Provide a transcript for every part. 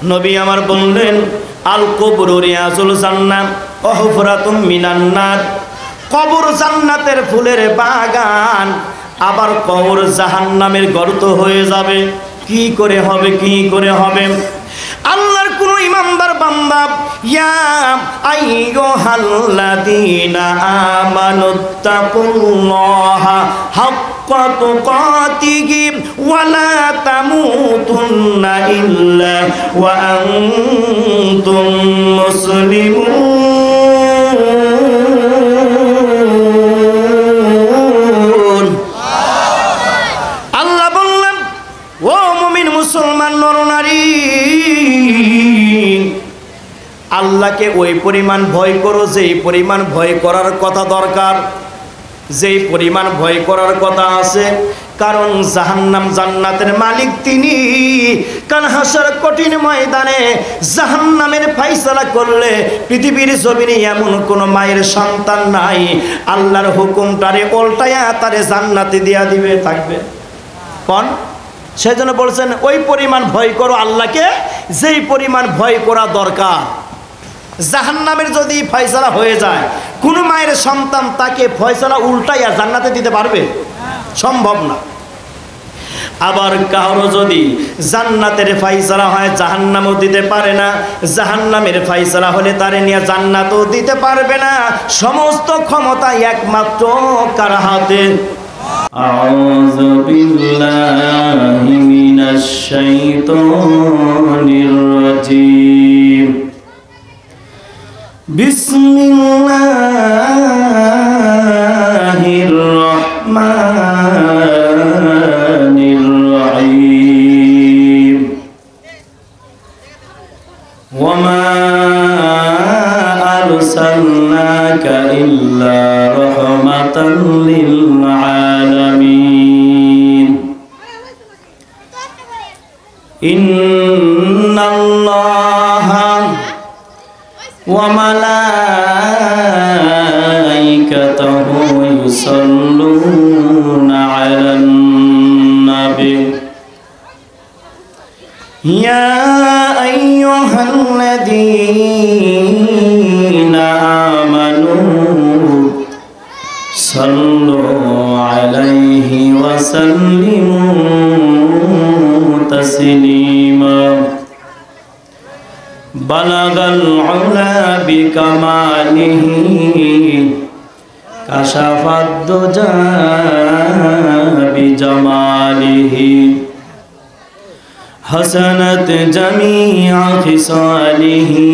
নবী আমার বললেন আল কবরু রিয়াজুল জান্নাহ ওয়া হুফরাতুম মিনান নার। কবর জান্নাতের ফুলের বাগান, আবার কবর জাহান্নামের গর্ত হয়ে যাবে। কি করে হবে, কি করে হবে? আল্লাহর কোন ইমানদার বান্দা ইয়া আইয়ুহাল্লাযীনা আমানুত্তাকুল্লাহা হাক্কা তুকাতিহি ওয়া লা তামুতুন্না ইল্লা ওয়া আনতুম মুসলিমুন। আল্লাহ বললেন, ও মুমিন মুসলমান নরনারী, আল্লাহকে ওই পরিমাণ ভয় করো যেই পরিমাণ ভয় করার কথা দরকার, যেই পরিমাণ ভয় করার কথা আছে। কারণ জাহান্নাম জান্নাতের মালিক তিনি। কারণ হাসর কঠিন ময়দানে জাহান্নামের ফায়সালা করলে পৃথিবীর জমিনে এমন কোন মায়ের সন্তান নাই আল্লাহর হুকুমটারে উল্টায়া তারে জান্নাতে দিয়া দিবে থাকবে কোন? সেজন্য বলছেন ওই পরিমাণ ভয় করো আল্লাহকে যেই পরিমাণ ভয় করা দরকার। জাহান্নামের যদি ফয়সালা হয়ে যায়, কোন মায়ের সন্তান তাকে ফয়সালা উল্টাইয়া জান্নাতে দিতে পারবে? সম্ভব না। আবার কারো যদি জান্নাতের ফয়সালা হয় জাহান্নামও দিতে পারে না, জাহান্নামের ফয়সালা হলে তারে নিয়ে জান্নাতও দিতে পারবে না। সমস্ত ক্ষমতা একমাত্র কার হাতে? আউযু বিল্লাহি মিনাশ শাইতানির রাজীম। বিসমিল্লাহির রহমানির রহিম। ওয়া মা আরসালনাকা ইল্লা রাহমাতাল লিল আলামিন। ইন্নাল্লাহা ওয়া মালাইকাতাহু ইউসাল্লুনা আলান নাবী ইয়া আইয়ুহাল্লাযীনা আমানু সাল্লু আলাইহি ওয়া সাল্লিমু তাসলিমা। বালাগাল উলা বিকামালিহি কাশাফাদ দুজা বিজামালিহি হাসানাত জামিআ খিসালিহি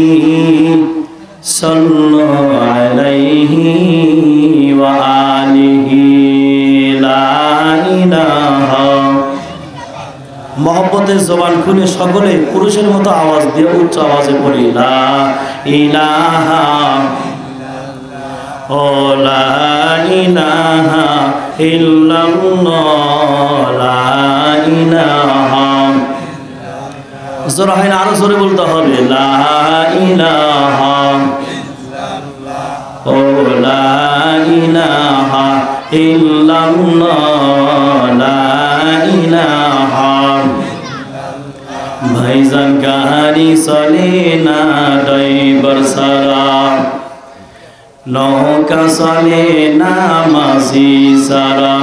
সাল্লু আলাইহি ওয়া আলিহি লা ইলাহা। মহব্বতের জবান খুলে সকলে পুরুষের মতো আওয়াজ দিয়ে উচ্চ আওয়াজে পড়ি লা ইলাহা ও লা ইলাহা ইল্লাল্লাহ লা ইলাহা। জোরে হয় না, আরো জোরে বলতে হবে লা ইলাহা ও লা ইলাহা ইল্লাল্লাহ লা ইলাহা। ভাইজান গাড়ি চলে না ড্রাইভার সারা, নৌকা চলে না মাঝি সারা,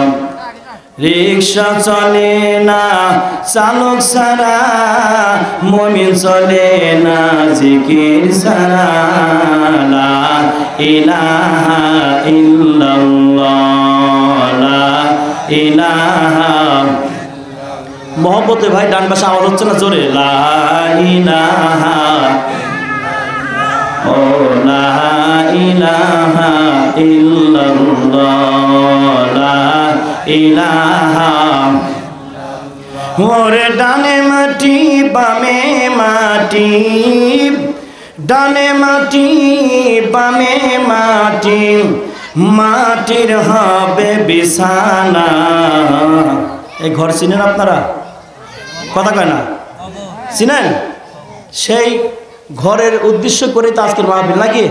রিক্সা চলে না চালক সারা, মুমিন চলে না জিকির সারা। লা ইলাহা ইল্লাল্লাহ লা ইলাহা। মহব্বতে ভাই ডান পাশে আওয়াজ হচ্ছে না জোরে লা ইলাহা ও লা ইলাহা ইল্লাল্লাহ লা ইলাহা। ওরে ডানে মাটি বামে মাটি, ডানে মাটি বামে মাটি, মাটির হবে বিছানা। এই ঘর চিনেন আপনারা? কথা কয় না, চিনেন? সেই ঘরের উদ্দেশ্য করে তো আজকের মাহফিল নাকি?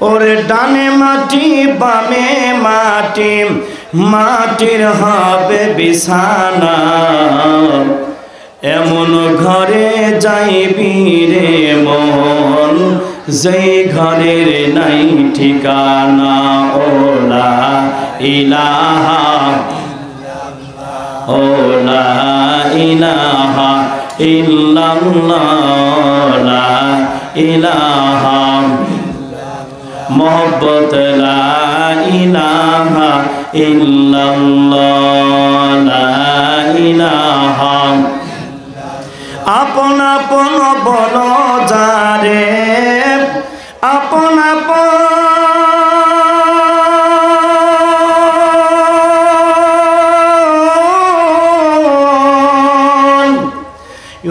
ওরে ডানে মাটি বামে মাটি, মাটির হবে বিছানা। এমন ঘরে যাইবি রে মন যেই ঘরের নাই ঠিকানা ওলা ইলাহা ওলা ইলাহা ইল্লাল্লাহ লা ইলাহা মোহব্বত লা ইলাহা ইল্লাল্লাহ লা ইলাহা আপন আপন বল যারে আপন আপন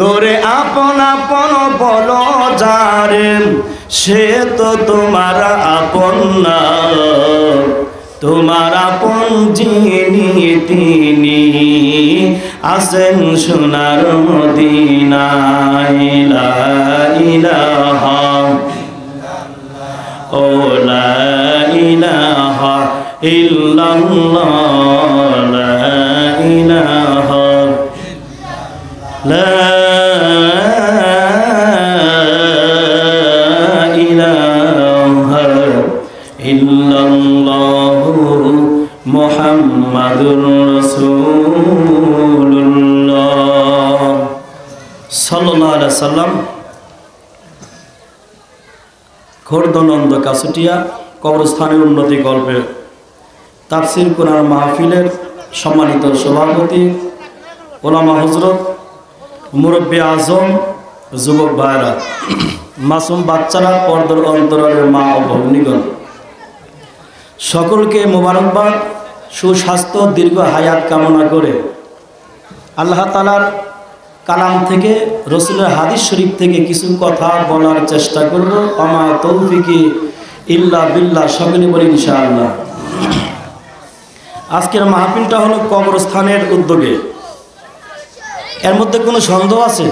ওরে আপন আপন বল যারে সে তো তোমার আপন না তোমার আপন যিনি তিনি আসেন সোনার মদিনায় লা ইলাহা ও লা ইলাহা ইল্লাল্লাহ লা ইলাহা লা মুহাম্মাদুর রাসূলুল্লাহ সাল্লাল্লাহু আলাইহি সাল্লাম। খোরদনন্দ কাছুটিয়া কবরস্থানের উন্নতি গল্পে তাফসীর কোরআন মাহফিলের সম্মানিত সভাপতি ওলামা হযরত মুরব্বী আজম যুবক ভাইরা মাসুম বাচ্চারা পর্দার অন্তরালের মা ও ভগ্নীগণ সকলকে মোবারকবাদ সুস্বাস্থ্য দীর্ঘ হায়াত কামনা করে আল্লাহ তাআলার কালাম থেকে রসুলের হাদিস শরীফ থেকে কিছু কথা বলার চেষ্টা করব। আমা তৌফিকি ইল্লা বিল্লাহ, সকলে বলি ইনশাআল্লাহ। আজকের মাহফিলটা হলো কবরস্থানের উদ্যোগে। এর মধ্যে কোনো সন্দেহ আছে?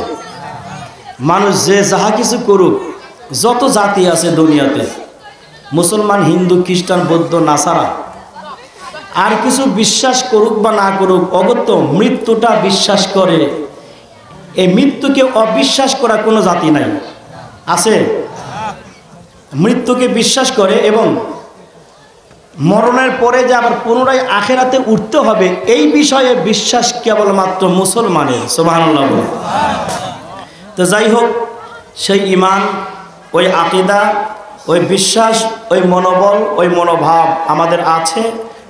মানুষ যে যাহা কিছু করুক, যত জাতি আছে দুনিয়াতে, মুসলমান, হিন্দু, খ্রিস্টান, বৌদ্ধ, নাসারা, আর কিছু বিশ্বাস করুক বা না করুক, অগত্য মৃত্যুটা বিশ্বাস করে। এই মৃত্যুকে অবিশ্বাস করা কোনো জাতি নাই, আছে? মৃত্যুকে বিশ্বাস করে এবং মরণের পরে যে আবার পুনরায় আখেরাতে উঠতে হবে, এই বিষয়ে বিশ্বাস কেবলমাত্র মুসলমানের। সুবহানাল্লাহ। তো যাই হোক, সেই ঈমান, ওই আকীদা, ওই বিশ্বাস, ওই মনোবল, ওই মনোভাব আমাদের আছে।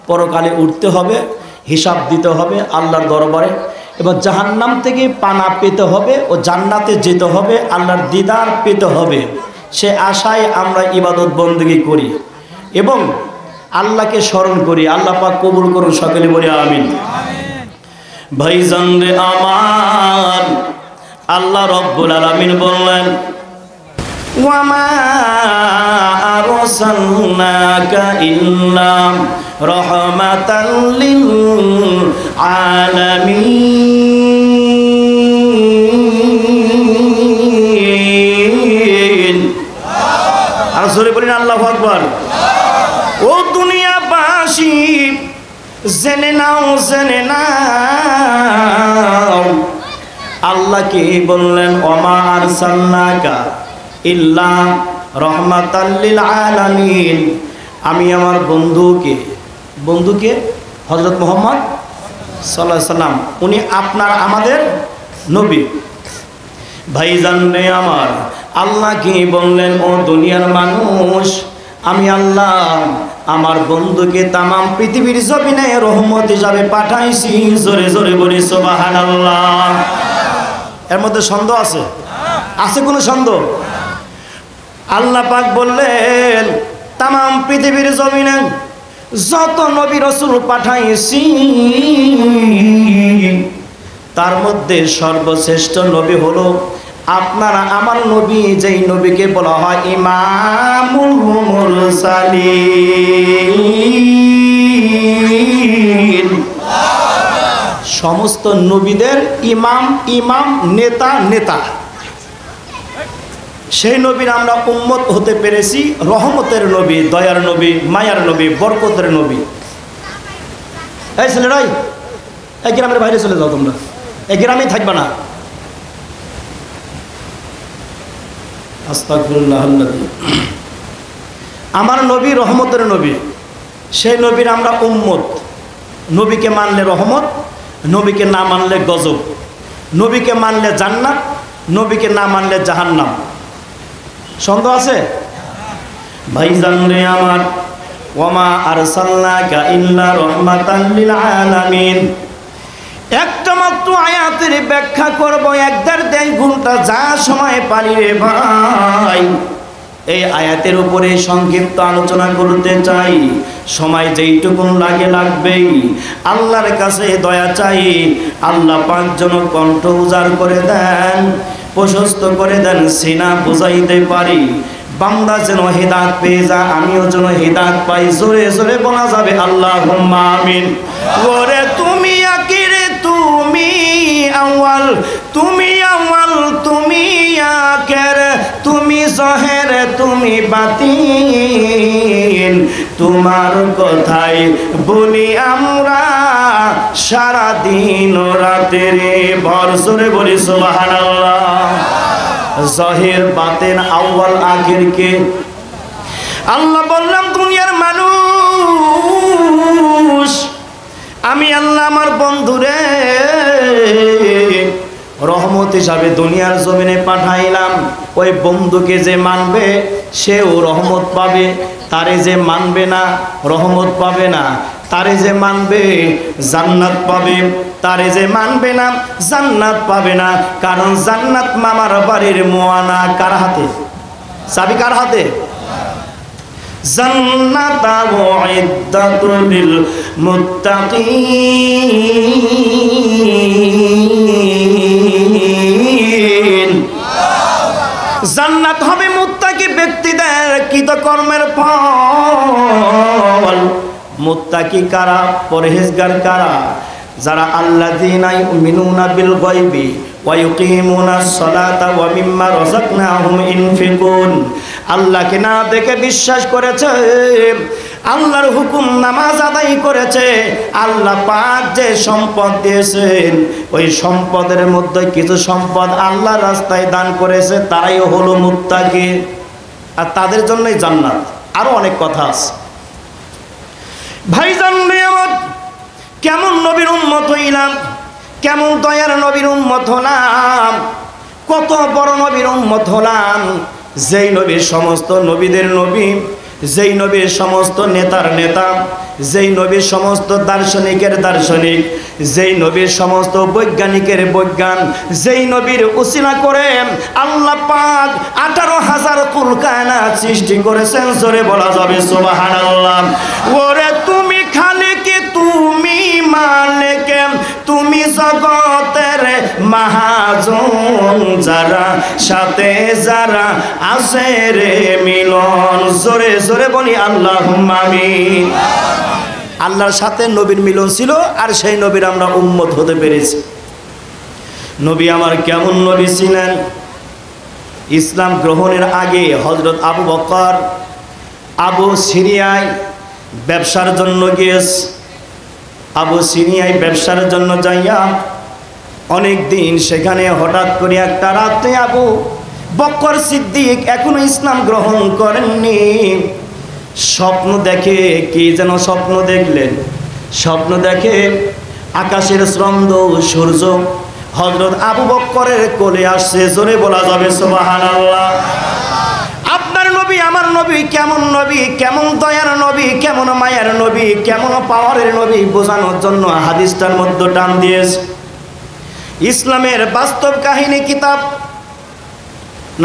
পরকালে উঠতে হবে, হিসাব দিতে হবে আল্লাহর দরবারে, এবং জাহান্নাম থেকে পানা পেতে হবে ও জান্নাতে যেতে হবে, আল্লাহর দিদার পেতে হবে। সে আশায় আমরা ইবাদত বন্দেগী করি এবং আল্লাহকে স্মরণ করি। আল্লাহ পাক কবুল করুন, সকলে বলি আমিন। ভাইজান রে আমার, আল্লাহ রব্বুল আলামিন বললেন, ওয়ামা আরসালনাকা ইল্লা রাহমাতাল লিল আলামিন। আর জোরে বলেন আল্লাহু আকবার। ও দুনিয়াবাসী, জেনে নাও, জেনে নাও, আল্লাহকে বললেন ওমা আরসালনাকা ইল্লা রাহমাতাল লিল আলামিন। আমি আমার বন্ধুকে হযরত মুহাম্মদ সাল্লাল্লাহু আলাইহি সাল্লাম, উনি আপনার আমাদের নবী। ভাইজান রে আমার, আল্লাহকে বললেন ও দুনিয়ার মানুষ, আমি আল্লাহ আমার বন্ধুকে তামাম পৃথিবীর জমিনে রহমত হিসাবে পাঠাইছি। জোরে জোরে বলি সুবহানাল্লাহ। এর মধ্যে সন্দেহ আছে? আছে কোনো সন্দেহ? আল্লাহ পাক বললেন তামাম পৃথিবীর জমিনে যত নবী রাসূল পাঠাইছি, তার মধ্যে সর্বশ্রেষ্ঠ নবী হলো আপনারা আমার নবী, যেই নবীকে বলা হয় ইমামুল মুরসালিন। সমস্ত নবীদের ইমাম, নেতা। সেই নবীর আমরা উম্মত হতে পেরেছি, রহমতের নবী, দয়ার নবী, মায়ার নবী, বরকতের নবী। এই ছেলেরাই, এই গ্রামের বাইরে চলে যাও, তোমরা এই গ্রামেই থাকবে না। আস্তাগফিরুল্লাহাল্লাযী। আমার নবী রহমতের নবী, সেই নবীর আমরা উম্মত। নবীকে মানলে রহমত, নবীকে না মানলে গজব। নবীকে মানলে জান্নাত, নবীকে না মানলে জাহান্নাম। সন্দেহ আছে? ভাইজান রে আমার, ওয়ামা আরসালনাকা ইল্লা রাহমাতাল লিল আলামিন। একটা মাত্র আয়াতের ব্যাখ্যা করব, 1.5 ঘন্টা যা সময় পারি রে ভাই। এই আয়াতের উপরে সংক্ষিপ্ত আলোচনা করতে চাই। সময় যেইটুকুন লাগে লাগবেই। আল্লাহর কাছে দয়া চাই, আল্লাহ পাক যেন কণ্ঠ উজাড় করে দেন, প্রশস্ত করে দেন, সিনা বুঝাইতে পারি। বান্দা যেন হিদায়াত পেয়ে যায়, আমিও যেন হিদায়াত পাই। জোরে জোরে বলা যাবে আল্লাহুম্মা আমিন। ওরে তুমি আকিরে, তুমি আউয়াল, তুমি আউয়াল, তুমি আখির, তুমি জহের, তুমি বাতিন। তোমার কথাই বলি আমরা সারা দিন ও রাতের ভর। জোরে বলি সুবহানাল্লাহ। জহির, বাতিন, আউয়াল, আখির কে? আল্লাহ বললাম দুনিয়ার মানুষ, আমি আল্লাহ আমার বন্ধুরে রহমত হিসাবে দুনিয়ার জমিনে পাঠাইলাম। ওই বন্ধুকে যে মানবে সেও রহমত পাবে, তারে যে মানবে না রহমত পাবে না। তারে যে মানবে জান্নাত পাবে, তারে যে মানবে না জান্নাত পাবে না। কারণ জান্নাত মামার বাড়ির মোয়ানা কার হাতে? চাবি কার হাতে? জান্নাত উইদ্দাতুল লিল মুত্তাকিন। জান্নাত হবে মুত্তাকি ব্যক্তিদের কৃতকর্মের ফল। মুত্তাকি কারা? পরহেজগার কারা? যারা আল্লাযীনা ইউমিনুনা বিল গায়বি ওয়া ইউকিমুনাস সালাতা ওয়া মিম্মা রাযাকনাহুম ইনফিকুন। আল্লাহকে না দেখে বিশ্বাস করেছে, আল্লাহর হুকুম নামাজ আদায় করেছে। আল্লাহ পাক যে সম্পদ দিয়েছেন, ওই সম্পদের মধ্যে কিছু সম্পদ আল্লাহর রাস্তায় দান করেছে, তারাই হলো মুত্তাকি। আর তাদের জন্যই জান্নাত। আরো অনেক কথা আছে। ভাইজান আমার, কেমন নবীর উম্মত হইলাম, কেমন দয়ার নবীর উম্মত হলাম, কত বড় নবীর উম্মত হলাম। যেই নবীর সমস্ত নবীদের নবী, যেই নবীর সমস্ত নেতার নেতা, যেই নবীর সমস্ত দার্শনিকের দার্শনিক, যেই নবীর সমস্ত বৈজ্ঞানিকের বৈজ্ঞান, যেই নবীর উসিলা করে আল্লাহ পাক 18,000 কুল কায়নাত সৃষ্টি করেছেন। জোরে বলা যাবে সুবহানাল্লাহ। ওরে তুমি খালিক, তুমি মালিক, তুমি জগতের মহাজন, যারা সাথে যারা আছে রে মিলন। জোরে জোরে বলি আল্লাহুম্মা আমিন। আল্লাহর সাথে নবীর মিলন ছিল, আর সেই নবীর আমরা উম্মত হতে পেরেছি। নবী আমার কেমন নবী ছিলেন? ইসলাম গ্রহণের আগে হযরত আবু বকর আবু সিরিয়ায় ব্যবসার জন্য গিয়েছে। আবু সিরিয়ায় ব্যবসার জন্য যাইয়া অনেক দিন সেখানে হঠাৎ করে একটা রাতে আবু বকর সিদ্দিক এখনো ইসলাম গ্রহণ করেননি। স্বপ্ন দেখে, কি যেন স্বপ্ন দেখলেন? স্বপ্ন দেখে আকাশের চন্দ্র সূর্য হযরত আবু বকরের কোলে আসছে। জোরে বলা যাবে সুবহানাল্লাহ। আপনার নবী আমার নবী কেমন নবী, কেমন দয়ার নবী, কেমন মায়ার নবী, কেমন পাওয়ারের নবী বোঝানোর জন্য হাদিসটার মধ্যে টান দিয়েছে। ইসলামের বাস্তব কাহিনী কিতাব,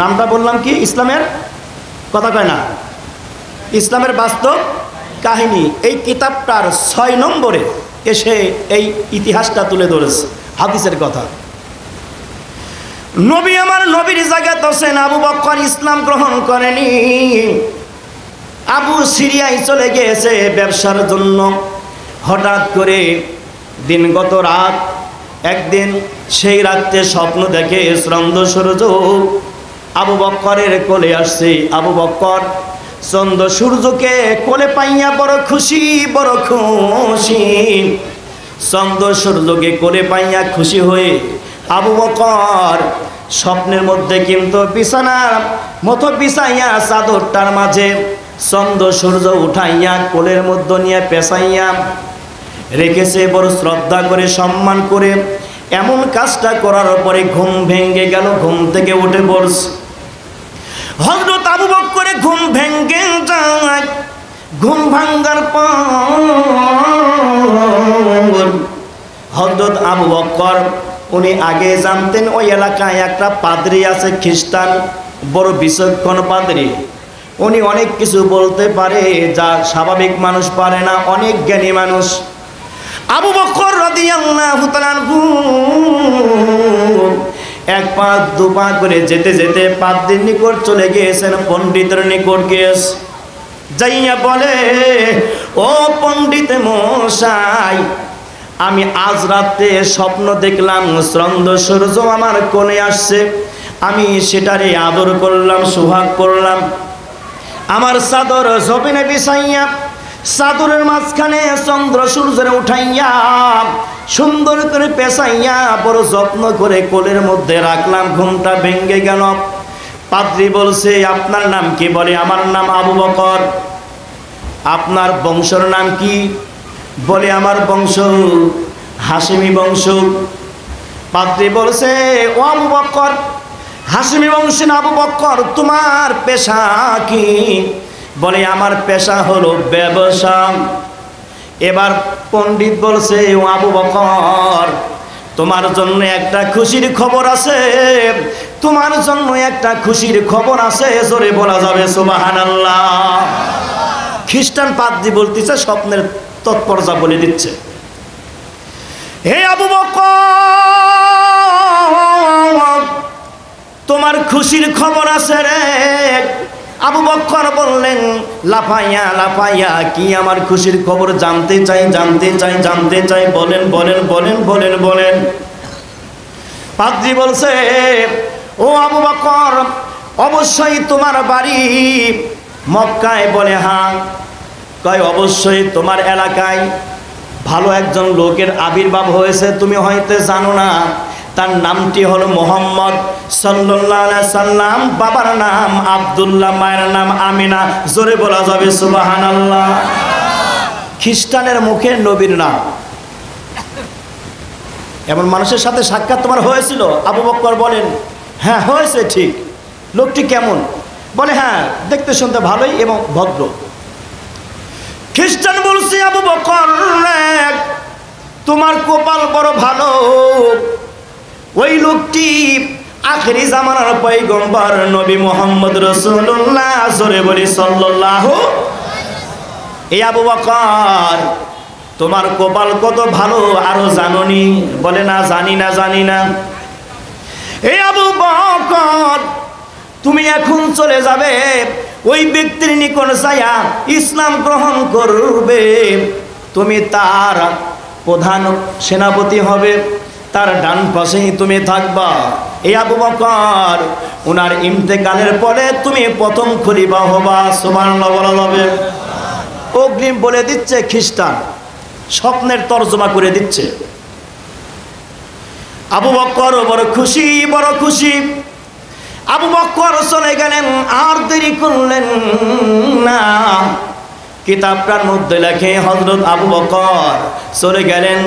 নামটা বললাম কি? ইসলামের কথা কয় না, ইসলামের বাস্তব কাহিনী। এই কিতাবটার 6 নম্বরে এসে এই ইতিহাসটা তুলে ধরেছে, হাদিসের কথা। নবী আমার নবীর জায়গাতে আছেন, আবু বকর ইসলাম গ্রহণ করেনি। আবু সিরিয়ায় চলে গিয়েছে ব্যবসার জন্য। হঠাৎ করে দিনগত রাত, একদিন সেই রাতে স্বপ্ন দেখে চন্দ্র সূর্য আবু বকরের কোলে আসছে। আবু বকর চন্দ্র সূর্যকে কোলে পাইয়া বড় খুশি, বড় খুশি। চন্দ্র সূর্যকে কোলে পাইয়া খুশি হয়ে আবু বকর স্বপ্নের মধ্যে কিন্তু বিছানার মতো বিছাইয়া চাদরটার মাঝে চন্দ্র সূর্য উঠাইয়া কোলের মধ্যে নিয়ে পেঁচাইয়া রেখেছে, বড় শ্রদ্ধা করে সম্মান করে। এমন কাজটা করার পরে ঘুম ভেঙে গেল, ঘুম থেকে উঠে পড়ছে। হযরত আবু বকরের ঘুম ভেঙে যায়। ঘুম ভাঙ্গার পর হযরত আবু বকর উনি আগে জানতেন ওই এলাকায় একটা পাদ্রী আছে খ্রিস্টান, বড় বিচক্ষণ পাদ্রী। উনি অনেক কিছু বলতে পারে যা স্বাভাবিক মানুষ পারে না, অনেক জ্ঞানী মানুষ। আবু বকর রাদিয়াল্লাহু তাআলা এক পা দু পা করে যেতে যেতে পাদ্রীর নিকট চলে গিয়েছেন, পণ্ডিতের নিকট গিয়েছে। যাইয়া বলে, ও পণ্ডিত মশাই, আমি আজ রাতে স্বপ্ন দেখলাম চন্দ্র সূর্য আমার কোলে আসছে, আমি সেটারে আদর করলাম, সোহাগ করলাম। আমার চাদর জমিনে বিছাইয়া চাদরের মাঝখানে চন্দ্র সূর্যের উঠাইয়া সুন্দর করে পেঁচাইয়া বড় যত্ন করে কোলের মধ্যে রাখলাম। ঘুমটা ভেঙে গেল। পাদ্রী বলছে, আপনার নাম কি? বলে, আমার নাম আবু বকর। আপনার বংশের নাম কি? বলে, আমার বংশ হাশিমি বংশ। পাদ্রী বলছে, ও আবু বকর, হাশিমি বংশের আবু বকর, তোমার পেশা কি? বলে, আমার পেশা হলো ব্যবসা। এবার পণ্ডিত বলছে, ও আবু বকর, তোমার জন্য একটা খুশির খবর আছে, তোমার জন্য একটা খুশির খবর আছে। জোরে বলা যাবে সুবহানাল্লাহ। খ্রিস্টান পাদ্রী বলতেছে, স্বপ্নের তৎপরতা বলে দিচ্ছে। হে আবু বকর, তোমার খুশির খবর আছে রে। আবু বকর বললেন, লাফাইয়া লাফাইয়া, কি আমার খুশির খবর? জানতে চাই, জানতে চাই, জানতে চাই, বলেন বলেন বলেন বলেন বলেন। পাদ্রী বলছে, ও আবু বকর, অবশ্যই তোমার বাড়ি মক্কায়? বলে, হ্যাঁ। কয়, অবশ্যই তোমার এলাকায় ভালো একজন লোকের আবির্ভাব হয়েছে, তুমি হয়তো জানো না। তার নামটি হলো মুহাম্মদ সাল্লাল্লাহু আলাইহি সাল্লাম। বাবার নাম আব্দুল্লাহ, মায়ের নাম আমিনা। জোরে বলা যাবে সুবহানাল্লাহ। খ্রিস্টানের মুখে নবীর নাম। এমন মানুষের সাথে সাক্ষাৎ তোমার হয়েছিল? আবু বকর বলেন, হ্যাঁ হয়েছে। ঠিক, লোকটি কেমন? বলে, হ্যাঁ, দেখতে শুনতে ভালোই এবং ভদ্র। খ্রিস্টান বলছে, আবু বকর, তোমার কপাল বড় ভালো। ওই লোকটি আখেরি জামানার পয়গম্বর নবী মুহাম্মদ রাসূলুল্লাহ। জোরে বলি সাল্লাল্লাহু। এই আবু বকর, তোমার কপাল কত ভালো, আরো জানোনি? বলে, না, জানি না, জানি না। এই আবু বকর, তুমি এখন চলে যাবে ওই ব্যক্তির নিকট যাইয়া ইসলাম গ্রহণ করবে। তুমি তার প্রধান সেনাপতি হবে, তার ডান পাশেই তুমি থাকবা। এই আবু বকর, ওনার ইন্তেকালের পরে তুমি প্রথম খলিফা হবা। সুবহানাল্লাহ বলা যাবে। অগ্রিম বলে দিচ্ছে খ্রিস্টান, স্বপ্নের তর্জমা করে দিচ্ছে। আবু বকর বড় খুশি, বড় খুশি। আবু বকর চলে গেলেন, আর দেরি করলেন না। কিতাবটার মধ্যে লেখে, হযরত আবু বকর চলে গেলেন।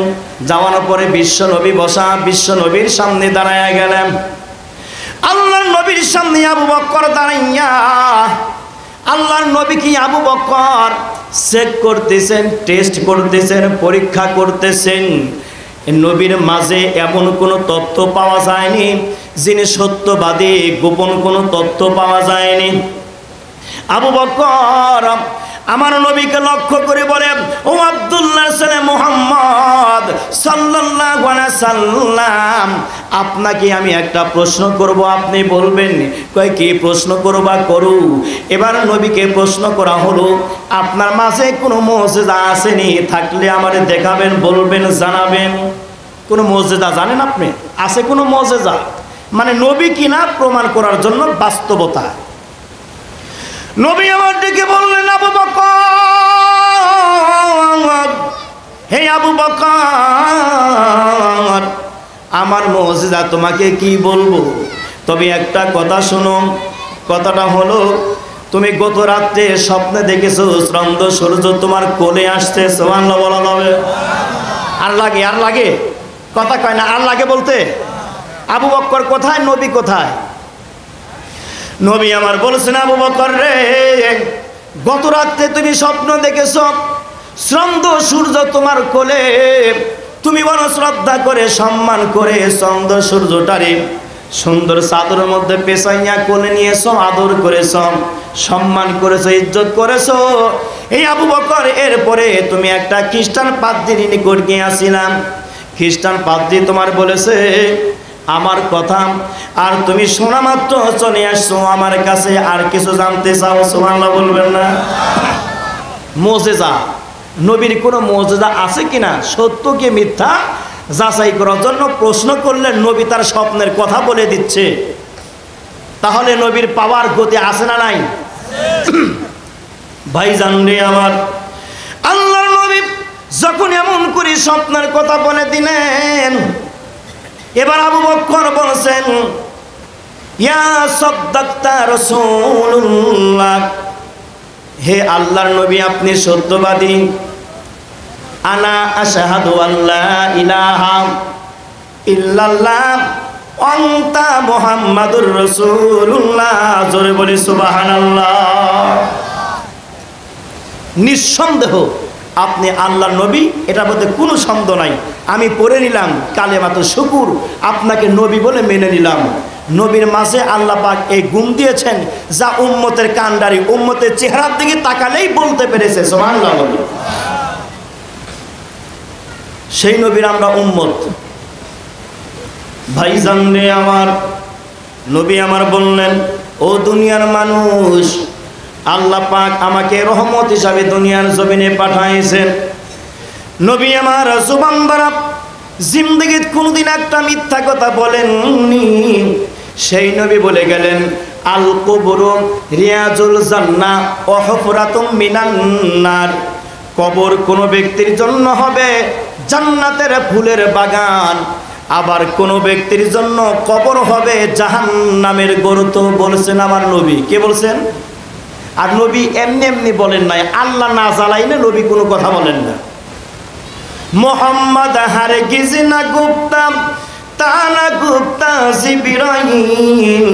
যাওয়ার পরে বিশ্ব নবী বসা, বিশ্ব নবীর সামনে দাঁড়ায় গেলেন। আল্লাহর নবীর সামনে আবু বকর দাঁড়াইয়া আল্লাহর নবী কি আবু বকর চেক করতেছেন, টেস্ট করতেছেন, পরীক্ষা করতেছেন। নবীর মাঝে এমন কোনো তথ্য পাওয়া যায়নি যিনি সত্যবাদী, গোপন কোনো তথ্য পাওয়া যায়নি। আবু বকর আমার নবীকে লক্ষ্য করে বলে, ও আব্দুল্লাহ ছেলে মুহাম্মদ সাল্লাল্লাহু আলাইহি সাল্লাম, আপনাকে আমি একটা প্রশ্ন করব, আপনি বলবেন। কয়, কি প্রশ্ন করবা? করু। এবার নবীকে প্রশ্ন করা হলো, আপনার মাঝে কোনো মুজিজা আসেনি? থাকলে আমারে দেখাবেন, বলবেন, জানাবেন। কোনো মুজিজা জানেন আপনি? আছে কোনো মুজিজা? মানে নবী কিনা প্রমাণ করার জন্য বাস্তবতা। নবী আমার ডেকে বললেন, আবু বকর, হে আবু বকর, আমার মুজিজা তোমাকে কি বলবো, তবে একটা কথা শোনো। কথাটা হলো, তুমি গত রাত্রে স্বপ্নে দেখেছো চন্দ্র সূর্য তোমার কোলে আসছে। সুবহানাল্লাহ বলা যাবে? আর লাগে? আর লাগে? কথা কয় না, আর লাগে বলতে? আবু বকর কোথায়, নবী কোথায়? নবী আমার বলছেন, আবু বকর রে, গত রাত্রে তুমি স্বপ্ন দেখেছো চন্দ্র সূর্য তোমার কোলে, তুমি বড় শ্রদ্ধা করে সম্মান করে চন্দ্র সূর্যটারে সুন্দর চাদরের মধ্যে পেঁচাইয়া কোলে নিয়েছ, আদর করেছ, সম্মান করেছ, ইজ্জত করেছ। এই আবু বকর, এরপরে তুমি একটা খ্রিস্টান পাদ্রীর নিকট গিয়েছিলাম, খ্রিস্টান পাদ্রী তোমার বলেছে আমার কথা, আর তুমি শোনা মাত্র চলে আসছো আমার কাছে, আর কিছু জানতে চাও। সুবহানাল্লাহ বলবেন না? মুজিজা, নবীর কোনো মুজিজা আছে কিনা, সত্য কি মিথ্যা যাচাই করার জন্য প্রশ্ন করলে নবী তার স্বপ্নের কথা বলে দিচ্ছে। তাহলে নবীর পাওয়ার গতি আছে না নাই? ভাইজান রে আমার, আল্লাহর নবী যখন এমন করে স্বপ্নের কথা বলে দিলেন, এবার আবু বকর বলছেন, ইয়া সাদ্দাকতা রাসূলুল্লাহ, হে আল্লাহর নবী আপনি সত্যবাদী। আনা আশহাদু আল্লা ইলাহা ইল্লাল্লাহ আনতা মুহাম্মাদুর রাসূলুল্লাহ। জোরে বলি সুবহানাল্লাহ। নিঃসন্দেহ আপনি আল্লাহর নবী, এটার মধ্যে কোনো সন্দেহ নাই। আমি পড়ে নিলাম কালেমাতুশ শুকুর, আপনাকে নবী বলে মেনে নিলাম। নবীর মাঝে আল্লাহ পাক এই গুণ দিয়েছেন যা উম্মতের কান্ডারি, উম্মতের চেহারার দিকে তাকালেই বলতে পেরেছে সুবহানাল্লাহ। সেই নবীর আমরা উম্মত। ভাইজান রে আমার, নবী আমার বললেন, ও দুনিয়ার মানুষ, আল্লাহ পাক আমাকে রহমত হিসাবে দুনিয়ার জমিনে পাঠাইছেন। নবী আমার জুবান দ্বারা জিন্দেগিতে কোনোদিন একটা মিথ্যা কথা বলেননি। সেই নবী বলে গেলেন, আল কবরু রিয়াজুল জান্নাহ ওয়া হুফরাতুম মিনান নার। কবর কোনো ব্যক্তির জন্য হবে জান্নাতের ফুলের বাগান, আবার কোনো ব্যক্তির জন্য কবর হবে জাহান্নামের গর্ত। বলেছেন আমার নবী। কে বলছেন? আর নবী এমনি এমনি বলেন নাই, আল্লাহ না জ্বালাইলে নবী কোনো কথা বলেন না। মোহাম্মদ হারগিজ না গুপ্তা তানা গুপ্তা জিবরাইল,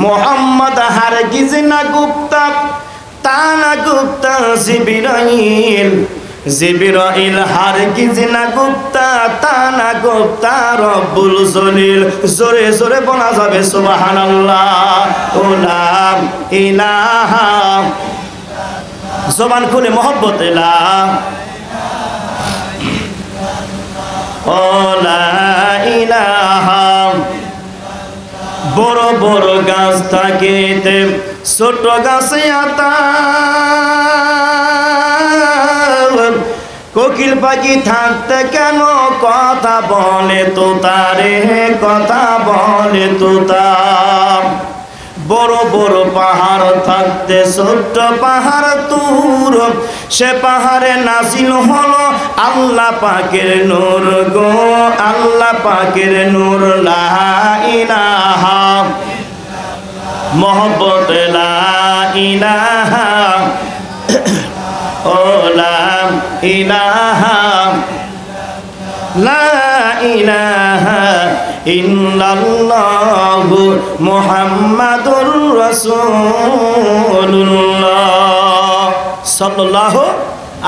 মোহাম্মদ হারগিজ না গুপ্তা তানা গুপ্তা জিবরাইল, জিবরাইল হারগিজ না গুপ্তা তানা গুপ্তা রব্বুল জলিল। জোরে জোরে বলা যাবে সুবহানাল্লাহ। লা ইলাহা, জবান খুলে মহব্বত লা, ও লা ইলাহা। বড় বড় গাছ থাকিতে ছোট গাছে আতা, কোকিল পাখি থাকতে কেন কথা বলে তো তারে, কথা বলে তো তার। বড় বড় পাহাড় থাকতে ছোট্ট পাহাড় তুর, সে পাহাড়ে নাজিল হলো আল্লাহ পাকের নূর গো, আল্লাহ পাকের নূর। লা ইলাহা মোহব্বত লা ইলাহা, ও লা ইলাহা, লা ইলাহা ইল্লাল্লাহু মুহাম্মাদুর রাসূলুল্লাহ সাল্লাল্লাহু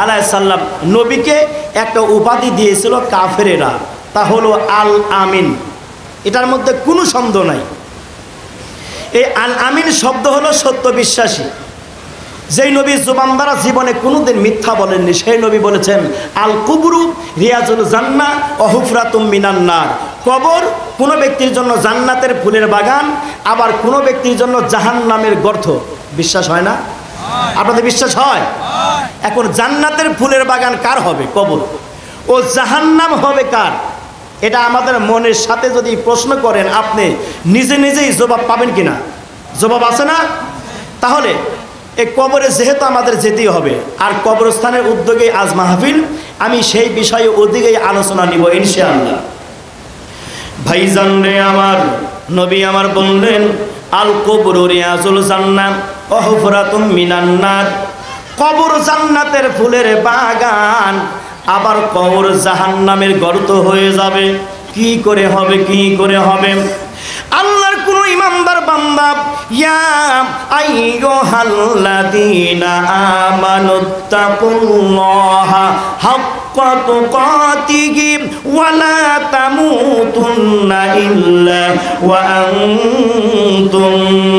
আলাইহি সাল্লাম। নবীকে একটা উপাধি দিয়েছিল কাফেরেরা, তা হলো আল আমিন। এটার মধ্যে কোনো সন্দেহ নাই। এই আল আমিন শব্দ হলো সত্য বিশ্বাসী। যেই নবী জুবান দ্বারা জীবনে কোনোদিন মিথ্যা বলেননি, সেই নবী বলেছেন, আল কুবরু রিয়াজুল জান্নাহ ওয়া হুফরাতুম মিনান নার। কবর কোনো ব্যক্তির জন্য জান্নাতের ফুলের বাগান, আবার কোনো ব্যক্তির জন্য জাহান্নামের গর্ত। বিশ্বাস হয় না? আপনাদের বিশ্বাস হয়? এখন জান্নাতের ফুলের বাগান কার হবে? কবর। ও জাহান্নাম হবে কার? এটা আমাদের মনের সাথে যদি প্রশ্ন করেন, আপনি নিজে নিজেই জবাব পাবেন কিনা? জবাব আছে না? তাহলে এই কবরে যেহেতু আমাদের যেতেই হবে, আর কবরস্থানের উদ্যোগে আজ মাহফিল, আমি সেই বিষয়ে ওদিকেই আলোচনা নিব ইনশাআল্লাহ। ভাইজান রে আমার, নবী আমার বললেন আল কবরু রিয়াজুল জান্নাহ ওয়া হুফরাতুম মিনান নার। কবর জান্নাতের ফুলের বাগান, আবার কবর জাহান্নামের গর্ত হয়ে যাবে। কি করে হবে, কি করে হবে? আল্লাহর কোন ইমানদার বান্দা ইয়া আইয়ুহাল্লাযীনা আমানুত্তাকুল্লাহা হাক্কা তুকাতিহি ওয়া লা তামুতুন্না ইল্লা ওয়া আনতুম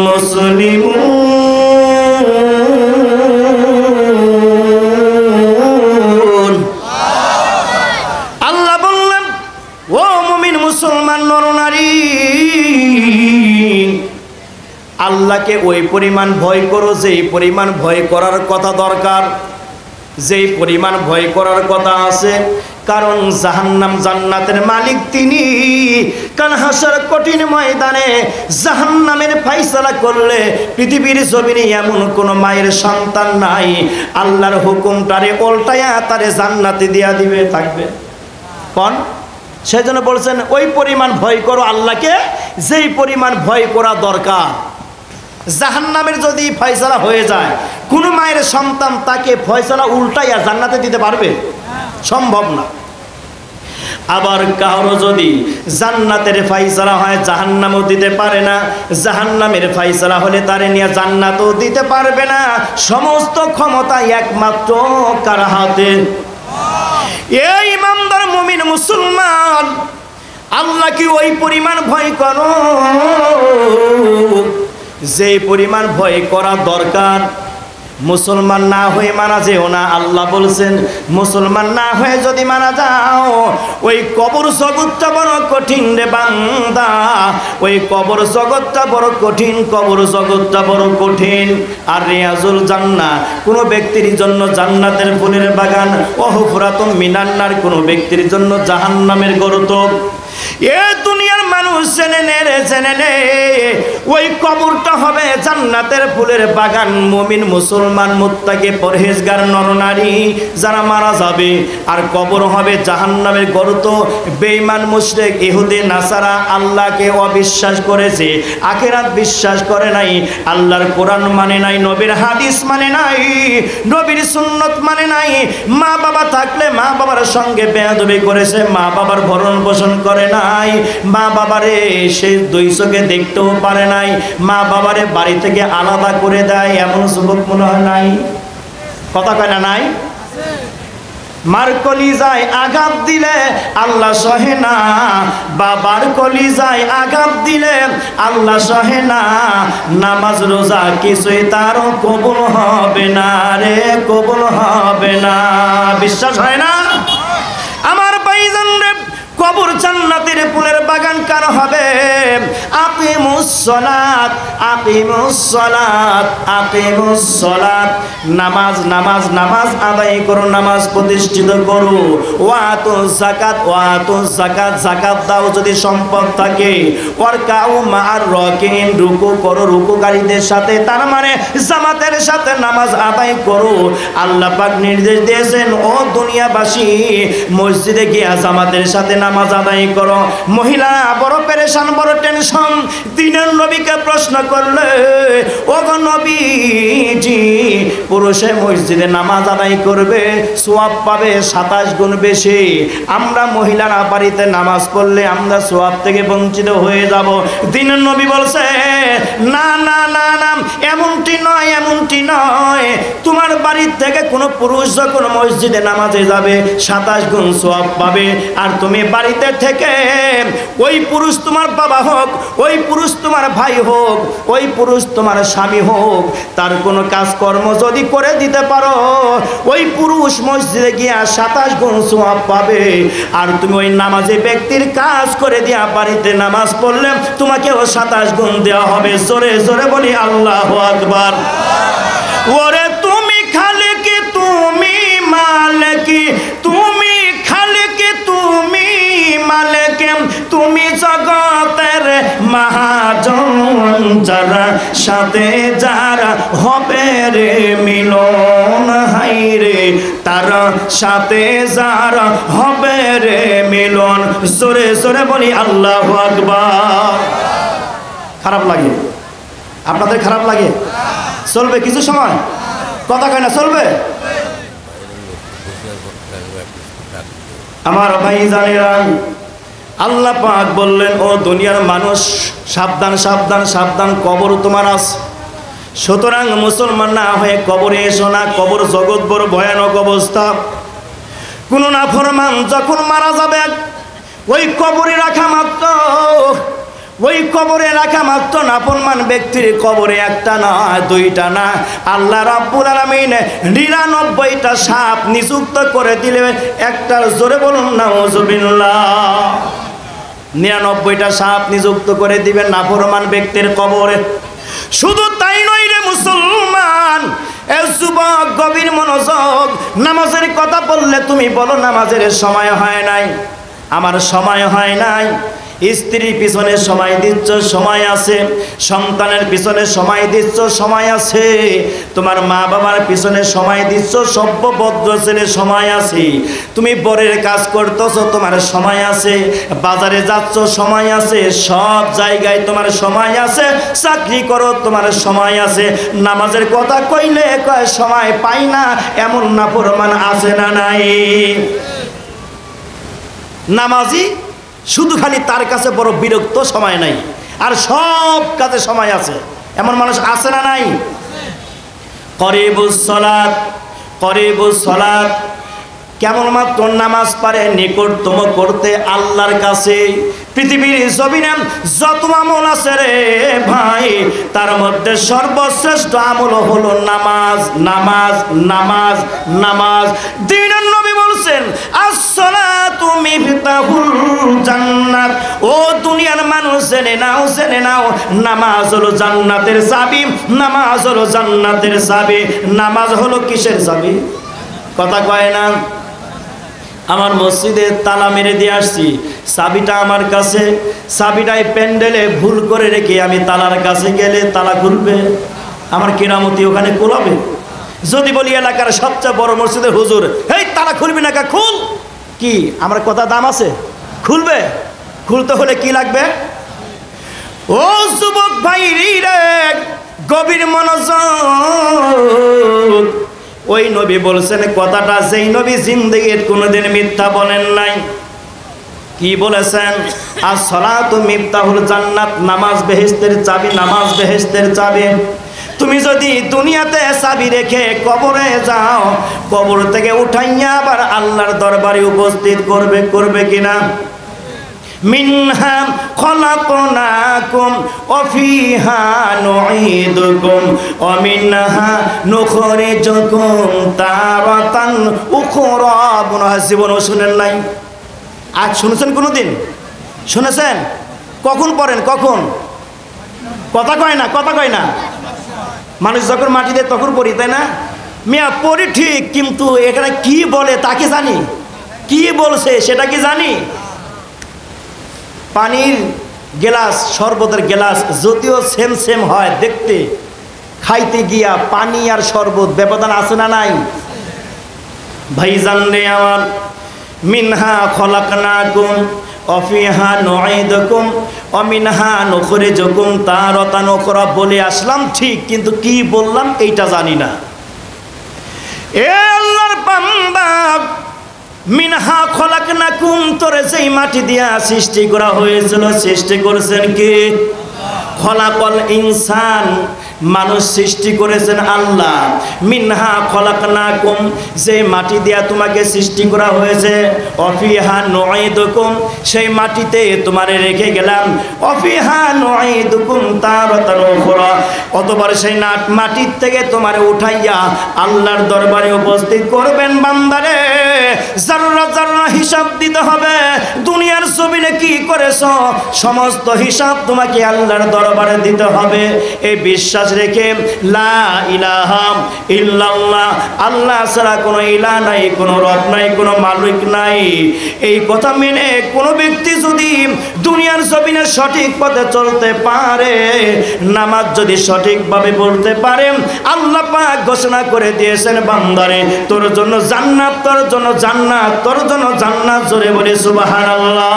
মুসলিমুন। আল্লাহ বললেন, ও মুমিন মুসলমান নরনারী, আল্লাহকে ওই পরিমাণ ভয় করো যেই পরিমাণ ভয় করার কথা দরকার, যেই পরিমাণ ভয় করার কথা আছে। কারণ জাহান্নাম জান্নাতের মালিক তিনি। কারণ হাসর কঠিন ময়দানে জাহান্নামের ফায়সালা করলে পৃথিবীর জমিনে এমন কোন মায়ের সন্তান নাই আল্লাহর হুকুমটারে উল্টায়া তারে জান্নাতে দিয়া দিবে, থাকবে কোন? সেজন্য বলছেন ওই পরিমাণ ভয় করো আল্লাহকে যেই পরিমাণ ভয় করা দরকার। জাহান্নামের যদি ফয়সালা হয়ে যায়, কোন মায়ের সন্তান তাকে ফয়সালা উল্টাইয়া জান্নাতে দিতে পারবে? সম্ভব না। আবার কারো যদি জান্নাতের ফয়সালা হয় জাহান্নামও দিতে পারে না, জাহান্নামের ফয়সালা হলে তারে নিয়ে জান্নাতও দিতে পারবে না। সমস্ত ক্ষমতা একমাত্র কার হাতে? এই ইমানদার মুমিন মুসলমান, আল্লাহকে ওই পরিমাণ ভয় করো যে পরিমাণ ভয় করা দরকার। মুসলমান না হয়ে মারা যেও না। আল্লাহ বলছেন মুসলমান না হয়ে যদি মারা যাও, ওই কবর জগৎটা বড় কঠিন রে বান্দা, ওই কবর জগৎটা বড় কঠিন, কবর জগৎটা বড় কঠিন। আর রিয়াজুল জান্নাহ কোনো ব্যক্তির জন্য জান্নাতের ফুলের বাগান, ওয়া হুফরাতুম মিনান নার কোনো ব্যক্তির জন্য জাহান্নামের গর্ত। এ দুনিয়ার মানুষ জেনে নে রে, জেনে নে, ওই কবরটা হবে জান্নাতের ফুলের বাগান। মুমিন মুসলমান মুত্তাকি পরহেজগার নরনারী যারা মারা যাবে, আর কবর হবে জাহান্নামের গর্ত। বেঈমান মুশরিক ইহুদি নাসারা আল্লাহকে অবিশ্বাস করেছে, আখিরাত বিশ্বাস করে নাই, আল্লাহর কোরআন মানে নাই, নবীর হাদিস মানে নাই, নবীর সুন্নত মানে নাই। মা বাবা থাকলে মা বাবার সঙ্গে বেয়াদবি করেছে, মা বাবার ভরণ পোষণ করে নাই, মা বাবারে সে দুই চোখে দেখতেও পারে নাই, মা বাবারে বাড়ি থেকে আলাদা করে দেয়, এমন যুবক মনে হয় নাই? কথা কয় না নাই? মার কলিজায় আঘাত দিলে আল্লাহ সহে না, বাবার কলিজায় আঘাত দিলে আল্লাহ সহে না। নামাজ রোজা কিছুই তার কবুল হবে না রে, কবুল হবে না। বিশ্বাস হয় না? আমার ভাইজান রে, কবর জান্নাতের ফুলের বাগান কার হবে? আকিমুস সালাত, আকিমুস সালাত, আকিমুস সালাত। নামাজ নামাজ নামাজ আদায় করো, নামাজ প্রতিষ্ঠিত করো। ওয়াতুজ যাকাত, ওয়াতুজ যাকাত, যাকাত দাও যদি সম্পদ থাকে। ওয়ারকাউ মা'আর রাকিন, রুকু করো রুকুকারীদের সাথে, তার মানে জামাতের সাথে নামাজ আদায় করো। আল্লাহ পাক নির্দেশ দিয়েছেন, ও দুনিয়াবাসী মসজিদে গিয়ে জামাতের সাথে নামাজ আদায় করো। মহিলারা বড় পেরেশান, বড় টেনশন। দিনের নবীকে প্রশ্ন করলে, ও গো নবীজি, পুরুষে মসজিদে নামাজ আদায় করবে সওয়াব পাবে 27 গুণ বেশি, আমরা মহিলারা বাড়িতে নামাজ পড়লে আমরা সওয়াব থেকে বঞ্চিত হয়ে যাব। দিনের নবী বলছে, না না না না, এমনটি নয়, এমনটি নয়। তোমার বাড়ির থেকে কোনো পুরুষ যখন মসজিদে নামাজে যাবে 27 গুণ সওয়াব পাবে। আর তুমি বাড়িতে থেকে ওই পুরুষ তোমার বাবা হোক, ওই পুরুষ তোমার ভাই হোক, ওই পুরুষ তোমার স্বামী হোক, তার কোনো কাজকর্ম যদি করে দিতে পারো, ওই পুরুষ মসজিদে গিয়া 27 গুণ সওয়াব পাবে। আর তুমি ওই নামাজে ব্যক্তির কাজ করে দিয়া বাড়িতে নামাজ পড়লে তোমাকেও 27 গুণ দেওয়া হবে। জোরে জোরে বলি আল্লাহু আকবার। ওরে তুমি খালিকি, তুমি মালিকি, তুমি খালিকি, তুমি মালিক, তুমি জগতের মহাজন যারা সাথে যারা হবে রে মিলন, হাই রে তারা সাথে যারা হবে রে মিলন। জোরে জোরে বলি আল্লাহু আকবার। খারাপ লাগে? আপনাদের খারাপ লাগে? চলবে কিছু সময়, কথা কয় না, চলবে? আমার ভাই জানেরা, আল্লাহ পাক বললেন ও দুনিয়ার মানুষ সাবধান সাবধান সাবধান, কবর তোমার আছে। সুতরাং মুসলমান না হয়ে কবরে এসো না, কবর জগৎ বড় ভয়ানক অবস্থা। কোন নাফরমান যখন মারা যাবে ওই কবরে রাখা মাত্র, ওই কবরে রাখা মাত্র নাফরমান ব্যক্তির কবরে একটা না দুইটা না, আল্লাহ রাব্বুল আলামিন 99টা সাপ নিযুক্ত করে দিলেন। একটা জোরে বলুন নাউজুবিল্লাহ। 99টা সাপ নিযুক্ত করে দিবেন নাফরমান ব্যক্তির কবরে। শুধু তাই নয় রে মুসলমান, এ যুবক গভীর মনোযোগ। নামাজের কথা বললে তুমি বলো নামাজের সময় হয় নাই, আমার সময় হয় নাই। স্ত্রীর পিছনে সময় দিচ্ছ, সময় আছে। সন্তানের পিছনে সময় দিচ্ছ, সময় আছে। তোমার মা বাবার পিছনে সময় দিচ্ছ, সভ্যভদ্র ছেলে সময় আছে। তুমি বরের কাজ করতেছো, তোমার সময় আছে। বাজারে যাচ্ছ, সময় আছে। সব জায়গায় তোমার সময় আছে। চাকরি করো, তোমার সময় আছে। নামাজের কথা কইলে কয় সময় পাই না, এমন নাফরমান আছে না নাই? নামাজি শুধু খালি তার কাছে বড় বিরক্ত, সময় নাই, আর সব কাজে সময় আছে, এমন মানুষ আছে না নাই? করিবুস সালাত, করিবুস সালাত, কেমন মাত্র নামাজ পারে নিকটতম করতে আল্লাহর কাছে। পৃথিবীর জমিনে যত আমল আছে রে ভাই, তার মধ্যে সর্বশ্রেষ্ঠ আমল হলো নামাজ, নামাজ, নামাজ, নামাজ। দিনের নবী বলছেন আসসালাতু মিফতাহুল জান্নাত। ও দুনিয়ার মানুষ জেনে নাও, জেনে নাও, নামাজ হলো জান্নাতের চাবি, নামাজ হলো জান্নাতের চাবি। নামাজ হলো কিসের চাবি? কথা কয় না। আমার মসজিদে তালা মেরে দিয়ে আসছি, চাবিটা আমার কাছে, চাবিটাই প্যান্ডেলে ভুল করে রেখে আমি তালার কাছে গেলে তালা খুলবে? আমার কেরামতি ওখানে কোলাবে? যদি বলি এলাকার সবচেয়ে বড় মসজিদের হুজুর, এই তালা খুলবি না, খুল, কি আমার কথা দাম আছে? খুলবে? খুলতে হলে কি লাগবে? ও যুবক ভাই রে, গভীর মনোযোগ। ওই নবী বলছেন কথাটা, যেই নবী জিন্দেগীর কোনোদিন মিথ্যা বলেন নাই। কি বলেছেন? আসসালাতু মিফতাহুল জান্নাত, নামাজ বেহেশতের চাবি, নামাজ বেহেশতের চাবি। তুমি যদি দুনিয়াতে চাবি রেখে কবরে যাও, কবর থেকে উঠাইয়া আবার আল্লাহর দরবারে উপস্থিত করবে, করবে কিনা? মিনহা খলাকনাকুম ওয়া ফিহা নুঈদুকুম ওয়া মিনহা নুখরিজুকুম তারাতান উখরা। জীবন শুনেন নাই? আজ শুনেছেন কোনোদিন? শুনেছেন? কখন পড়েন? কখন? কথা কয় না, কথা কয় না। মানুষ যখন মাটি দেয় তখন পড়ি, তাই না? মিয়া পড়ি ঠিক, কিন্তু এখানে কি বলে তা কি জানি? কি বলছে সেটা কি জানি? পানির গ্লাস, শরবতের গ্লাস যদিও সেম সেম হয় দেখতে, খাইতে গিয়া পানি আর শরবত ব্যবধান আছে না নাই? ভাইজান রে আমার, মিনহা খলাকনাকুম ওয়া ফিহা নুঈদুকুম ওয়া মিনহা নুখরিজুকুম তারাতান উখরা বলে আসলাম ঠিক, কিন্তু কি বললাম এইটা জানি না। এ আল্লাহর বান্দা, মিনহা খলাকনাকুম, তোরে যেই মাটি দিয়া সৃষ্টি করা হয়েছিল, সৃষ্টি করেছেন কে? খলাকল ইনসান, মানুষ সৃষ্টি করেছেন আল্লাহ। মিনহা খলাকনাকুম, যে মাটি দিয়া তোমাকে সৃষ্টি করা হয়েছে, অফিহা নুঈদুকুম, সেই মাটিতে তোমারে রেখে গেলাম। অফিহা নুঈদুকুম তারাতান উখরা, অতঃপর সেই মাটির থেকে তোমারে উঠাইয়া আল্লাহর দরবারে উপস্থিত করবেন। বান্দারে জাররা জাররা হিসাব দিতে হবে। দুনিয়ার জমিনে কি করেছো সমস্ত হিসাব তোমাকে আল্লাহর দরবারে দিতে হবে। এই বিশ্বাস রেখে লা ইলাহা ইল্লাল্লাহ, আল্লাহ ছাড়া কোনো ইলাহ নাই, কোনো রব নাই, কোনো মালিক নাই, এই কথা মেনে কোনো ব্যক্তি যদি দুনিয়ার জমিনে সঠিক পথে চলতে পারে, নামাজ যদি সঠিকভাবে বলতে পারে, আল্লাহ পাক ঘোষণা করে দিয়েছেন বান্দারে তোর জন্য জান্নাত, তোর জন্য জান্নাত, তোর জন্য জান্নাত। জোরে বলি সুবহানাল্লাহ।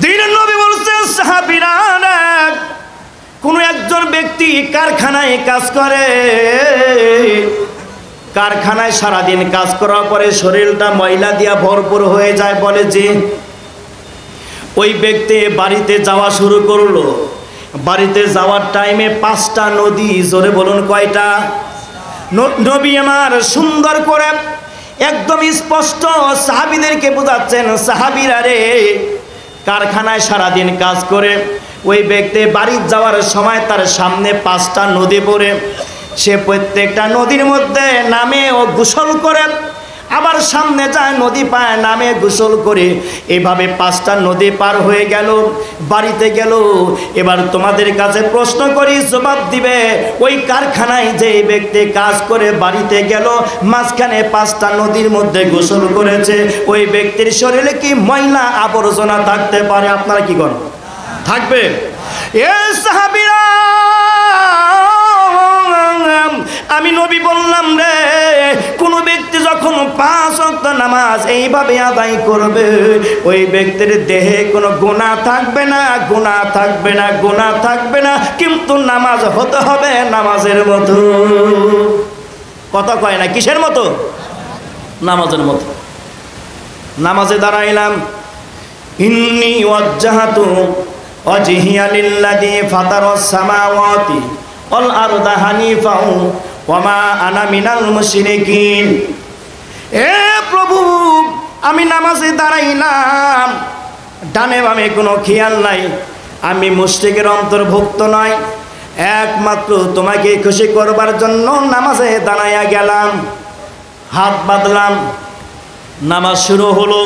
দ্বিতীয় নবী বলছেন সাহাবীরা, কোন একজন ব্যক্তি কারখানায় কাজ করে, কারখানায় সারাদিন কাজ করার পরে শরীরটা ময়লা দিয়া ভরপুর হয়ে যায়, বলে যে ওই ব্যক্তি বাড়িতে যাওয়া শুরু করলো। বাড়িতে যাওয়ার টাইমে 5টা নদী, জোরে বলুন কয়টা? নবী আমার সুন্দর করে একদম স্পষ্ট সাহাবীদেরকে বোঝাচ্ছেন, সাহাবীরা রে, কারখানায় সারাদিন কাজ করে ওই ব্যক্তি বাড়ি যাওয়ার সময় তার সামনে 5টা নদী পড়ে, সে প্রত্যেকটা নদীর মধ্যে নামে ও গোসল করে, আবার সামনে যায় নদী পায় নামে গোসল করে, এভাবে 5টা নদী পার হয়ে গেল, বাড়িতে গেল। এবার তোমাদের কাছে প্রশ্ন করি, জবাব দিবে। ওই কারখানায় যে ব্যক্তি কাজ করে বাড়িতে গেল, মাঝখানে 5টা নদীর মধ্যে গোসল করেছে, ওই ব্যক্তির শরীরে কি ময়লা আবর্জনা থাকতে পারে? আপনারা কি করেন? থাকবে? এ সাহাবীরা, আমি নবী বললাম রে, কোন ব্যক্তি যখন 5 ওয়াক্ত নামাজ এইভাবে আদায় করবে, ওই ব্যক্তির দেহে কোনো গুনাহ থাকবে না, গুনাহ থাকবে না, গুনাহ থাকবে না, কিন্তু নামাজ হতে হবে নামাজের মতো। কথা কয় না? কিসের মতো? নামাজের মতো। নামাজে দাঁড়াইলাম, ইন্নী ওয়াজ্জাহাতু ওয়াজহিয়া লিল্লাযী ফাতারাস সামাওয়াতি ওয়াল আরদা হানিফা ওয়া মা আনা মিনাল মুশরিকিন। এ প্রভু, আমি নামাজে দাঁড়াইলাম, ডানে বামে কোনো খেয়াল নাই, আমি মুশরিকের অন্তর্ভুক্ত নয়, একমাত্র তোমাকে খুশি করবার জন্য নামাজে দাঁড়াইয়া গেলাম। হাত বাঁধলাম, নামাজ শুরু হলো,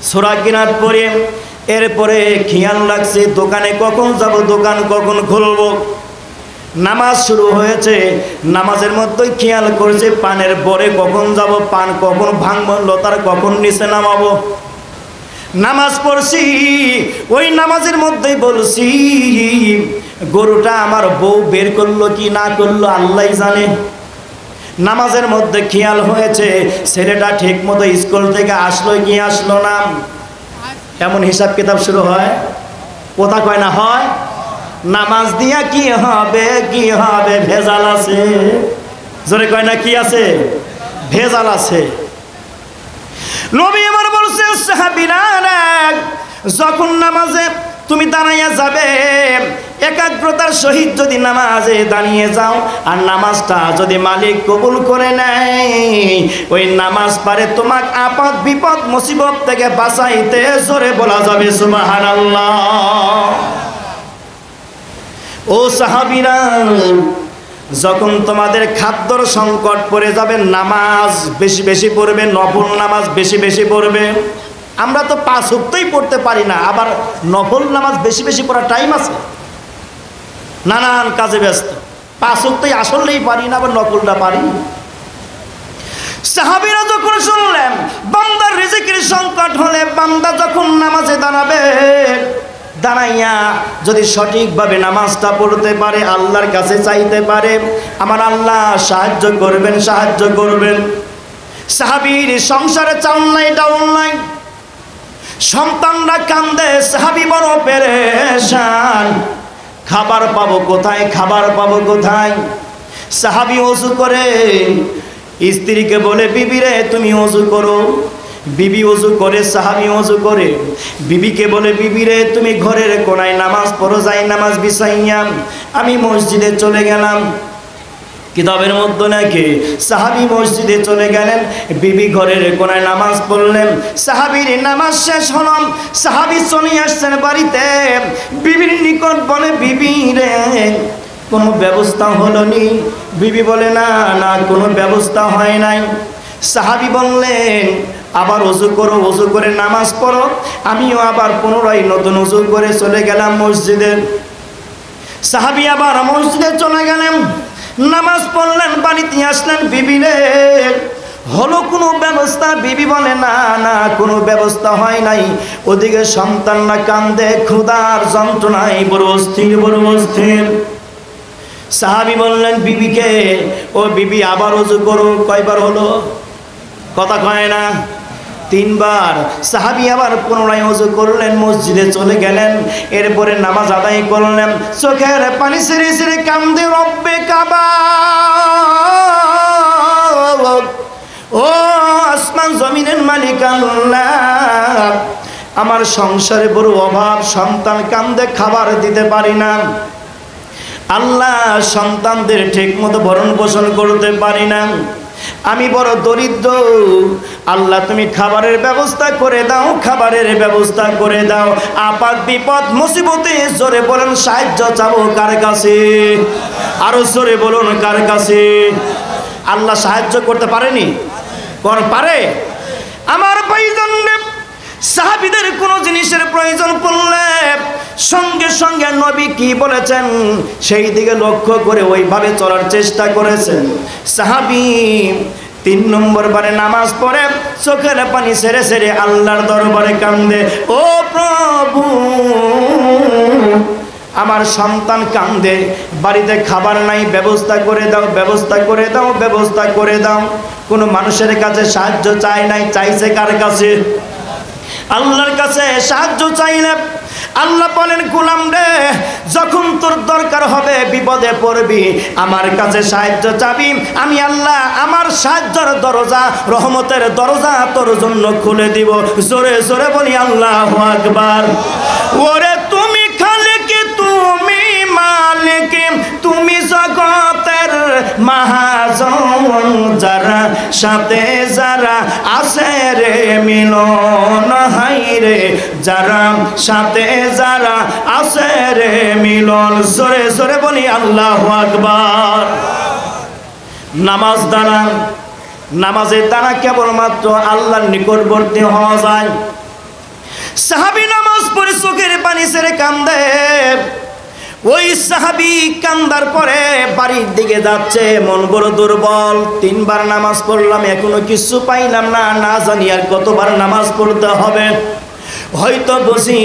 সূরা কিরাত পড়ে, এরপরে খেয়াল রাখছি দোকানে কখন যাব, দোকান কখন খুলব। নামাজ শুরু হয়েছে, নামাজের মধ্যেই খেয়াল করেছে পানের বরে কখন যাব, পান কখন ভাঙব, লতার কখন নিচে নামাবো। নামাজ পড়ছি, ওই নামাজের মধ্যেই বলছি, গরুটা আমার বউ বের করলো কি না করলো আল্লাহই জানে। নামাজের মধ্যে খেয়াল হয়েছে ছেলেটা ঠিক মতো স্কুল থেকে আসলো কি আসলো না। এমন হিসাব কিতাব শুরু হয়। কথা কয় না? হয়। নামাজ দিয়া কি হবে, কি হবে? ভেজাল আছে। জোরে কয় না? কি আছে? ভেজাল আছে। নবী আমার বলছে সাহাবীরা, যখন নামাজে তুমি দাঁড়াইয়া যাবে, একাগ্রতার সহিত যদি নামাজে দাঁড়িয়ে যাও, আর নামাজটা যদি মালিক কবুল করে নেয়, ওই নামাজ পারে তোমাকে আপদ বিপদ মুসিবত থেকে বাঁচাইতে। জোরে বলা যাবে সুবহানাল্লাহ। ও সাহাবীরা, যখন তোমাদের খাদ্যর সংকট পড়ে যাবে, নামাজ বেশি বেশি পড়বে, নফল নামাজ বেশি বেশি পড়বে। আমরা তো 5 ওয়াক্তই পড়তে পারি না, আবার নফল নামাজ বেশি বেশি পড়ার টাইম আছে? নানান কাজে ব্যস্ত, 5 ওয়াক্তই আসলেই পারি না, আবার নফলটা পারি। সাহাবীরা যখন শুনলেন বান্দার রিজিকের সংকট হলে বান্দা যখন নামাজে দাঁড়াবে, দাঁড়াইয়া যদি সঠিকভাবে নামাজটা পড়তে পারে, আল্লাহর কাছে চাইতে পারে, আমার আল্লাহ সাহায্য করবেন, সাহায্য করবেন। সাহাবীর সংসারে চাউল নাই, ডাউল নাই, সন্তানরা কান্দে, সাহাবী বড় পেরেশান, খাবার পাবো কোথায়, খাবার পাবো কোথায়? সাহাবী ওযু করে স্ত্রীকে বলে, বিবি রে তুমি ওযু করো। বিবি ওযু করে, সাহাবী ওযু করে। বিবিকে বলে, বিবি রে তুমি ঘরের কোনায় নামাজ পড়ো, যাই নামাজ বিছাইয়া। আমি মসজিদে চলে গেলাম। কিতাবের মধ্যে নাকি সাহাবী মসজিদে চলে গেলেন, বিবি ঘরের কোনায় নামাজ পড়লেন। সাহাবীর নামাজ শেষ হলো, সাহাবী চলে আসছেন বাড়িতে। বিবির নিকট বলে, বিবি রে কোনো ব্যবস্থা হলো নি? বিবি বলে, না না, কোনো ব্যবস্থা হয় নাই। সাহাবী বললেন, আবার ওযু করো, ওযু করে নামাজ পড়ো। আমিও আবার পুনরায় নতুন ওযু করে চলে গেলাম মসজিদে। সাহাবী আবার মসজিদে চলে গেলেন, নামাজ পড়লেন, বাড়িতে আসলেন। বিবি রে, হলো কোনো ব্যবস্থা? বিবি বলে, না না, কোনো ব্যবস্থা হয় নাই। ওদিকে সন্তানরা কান্দে, ক্ষুধার যন্ত্রণায় বড় অস্থির, বড় অস্থির। সাহাবী বললেন বিবিকে, ও বিবি আবার ওযু করো। কয়বার হলো? কথা কয় না, 3 বার। সাহাবী আবার পুনরায় ওযু করলেন, মসজিদে চলে গেলেন। এরপরে নামাজ আদায় করলেন, চোখের পানি ছেড়ে ছেড়ে কান্দে, রব্বে কাবা, ও আসমান জমিনের মালিক আল্লাহ, আমার সংসারে বড় অভাব, সন্তান কান্দে, খাবার দিতে পারি না। আল্লাহ, সন্তানদের ঠিক মতো ভরণ পোষণ করতে পারি না, আমি বড় দরিদ্র। আল্লাহ, তুমি খাবারের ব্যবস্থা করে দাও, খাবারের ব্যবস্থা করে দাও। আপাত বিপদ মুসিবতে জোরে বলেন সাহায্য চাবো কার কাছে? আরো জোরে বলুন কার কাছে? আল্লাহ সাহায্য করতে পারেনি? পারে। আমার ভাইজান, সাহাবীদের কোনো জিনিসের প্রয়োজন পড়লে সঙ্গে সঙ্গে নবী কি বলেছেন সেই দিকে লক্ষ্য করে ওইভাবে চলার চেষ্টা করেছেন। সাহাবী 3 নম্বর বারে নামাজ পড়ে চোখের পানি ছেড়ে ছেড়ে আল্লাহর দরবারে কান্দে, ও প্রভু, আমার সন্তান কান্দে, বাড়িতে খাবার নাই, ব্যবস্থা করে দাও, ব্যবস্থা করে দাও, ব্যবস্থা করে দাও। কোনো মানুষের কাছে সাহায্য চায় নাই, চাইছে কার কাছে? আল্লাহর কাছে সাহায্য চাইলে আল্লাহ বলেন, গোলাম রে, যখন তোর দরকার হবে, বিপদে পড়বি, আমার কাছে সাহায্য চাবি, আমি আল্লাহ আমার সাহায্যের দরজা, রহমতের দরজা তোর জন্য খুলে দিব। জোরে জোরে বলি আল্লাহু আকবার। ওরে তুমি খালিক, তুমি মালিক, তুমি জগতের মহাজন, যারা সাথে যারা আছে রে মিলন, হাই রে যারা সাথে যারা আছে রে মিলন। জোরে জোরে বলি আল্লাহু আকবার। নামাজ দ্বারা, নামাজের দ্বারা কেবলমাত্র আল্লাহর নিকটবর্তী হওয়া যায়। সাহাবী নামাজ পড়ে চোখের পানি ছেড়ে কান্দে। ওই সাহাবী কান্দার পরে বাড়ির দিকে যাচ্ছে, মন বড় দুর্বল। 3 বার নামাজ পড়লাম, এখনো কিছু পাইলাম না, না জানি আর কতবার নামাজ পড়তে হবে। হয়তো বুঝি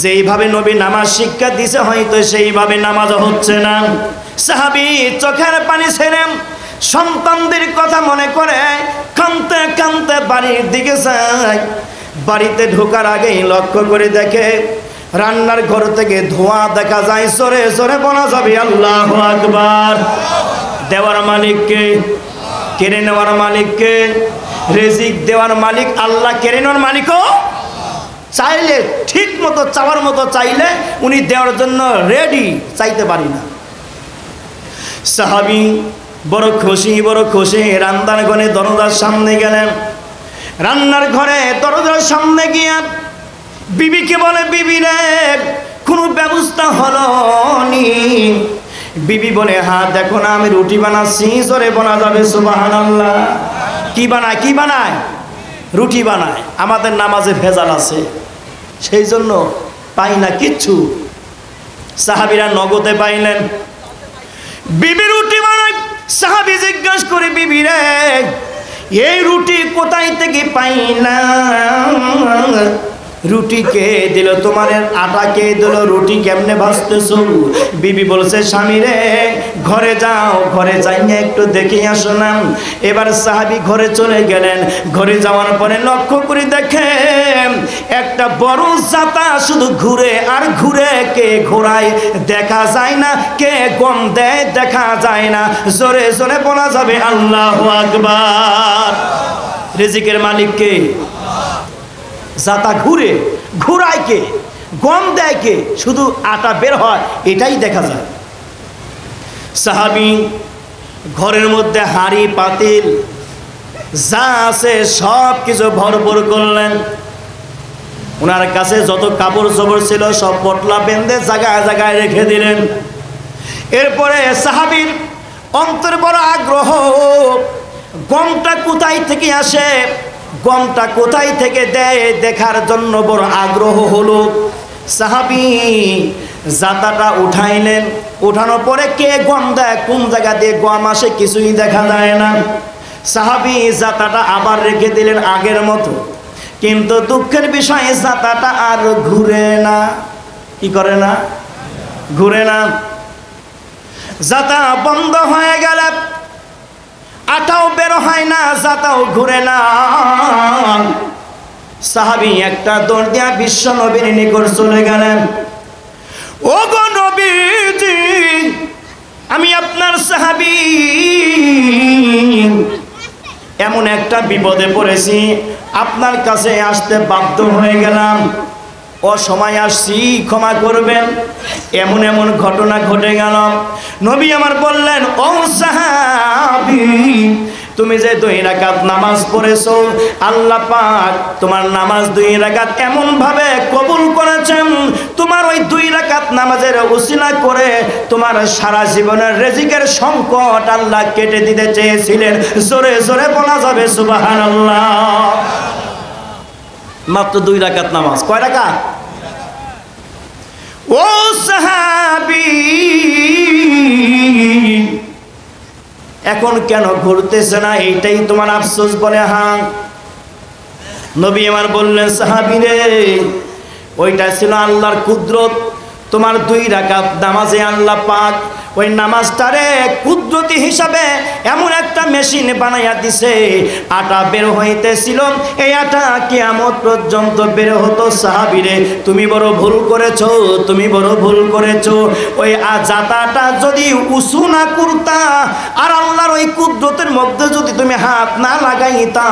যেইভাবে নবী নামাজ শিক্ষা দিছে, হয়তো সেইভাবে নামাজ হচ্ছে না। সাহাবী চোখের পানি ছেড়ে সন্তানদের কথা মনে করে কাঁদতে কাঁদতে বাড়ির দিকে যায়। বাড়িতে ঢোকার আগেই লক্ষ্য করে দেখে রান্নার ঘর থেকে ধোঁয়া দেখা যায়। সরে সরে বলা যাবে আল্লাহু আকবার। দেওয়ার মালিককে, কেড়ে নেওয়ার মালিককে, রিজিক দেওয়ার মালিক আল্লাহ, কেড়ে নেওয়ার মালিকও চাইলে, ঠিক মতো চাওয়ার মতো চাইলে উনি দেওয়ার জন্য রেডি, চাইতে পারি না। সাহাবী বড় খুশি, বড় খুশি। রান্নার ঘরে দরজার সামনে গেলেন। রান্নার ঘরে দরজার সামনে গিয়া বিবিকে বলে, বিবি রে, কোনো ব্যবস্থা হলো নি? বিবি বলে, হ্যাঁ দেখো না, আমি রুটি বানাচ্ছি। জোরে বলা যাবে সুবহানাল্লাহ। কি বানায়? কি বানায়? রুটি বানায়। আমাদের নামাজে ভেজাল আছে, সেই জন্য পাই না কিচ্ছু। সাহাবীরা নগদে পাইলেন। বিবি রুটি বানায়। সাহাবী জিজ্ঞাসা করে, বিবি রে, এই রুটি কোথায় থেকে পাই না? রুটি কে দিল? তোমার আটা কে দিল? রুটি কেমনে ভাজতেছো? বিবি বলছে, স্বামী রে, ঘরে যাও, ঘরে যাই না একটু দেখে আসো না। এবার সাহাবী ঘরে চলে গেলেন। ঘরে যাওয়ার পরে লক্ষ্য করে দেখে একটা বড় জাতা শুধু ঘুরে আর ঘুরে, কে ঘোরায় দেখা যায় না, কে গম দেয় দেখা যায় না। জোরে জোরে বলা যাবে আল্লাহু আকবার। রিজিকের মালিক কে? জাতা ঘুরে, ঘুরায় কে? গম দেয় কে? শুধু আটা বের হয়, এটাই দেখা যায়। সাহাবী ঘরের মধ্যে হাঁড়ি পাতিল যা আছে সব কিছু ভরপুর করলেন। ওনার কাছে যত কাপড় চোপড় ছিল সব পটলা বেঁধে জায়গায় জায়গায় রেখে দিলেন। এরপরে সাহাবীর অন্তর বড় আগ্রহ, গমটা কোথায় থেকে আসে, গমটা কোথায় থেকে দেয় দেখার জন্য বড় আগ্রহ হলো। সাহাবী জাতাটা উঠাইলেন, উঠানোর পরে কে গম দেয়, কোন জায়গা দিয়ে গম আসে কিছুই দেখা যায় না। সাহাবী জাতাটা আবার রেখে দিলেন আগের মতো, কিন্তু দুঃখের বিষয় জাতাটা আর ঘুরে না। কি করে না? ঘুরে না। জাতা বন্ধ হয়ে গেলে আটাও বের হয় না, জাতাও ঘুরে না। সাহাবী একটা দৌড় দিয়া বিশ্ব নবীর নিকট চলে গেলেন। ও গো নবীজি, আমি আপনার সাহাবী, এমন একটা বিপদে পড়েছি, আপনার কাছে আসতে বাধ্য হয়ে গেলাম। অসময় আসছি, ক্ষমা করবেন। এমন এমন ঘটনা ঘটে গেল। নবী আমার বললেন, ও সাহাবী, তুমি যে 2 রাকাত নামাজ পড়েছো, আল্লাহ পাক তোমার নামাজ 2 রাকাত এমন ভাবে কবুল করেছেন, তোমার ওই 2 রাকাত নামাজের উসিলা করে তোমার সারা জীবনের রিজিকের সংকট আল্লাহ কেটে দিতে চেয়েছিলেন। জোরে জোরে বলা যাবে সুবহানাল্লাহ। মাত্র 2 রাকাত নামাজ। কয় রাকাত? ও সাহাবী, এখন কেন ঘুরতেছে না, এইটাই তোমার আফসোস? বলে হ্যাঁ। নবী আমার বললেন, সাহাবী রে, ওইটা ছিল আল্লাহর কুদরত। তোমার 2 রাকাত নামাজে আল্লাহ পাক ওই নামাজটারে কুদরতি হিসাবে এমন একটা মেশিন বানাইয়া দিছে, আটা বের হইতেছিল, এই আটা কিয়ামত পর্যন্ত বের হতো। সাহাবী রে, তুমি বড় ভুল করেছো, তুমি বড় ভুল করেছো। ওই জাতাটা যদি উঁচু না করতা আর আল্লাহর ওই কুদরতের মধ্যে যদি তুমি হাত না লাগাইতা,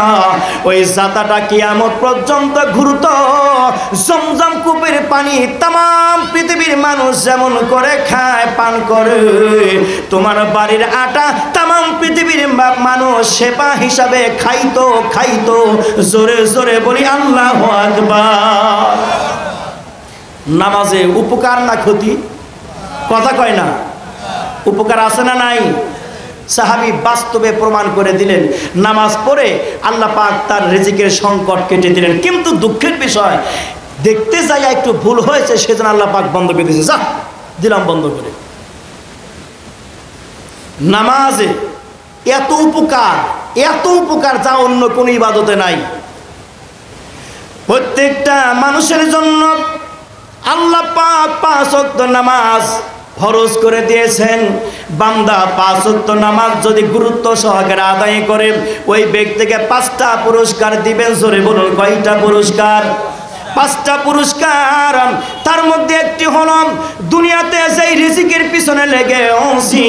ওই জাতাটা কিয়ামত পর্যন্ত ঘুরতো। জমজম কূপের পানি তাম পৃথিবীর মানুষ যেমন করে খায়, পান করে, তোমার বাড়ির আটা তাম পৃথিবীর মানুষ সেবা হিসাবে খাইতো খাইতো। জোরে জোরে বলি আল্লাহু আকবার। নামাজে উপকার না ক্ষতি? কথা কয় না? উপকার আছে না নাই? সাহাবী বাস্তবে প্রমাণ করে দিলেন। নামাজ পড়ে আল্লাহ পাক তার রিজিকের সংকট কেটে দিলেন। কিন্তু দুঃখের বিষয়, দেখতে যাই একটু ভুল হয়েছে, সেজন্য আল্লাহ পাক বন্ধ করে দিয়েছে। যা দিলাম বন্ধ করে। নামাজে এত উপকার যা অন্য কোন ইবাদতে নাই। প্রত্যেকটা মানুষের জন্য আল্লাহ পাক 5 ওয়াক্ত নামাজ ফরজ করে দিয়েছেন। বান্দা 5 ওয়াক্ত নামাজ যদি গুরুত্ব সহকারে আদায় করে, ওই ব্যক্তিকে 5টা পুরস্কার দিবেন। জোরে বলুন, কয়টা পুরস্কার? 5টা পুরস্কার। তার মধ্যে একটি হলো, দুনিয়াতে যেই রিজিকের পিছনে লেগে ওসি,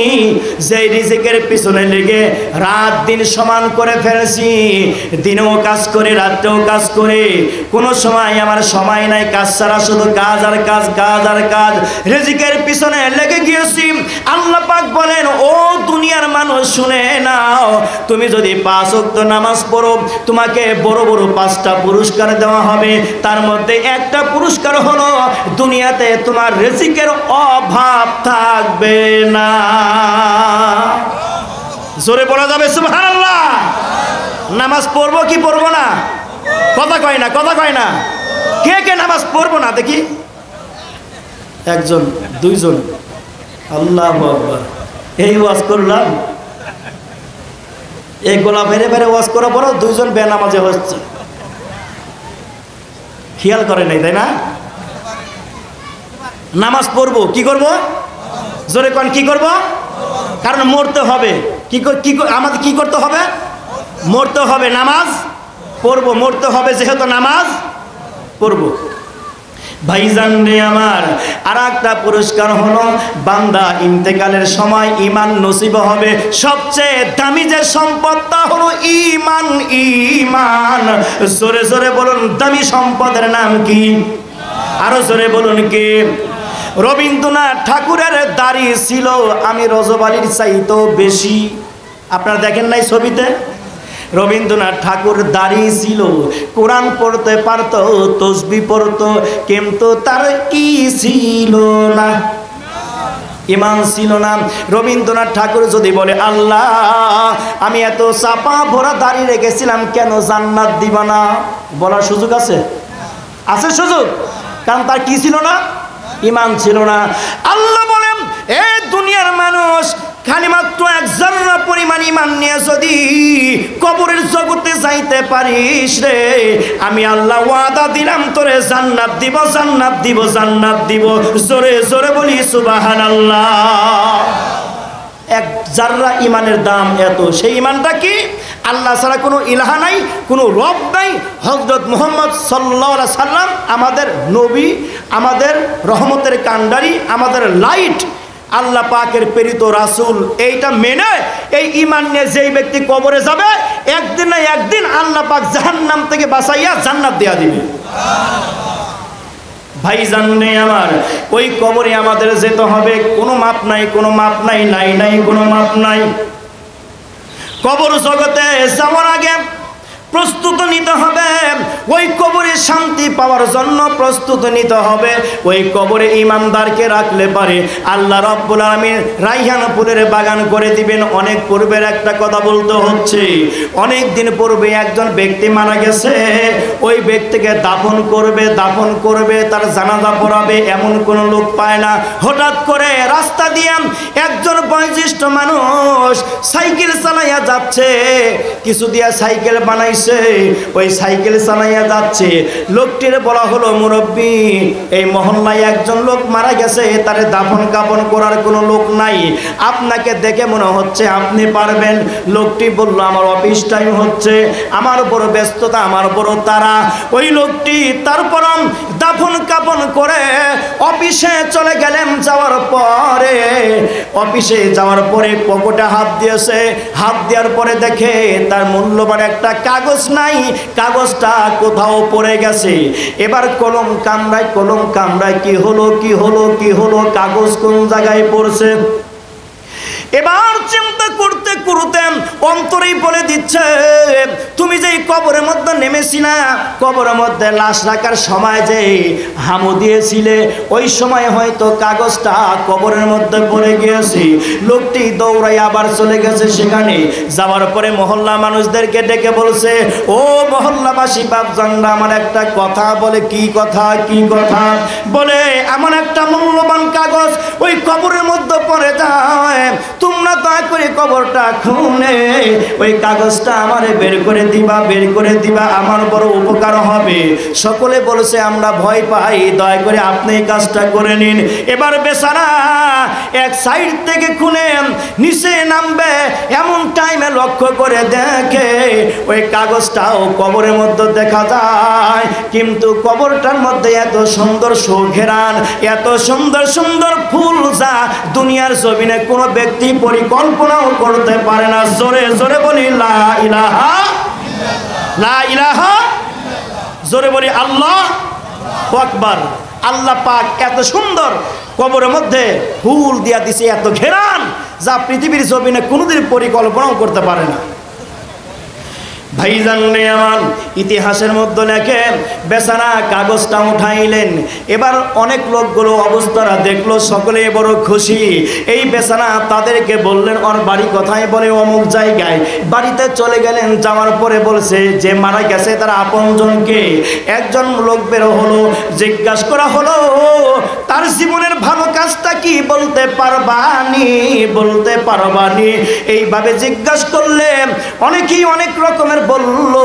যেই রিজিকের পিছনে লেগে রাত দিন সমান করে ফেলছি, দিনেও কাজ করে রাতেও কাজ করে, কোনো সময় আমার সময় নাই, কাজ ছাড়া শুধু কাজ আর কাজ, কাজ আর কাজ, রিজিকের পিছনে লেগে গিয়েছি। আল্লাহ পাক বলেন, ও দুনিয়ার মানুষ শুনে নাও, তুমি যদি 5 ওয়াক্ত নামাজ পড়ো, তোমাকে বড় বড় 5টা পুরস্কার দেওয়া হবে। তার মধ্যে একটা পুরস্কার হলো, দুনিয়াতে তোমার রিজিকের অভাব থাকবে না। জোরে বলা যাবে সুবহানাল্লাহ। নামাজ পড়বো কি পড়বো না? কথা কয় না, কথা কয় না। কে কে নামাজ পড়বো না দেখি? 1 জন 2 জন। আল্লাহু আকবার। এই ওয়াজ করলাম, এই গোলা ফেরে ফেরে ওয়াজ করার পরও 2 জন বেনামাজে হচ্ছে। খেয়াল করে নাই, তাই না? নামাজ পড়বো, কি করব? জোরে কোন, কি করব? কারণ মরতে হবে। কি আমাদের কি করতে হবে? মরতে হবে, নামাজ পড়বো। মরতে হবে যেহেতু নামাজ পড়বো। ভাইজান রে আমার, আর একটা পুরস্কার হলো, বান্দা ইন্তেকালের সময় ঈমান নসিব হবে। সবচেয়ে দামি যে সম্পদটা হলো ঈমান। ঈমান। জোরে জোরে বলুন, দামি সম্পদের নাম কি? আরো জোরে বলুন কি? রবীন্দ্রনাথ ঠাকুরের দাড়ি ছিল আমি রজবালির চাইতেও বেশি। আপনারা দেখেন নাই ছবিতে? রবীন্দ্রনাথ ঠাকুর দাড়ি ছিল, কোরআন পড়তে পারতো, তসবিহ পড়তো, কিন্তু তার কি ছিল না? ইমান ছিল না। রবীন্দ্রনাথ ঠাকুর যদি বলে আল্লাহ আমি এত চাপা ভরা দাঁড়িয়ে রেখেছিলাম, কেন জান্নাত দিবা না, বলার সুযোগ আছে? আছে সুযোগ? কারণ তার কি ছিল না? ইমান ছিল না। আল্লাহ বলেন এ দুনিয়ার মানুষ, খালি মাত্র এক জাররা পরিমাণ ইমান নিয়ে যদি কবরের জগতে যাইতে পারিস রে, আমি আল্লাহ ওয়াদা দিলাম তোরে জান্নাত দিব, জান্নাত দিব, জান্নাত দিব। জোরে জোরে বলি সুবহানাল্লাহ। এক জাররা ইমানের দাম এত। সেই ইমানটা কি? আল্লাহ ছাড়া কোনো ইলাহা নাই, কোনো রব নাই। হযরত মুহাম্মদ সাল্লাল্লাহু আলাইহি সাল্লাম আমাদের নবী, আমাদের রহমতের কান্ডারি, আমাদের লাইট, আল্লাহ পাকের প্রেরিত রাসূল। এইটা মেনে এই ঈমান নিয়ে যেই ব্যক্তি কবরে যাবে, একদিন না একদিন আল্লাহ পাক জাহান্নাম থেকে বাঁচাইয়া জান্নাত দেয়া দিবে। ভাই জাননে আমার, ওই কবরে আমাদের যেতে হবে, কোনো মাপ নাই, কোনো মাপ নাই, নাই নাই কোনো মাপ নাই। কবর জগতে যাওয়ার আগে প্রস্তুত নিতে হবে, ওই কবরে শান্তি পাওয়ার জন্য প্রস্তুত নিতে হবে। ওই কবরে ইমানদারকে রাখলে পারে আল্লাহ রাব্বুল আলামিন রাইহান ফুলের বাগান করে দিবেন। অনেক পূর্বের একটা কথা বলতে হচ্ছে, অনেক দিন পূর্বে একজন ব্যক্তি মারা গেছে, ওই ব্যক্তিকে দাফন করবে, দাফন করবে, তার জানাজা পড়াবে, এমন কোনো লোক পায় না। হঠাৎ করে রাস্তা দিয়ে একজন বয়োজ্যেষ্ঠ মানুষ সাইকেল চালাইয়া যাচ্ছে, কিছু দিয়া সাইকেল বানাইছে, ওই সাইকেল চালাইয়া যাচ্ছে। লোকটির বলা হলো মুরব্বী, এই মহল্লায় একজন লোক মারা গেছে, তারে দাফন কাফন করার কোনো লোক নাই, আপনাকে দেখে মনে হচ্ছে আপনি পারবেন। লোকটি বলল আমার অফিস টাইম হচ্ছে, আমার বড় ব্যস্ততা, আমার বড় তারা। ওই লোকটি তারপর দাফন কাফন করে অফিসে চলে গেলেন। যাওয়ার পরে, অফিসে যাওয়ার পরে পকেটে হাত দিয়েছে, হাত দেওয়ার পরে দেখে তার মূল্যবান একটা কাগজ নাই, কাগজটা কোথাও পড়ে গেছে। এবার কলম কামড়ায়, কলম কামড়ায়, কি হলো, কি হলো, কি হলো, কাগজ কোন জায়গায় পড়ছে। এবার চিন্তা করতে করতে অন্তরেই বলে দিচ্ছে, তুমি যে কবরের মধ্যে নেমেছিলে, কবরের মধ্যে লাশ রাখার সময় যে হামু দিয়েছিলে, ওই সময় হয়তো কাগজটা কবরের মধ্যে পড়ে গিয়েছে। লোকটি দৌড়াই আবার চলে গেছে সেখানে। যাওয়ার পরে মহল্লা মানুষদেরকে ডেকে বলছে, ও মহল্লাবাসী বাপজানরা, আমার একটা কথা। বলে কি কথা, কি কথা? বলে এমন একটা মূল্যবান কাগজ ওই কবরের মধ্যে পড়ে যায়, তোমরা দয়া করে কবরটা খুলে ওই কাগজটা আমারে বের করে দিবা, বের করে দিবা, আমার বড় উপকার হবে। সকলে বলেছে আমরা ভয় পাই, দয়া করে আপনি এই কাজটা করে নিন। এবার বেচারা এক সাইড থেকে খুলে নিচে নামবে, এমন টাইমে লক্ষ্য করে দেখে ওই কাগজটাও কবরের মধ্যে দেখা যায়, কিন্তু কবরটার মধ্যে এত সুন্দর সুঘেরান, এত সুন্দর সুন্দর ফুল, যা দুনিয়ার জমিনে কোনো ব্যক্তি পরিকল্পনাও করতে পারে না। জোরে জোরে বলি লা ইলাহা, লা ইলাহা, জোরে বলি আল্লাহু আকবার। আল্লাহ পাক এত সুন্দর কবরের মধ্যে ফুল দিয়া দিছে, এত ঘেরান, যা পৃথিবীর জমিনে কোনোদিন পরিকল্পনাও করতে পারে না। ভাইজান রে আমার, ইতিহাসের মধ্যে লেখে বেচারা কাগজটা উঠাইলেন। এবার অনেক লোকগুলো অবস্থারা দেখলো, সকলে বড় খুশি। এই বেচারা তাদেরকে বললেন ওর বাড়ি কোথায়? বলে অমুক জায়গায়। বাড়িতে চলে গেলেন, যাওয়ার পরে বলছে যে মারা গেছে তার আপনজনকে। একজন লোক বের হলো, জিজ্ঞাসা করা হলো তার জীবনের ভালো কাজটা কি, বলতে পারবানি, বলতে পারবানি? এইভাবে জিজ্ঞাসা করলেন, অনেকেই অনেক রকমের বলল।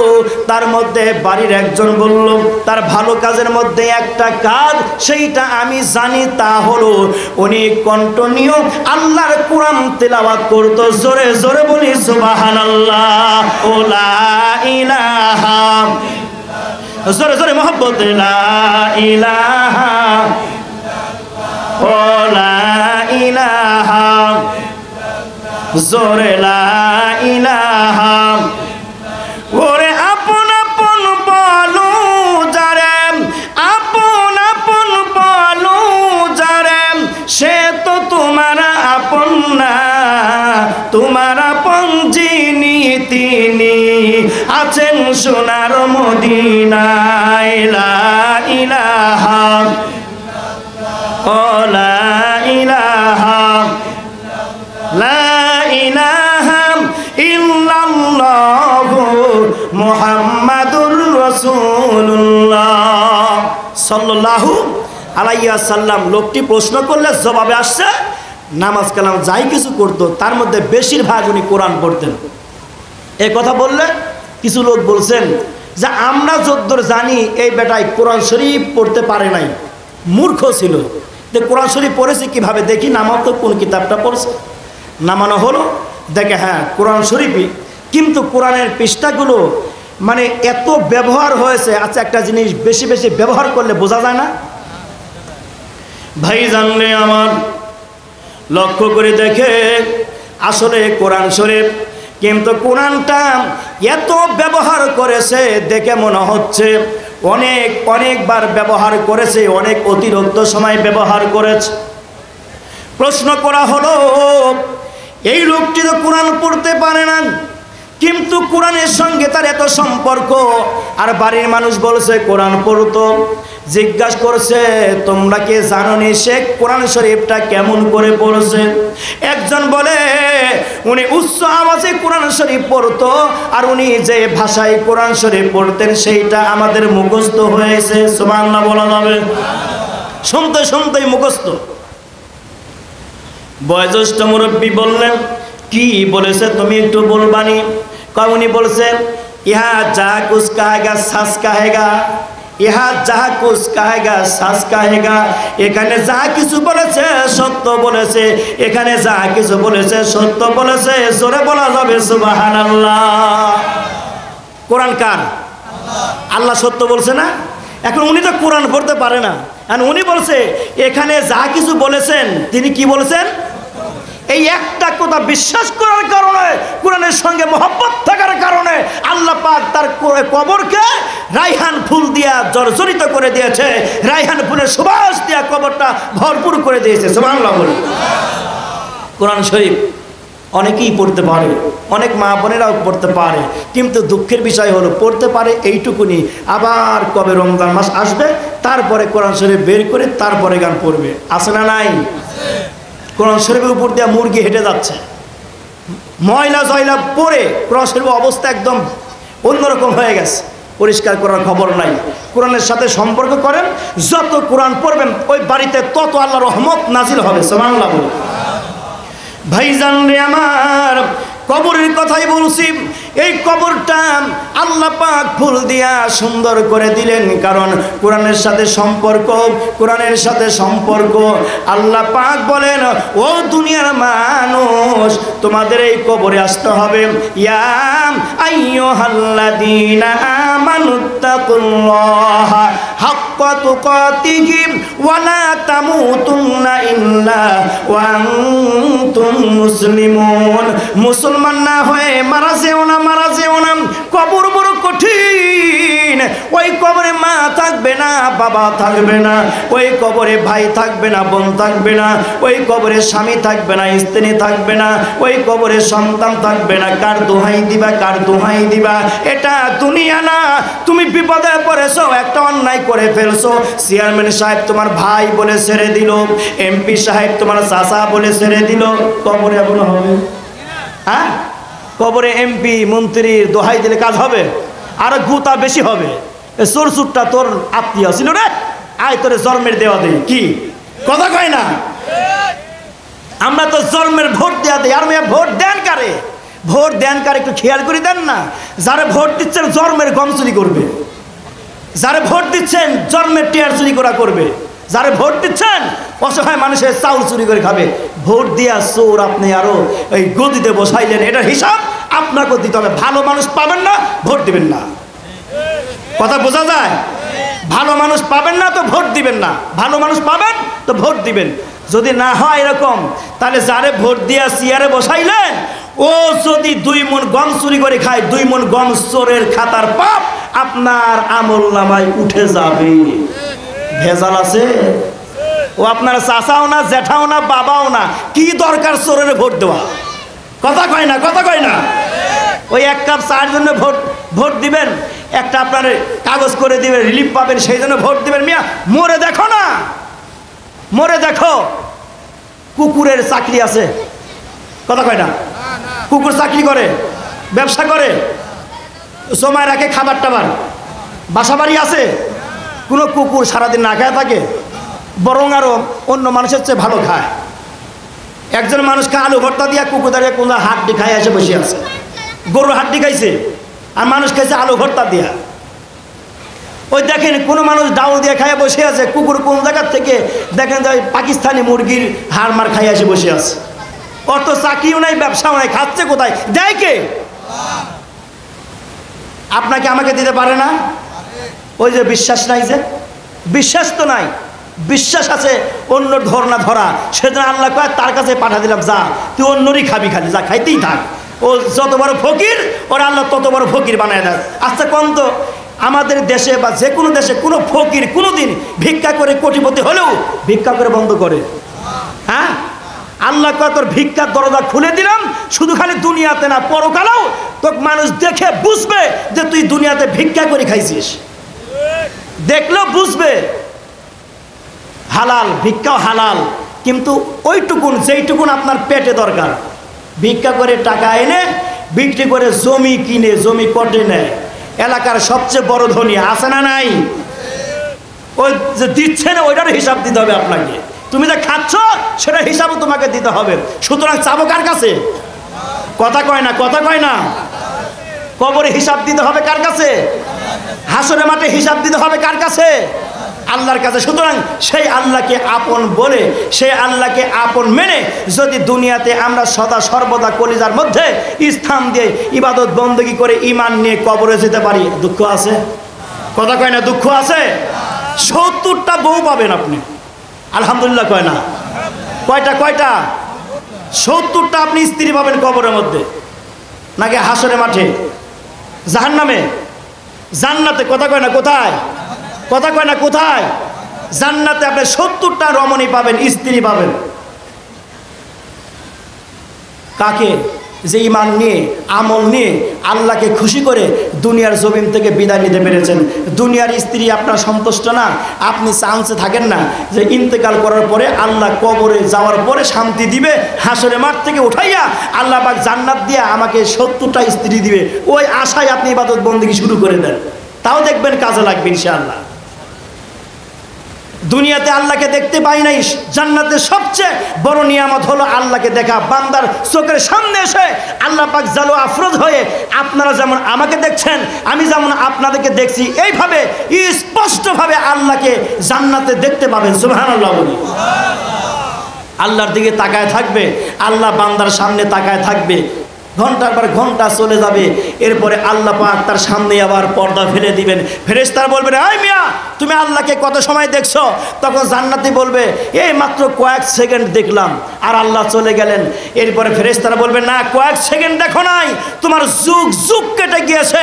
তার মধ্যে বাড়ির একজন বলল তার ভালো কাজের মধ্যে একটা কাজ, সেইটা আমি জানি, তা হলো উনি কন্টিনিউ আল্লাহর কোরআন তেলাওয়াত করতো। জোরে জোরে বলি সুবহানাল্লাহ, ও লা ইলাহা, জোরে জোরে মহব্বত, লা ইলাহা, ও লা ইলাহা, জোরে লা ইলাহা। ওরে আপন আপন বলো যারে, আপন আপন বলো যারে, সে তো তোমার আপন না, তোমার আপন যিনি তিনি আছেন সোনার মদিনায়। লা ইলাহা, ও লা ইলাহা, সাল্লাল্লাহু আলাইহি ওয়াসাল্লাম। লোকটি প্রশ্ন করলে জবাবে আসছে নামাজ কালাম যাই কিছু করতো তার মধ্যে বেশিরভাগ উনি কোরআন পড়তেন। এই কথা বললে কিছু লোক বলছেন যে আমরা যদ্দূর জানি এই বেটায় কোরআন শরীফ পড়তে পারে নাই, মূর্খ ছিল। যে কোরআন শরীফ পড়েছে কিভাবে দেখি, নামাও তো কোন কিতাবটা পড়ছে। নামানো হলো, দেখে হ্যাঁ কোরআন শরীফই, কিন্তু কোরআনের পৃষ্ঠাগুলো মানে এত ব্যবহার হয়েছে। আচ্ছা, একটা জিনিস বেশি বেশি ব্যবহার করলে বোঝা যায় না? ভাই জানলে আমার লক্ষ্য করে দেখে আসলে কোরআন শরীফ কিন্তু কোরআনটা এত ব্যবহার করেছে দেখে মনে হচ্ছে অনেকবার ব্যবহার করেছে, অনেক অতিরিক্ত সময় ব্যবহার করেছে। প্রশ্ন করা হলো এই লোকটি তো কোরআন পড়তে পারে না, কিন্তু কোরআনের সঙ্গে তার এত সম্পর্ক, আর বাড়ির মানুষ বলছে কোরআন পড়তো। জিজ্ঞাসা করছে তোমরা কি জানো নি সে কোরআন শরীফটা কেমন করে পড়ছে? একজন বলে উনি উচ্চ আওয়াজে কোরআন শরীফ পড়তো, আর উনি যে ভাষায় কোরআন শরীফ পড়তেন সেইটা আমাদের মুখস্থ হয়েছে। সুবহানাল্লাহ বলা যাবে? শুনতে শুনতেই মুখস্থ। বয়োজ্যেষ্ঠ মুরব্বী বললেন কি বলেছে তুমি একটু বলবানি? উনি বলছেন ইহা যা কুছ কাহেগা সাস কাহেগা, ইহা যা কুছ কাহেগা সাস কাহেগা। এখানে যা কিছু বলেছে সত্য বলেছে, এখানে যা কিছু বলেছে সত্য বলেছে। জোরে বলা যাবে সুবহানাল্লাহ। কোরআন কার? আল্লাহ সত্য বলছে না? এখন উনি তো কোরআন পড়তে পারে না, আর উনি বলছে এখানে যা কিছু বলেছেন তিনি কি বলেছেন। এই একটা কথা বিশ্বাস করার কারণে, কোরআনের সঙ্গে মহব্বত থাকার কারণে আল্লাহ পাক তার কবরকে রাইহান ফুল দিয়া জর্জরিত করে দিয়েছে, রাইহান ফুলের সুবাস দিয়া কবরটা ভরপুর করে দিয়েছে। সুবহানাল্লাহ বলে। কোরআন শরীফ অনেকেই পড়তে পারে, অনেক মা বোনেরাও পড়তে পারে, কিন্তু দুঃখের বিষয় হলো পড়তে পারে এইটুকুনি। আবার কবে রমজান মাস আসবে তারপরে কোরআন শরীফ বের করে তারপরে গান পড়বে। আছে না নাই? কোরআন শরীফের উপর দিয়ে মুরগি হেঁটে যাচ্ছে, ময়লা জয়লা পরে কোরআন শরীফের অবস্থা একদম অন্যরকম হয়ে গেছে। পরিষ্কার করার খবর নাই। কোরআনের সাথে সম্পর্ক করেন, যত কোরআন পড়বেন ওই বাড়িতে তত আল্লাহর রহমত নাজিল হবে। সুবহানাল্লাহ। ভাইজান রে আমার, কবরের কথাই বলছি। এই কবরটা আল্লাহ পাক ফুল দিয়া সুন্দর করে দিলেন, কারণ কোরআনের সাথে সম্পর্ক, কোরআনের সাথে সম্পর্ক। আল্লাহ পাক বলেন ও দুনিয়ার মানুষ তোমাদের এই কবরে আসতে হবে। ইয়া আইয়ুহাল্লাযীনা আমানুত্তাকুল্লাহা হাক্কা তুকাতিহি ওয়া লা তামুতুন্না ইল্লা ওয়া আনতুম মুসলিমুন। মুসলমান না হয়ে মারা যেও না, মারা যেও না। কবর বড় কঠিন। ওই কবরে মা থাকবে না, বাবা থাকবে না, ওই কবরে ভাই থাকবে না, বোন থাকবে না, ওই কবরে স্বামী থাকবে না, স্ত্রী থাকবে না, ওই কবরে সন্তান থাকবে না। কার দোহাই দিবা, কার দোহাই দিবা? এটা দুনিয়া না। তুমি বিপদে পড়েছো, একটা অন্যায় করে ফেলছো, চেয়ারম্যান সাহেব তোমার ভাই বলে ছেড়ে দিল, এমপি সাহেব তোমার চাচা বলে ছেড়ে দিল, কবরে এমন হবে? হ্যাঁ, কবরে এমপি মন্ত্রীর দোহাই দিলে কাজ হবে? আর গুতা বেশি হবে। চোর চুরটা তোর আত্মীয় ছিল রে, আয় তোরে জন্মের দেওয়া দেই। কি কথা কয় না? আমরা তো জন্মের ভোট দেওয়া দিই। আর মেয়ে ভোট দেন কারে? ভোট দেন কারে একটু খেয়াল করে দেন না। যারা ভোট দিচ্ছেন জন্মের গম চুরি করবে, যারা ভোট দিচ্ছেন জন্মের টিয়ার চুরি করা করবে, যারা ভোট দিচ্ছেন অসহায় মানুষের চাউল চুরি করে খাবে। ভোট দিয়া চোর আপনি আরো এই গদিতে বসাইলেন, এটার হিসাব আপনাকে দিতে হবে। ভালো মানুষ পাবেন না, ভোট দিবেন না। কথা বোঝা যায়? ভালো মানুষ পাবেন না তো ভোট দিবেন না, ভালো মানুষ পাবেন তো ভোট দিবেন। যদি না হয় এরকম, তাহলে যারে ভোট দিয়া চেয়ারে বসাইলেন ও যদি 2 মণ গম চুরি করে খায়, 2 মণ গম চোরের খাতার পাপ আপনার আমল নামায় উঠে যাবে। ভেজাল আছে? ও আপনার চাচাও না, জ্যাঠাও না, বাবাও না। কি দরকার চোরের ভোট দেওয়া? কথা কয় না, কথা কয় না। ওই 1 কাপ চার জন্য ভোট দিবেন, একটা আপনার কাগজ করে দিবেন, রিলিফ পাবেন, সেই জন্য ভোট দিবেন। মিয়া মরে দেখো না, মরে দেখো। কুকুরের চাকরি আছে, কথা কয় না। কুকুর চাকরি করে, ব্যবসা করে, সময় রাখে, খাবার টাবার, বাসা বাড়ি আছে, কোনো কুকুর সারাদিন না খায় থাকে? বরং আরও অন্য মানুষের চেয়ে ভালো খায়। একজন মানুষকে আলু ভর্তা দিয়া কুকুর দাঁড়িয়ে কোন হাড্ডি খায় এসে বসে আছে। গরুর হাড্ডি খাইছে আর মানুষ খাইছে আলু ভর্তা দিয়া। ওই দেখেন কোনো মানুষ ডাউল দিয়ে খাইয়া বসে আছে, কুকুর কোন জায়গার থেকে দেখেন যে পাকিস্তানি মুরগির হাড় মার খাইয়া এসে বসে আছে। অত চাকরিও নাই, ব্যবসাও নাই, খাচ্ছে কোথায়? দেয় কে? আপনাকে আমাকে দিতে পারে না? ওই যে বিশ্বাস নাই, যে বিশ্বাস তো নাই, বিশ্বাস আছে অন্য ধর না ধরা, সেজন্য আল্লাহ কয় তার কাছে পাঠা দিলাম, যা তুই অন্যরই খাবি, খালি যা খাইতেই থাক। ও যত বড় ফকির ওর আল্লাহ তত বড় ফকির বানায় দেয়। আচ্ছা কোন তো আমাদের দেশে বা যে কোনো দেশে কোনো ফকির কোনোদিন ভিক্ষা করে কোটিপতি হলেও ভিক্ষা করে বন্ধ করে? হ্যাঁ, আল্লাহ কয় তোর ভিক্ষার দরজা খুলে দিলাম, শুধু খালি দুনিয়াতে না পরকালেও তোকে মানুষ দেখে বুঝবে যে তুই দুনিয়াতে ভিক্ষা করে খাইছিস। দেখলেও বুঝবে হালাল, ভিক্ষাও হালাল, কিন্তু ওইটুকুন যেইটুকুন আপনার পেটে দরকার। ভিক্ষা করে টাকা এনে বিক্রি করে জমি কিনে জমি কটে নেয়, এলাকার সবচেয়ে বড় ধনী আছে না নাই? ওই যে দিচ্ছে না ওইটার হিসাব দিতে হবে আপনাকে। তুমি যে খাচ্ছ সেটা হিসাবও তোমাকে দিতে হবে। সুতরাং চাবো কার কাছে? কথা কয় না, কথা কয় না। কবরে হিসাব দিতে হবে কার কাছে? হাসরের মাঠে হিসাব দিতে হবে কার কাছে? আল্লাহর কাছে। সুতরাং সেই আল্লাহকে আপন বলে, সেই আল্লাহকে আপন মেনে যদি দুনিয়াতে আমরা সদা সর্বদা কলিজার মধ্যে স্থান দিয়ে ইবাদত বন্দেগী করে ঈমান নিয়ে কবরে যেতে পারি, দুঃখ আছে? কথা কয় না, দুঃখ আছে? 70টা বউ পাবেন আপনি, আলহামদুলিল্লাহ কয় না? কয়টা কয়টা? 70টা আপনি স্ত্রী পাবেন কবরের মধ্যে, নাকি হাসরের মাঠে, জাহান্নামে, জান্নাতে? কথা কয় না, কোথায়? কথা কয় না, কোথায়? জান্নাতে আপনি 70টা রমণী পাবেন, স্ত্রী পাবেন। কাকে? যে ঈমান নিয়ে আমল নিয়ে আল্লাহকে খুশি করে দুনিয়ার জমিন থেকে বিদায় নিতে পেরেছেন। দুনিয়ার স্ত্রী আপনার সন্তুষ্ট না, আপনি চান্সে থাকেন না যে ইন্তেকাল করার পরে আল্লাহ কবরে যাওয়ার পরে শান্তি দিবে, হাসরে মাঠ থেকে উঠাইয়া আল্লাহ পাক জান্নাত দিয়া আমাকে 70টা স্ত্রী দিবে, ওই আশায় আপনি ইবাদত বন্দেগী শুরু করে দেন, তাও দেখবেন কাজে লাগবে ইনশাআল্লাহ। দুনিয়াতে আল্লাহকে দেখতে পাই নাই, জান্নাতে সবচেয়ে বড় নিয়ামত হলো আল্লাহকে দেখা। বান্দার চোখের সামনে এসে আল্লাহ পাক জালো আফরোজ হয়ে আপনারা যেমন আমাকে দেখছেন, আমি যেমন আপনাদেরকে দেখছি, এইভাবে স্পষ্টভাবে আল্লাহকে জান্নাতে দেখতে পাবেন। সুবহানাল্লাহ বলি। আল্লাহর দিকে তাকায় থাকবে, আল্লাহ বান্দার সামনে তাকায় থাকবে, ঘন্টার পর ঘন্টা চলে যাবে, এরপরে আল্লাহ পাক তার সামনে আবার পর্দা ফেলে দিবেন। ফেরেশতারা বলবেন, এই মিয়া তুমি আল্লাহকে কত সময় দেখছো? তখন জান্নাতি বলবে, এই মাত্র কয়েক সেকেন্ড দেখলাম, আর আল্লাহ চলে গেলেন। এরপরে ফেরেশতারা বলবেন, না কয়েক সেকেন্ড দেখো নাই, তোমার যুগ যুগ কেটে গিয়েছে,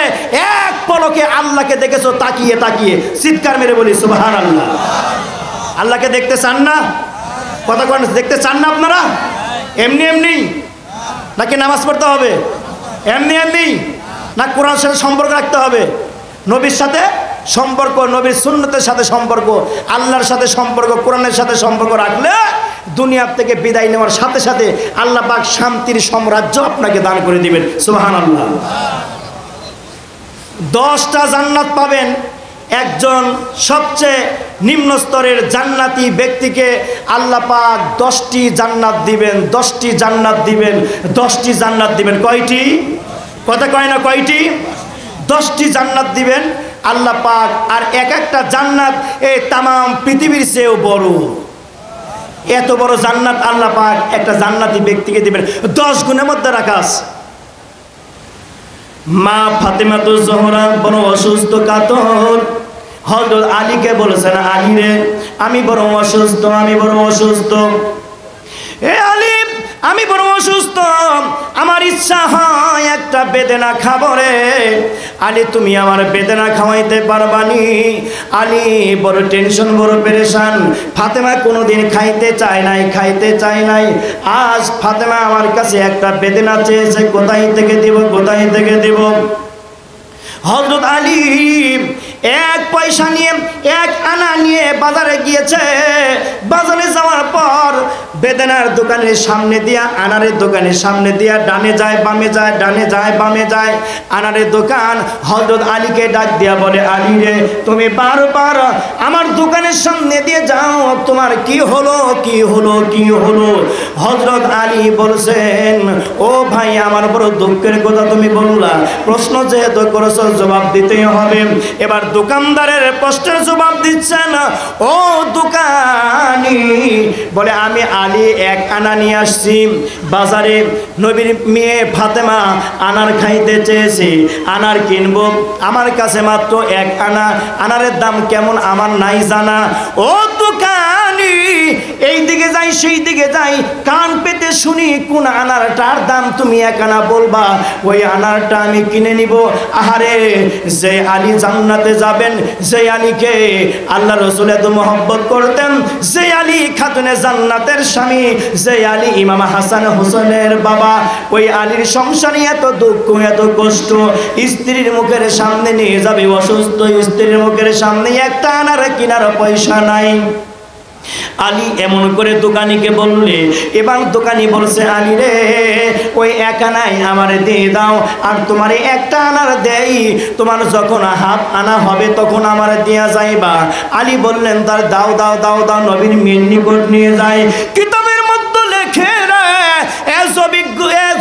এক পলকে আল্লাহকে দেখেছো তাকিয়ে তাকিয়ে। চিৎকার মেরে বলি সুবহানাল্লাহ। আল্লাহকে দেখতে চান না? কথা কোন দেখতে চান না আপনারা? এমনি এমনি নাকি নামাজ পড়তে হবে? এমনি এমনি না কোরআনের সাথে সম্পর্ক রাখতে হবে? নবীর সাথে সম্পর্ক, নবীর সুন্নতের সাথে সম্পর্ক, আল্লাহর সাথে সম্পর্ক, কোরআনের সাথে সম্পর্ক রাখলে দুনিয়ার থেকে বিদায় নেওয়ার সাথে সাথে আল্লাহ পাক শান্তির সাম্রাজ্য আপনাকে দান করে দিবেন। সুবহানাল্লাহ। 10টা জান্নাত পাবেন। একজন সবচেয়ে নিম্ন স্তরের জান্নাতি ব্যক্তিকে আল্লাহ পাক 10টি জান্নাত দিবেন, 10টি জান্নাত দিবেন, 10টি জান্নাত দিবেন। কয়টি? কথা কয় না, কয়টি? 10টি জান্নাত দিবেন আল্লাহ পাক। আর এক একটা জান্নাত এই তাম পৃথিবীর চেয়েও বড়। এত বড় জান্নাত আল্লাহ পাক একটা জান্নাতি ব্যক্তিকে দিবেন। 10 গুণের মধ্যে রাখা আছে। মা ফাতেমাতুজ জোহরা বড় অসুস্থ কাতর, হযরত আলীকে বলেছেন, আলী রে আমি বড় অসুস্থ, আমি বড় অসুস্থ। এ আলী আমি বড় অসুস্থ, আমার ইচ্ছা হয় একটা বেদেনা খাবো রে। আলী তুমি আমার বেদেনা খাওয়াইতে পারবানি? আলী বড় টেনশন, বড় পেরেশান। ফাতেমা কোনোদিন খাইতে চায় নাই, খাইতে চায় নাই। আজ ফাতেমা আমার কাছে একটা বেদেনা চেয়েছে, কোথায় থেকে দিব, কোথায় থেকে দিব? হযরত আলী এক পয়সা নিয়ে, এক আনা নিয়ে বাজারে গিয়েছে। বাজারে যাওয়ার পর বেদানার দোকানের সামনে দিয়া, আনারের দোকানের সামনে দিয়া ডানে যায় বামে যায়, ডানে যায় বামে যায়। আনারের দোকান হযরত আলীকে ডাক দিয়া বলে, আলী রে, তুমি বারবার আমার দোকানের সামনে দিয়ে যাও, তোমার কি হলো কি হলো কি হলো? হযরত আলী বলছেন, ও ভাই, আমার বড় দুঃখের কথা তুমি বললা, প্রশ্ন যেহেতু করেছো জবাব দিতেই হবে। এবার দোকানদারের প্রশ্নের জবাব দিচ্ছেন। ও দোকানি, বলে আমি আলী এক আনা নিয়ে আসছি বাজারে, নবীর মেয়ে ফাতেমা আনার খাইতে চেয়েছি, আনার কিনবো, আমার কাছে মাত্র এক আনা, আনারের দাম কেমন আমার নাই জানা। ও দোকানি, এই দিকে যাই সেই দিকে যাই, কান পেতে শুনি কোন আনারটার দাম তুমি এক আনা বলবা, ওই আনারটা আমি কিনে নিব। আহারে, যে আলী জান্নাতে যাবেন, যে আলীকে আল্লাহ রাসূল এত মহব্বত করতেন, যে আলী খাতুনে জান্নাতের স্বামী, যে আলী ইমাম হাসান হোসেনের বাবা, ওই আলীর সংসারে এত দুঃখ এত কষ্ট, স্ত্রীর মুখের সামনে নিয়ে যাবে অসুস্থ স্ত্রীর মুখের সামনে একটা আনার কেনার পয়সা নাই। আলী এমন করে দোকানিকে বললে, এবার দোকানি বলছে, আলী রে, ওই এক আনাই আমারে দিয়ে দাও, আর তোমার একটা আনার দেই, তোমার যখন হাফ আনা হবে তখন আমার দেয়া যাইবা। আলী বললেন, তার দাও দাও দাও দাও, নবীর মেয়ের নিকট নিয়ে যায়। কিতাবের মধ্যে লেখে রে,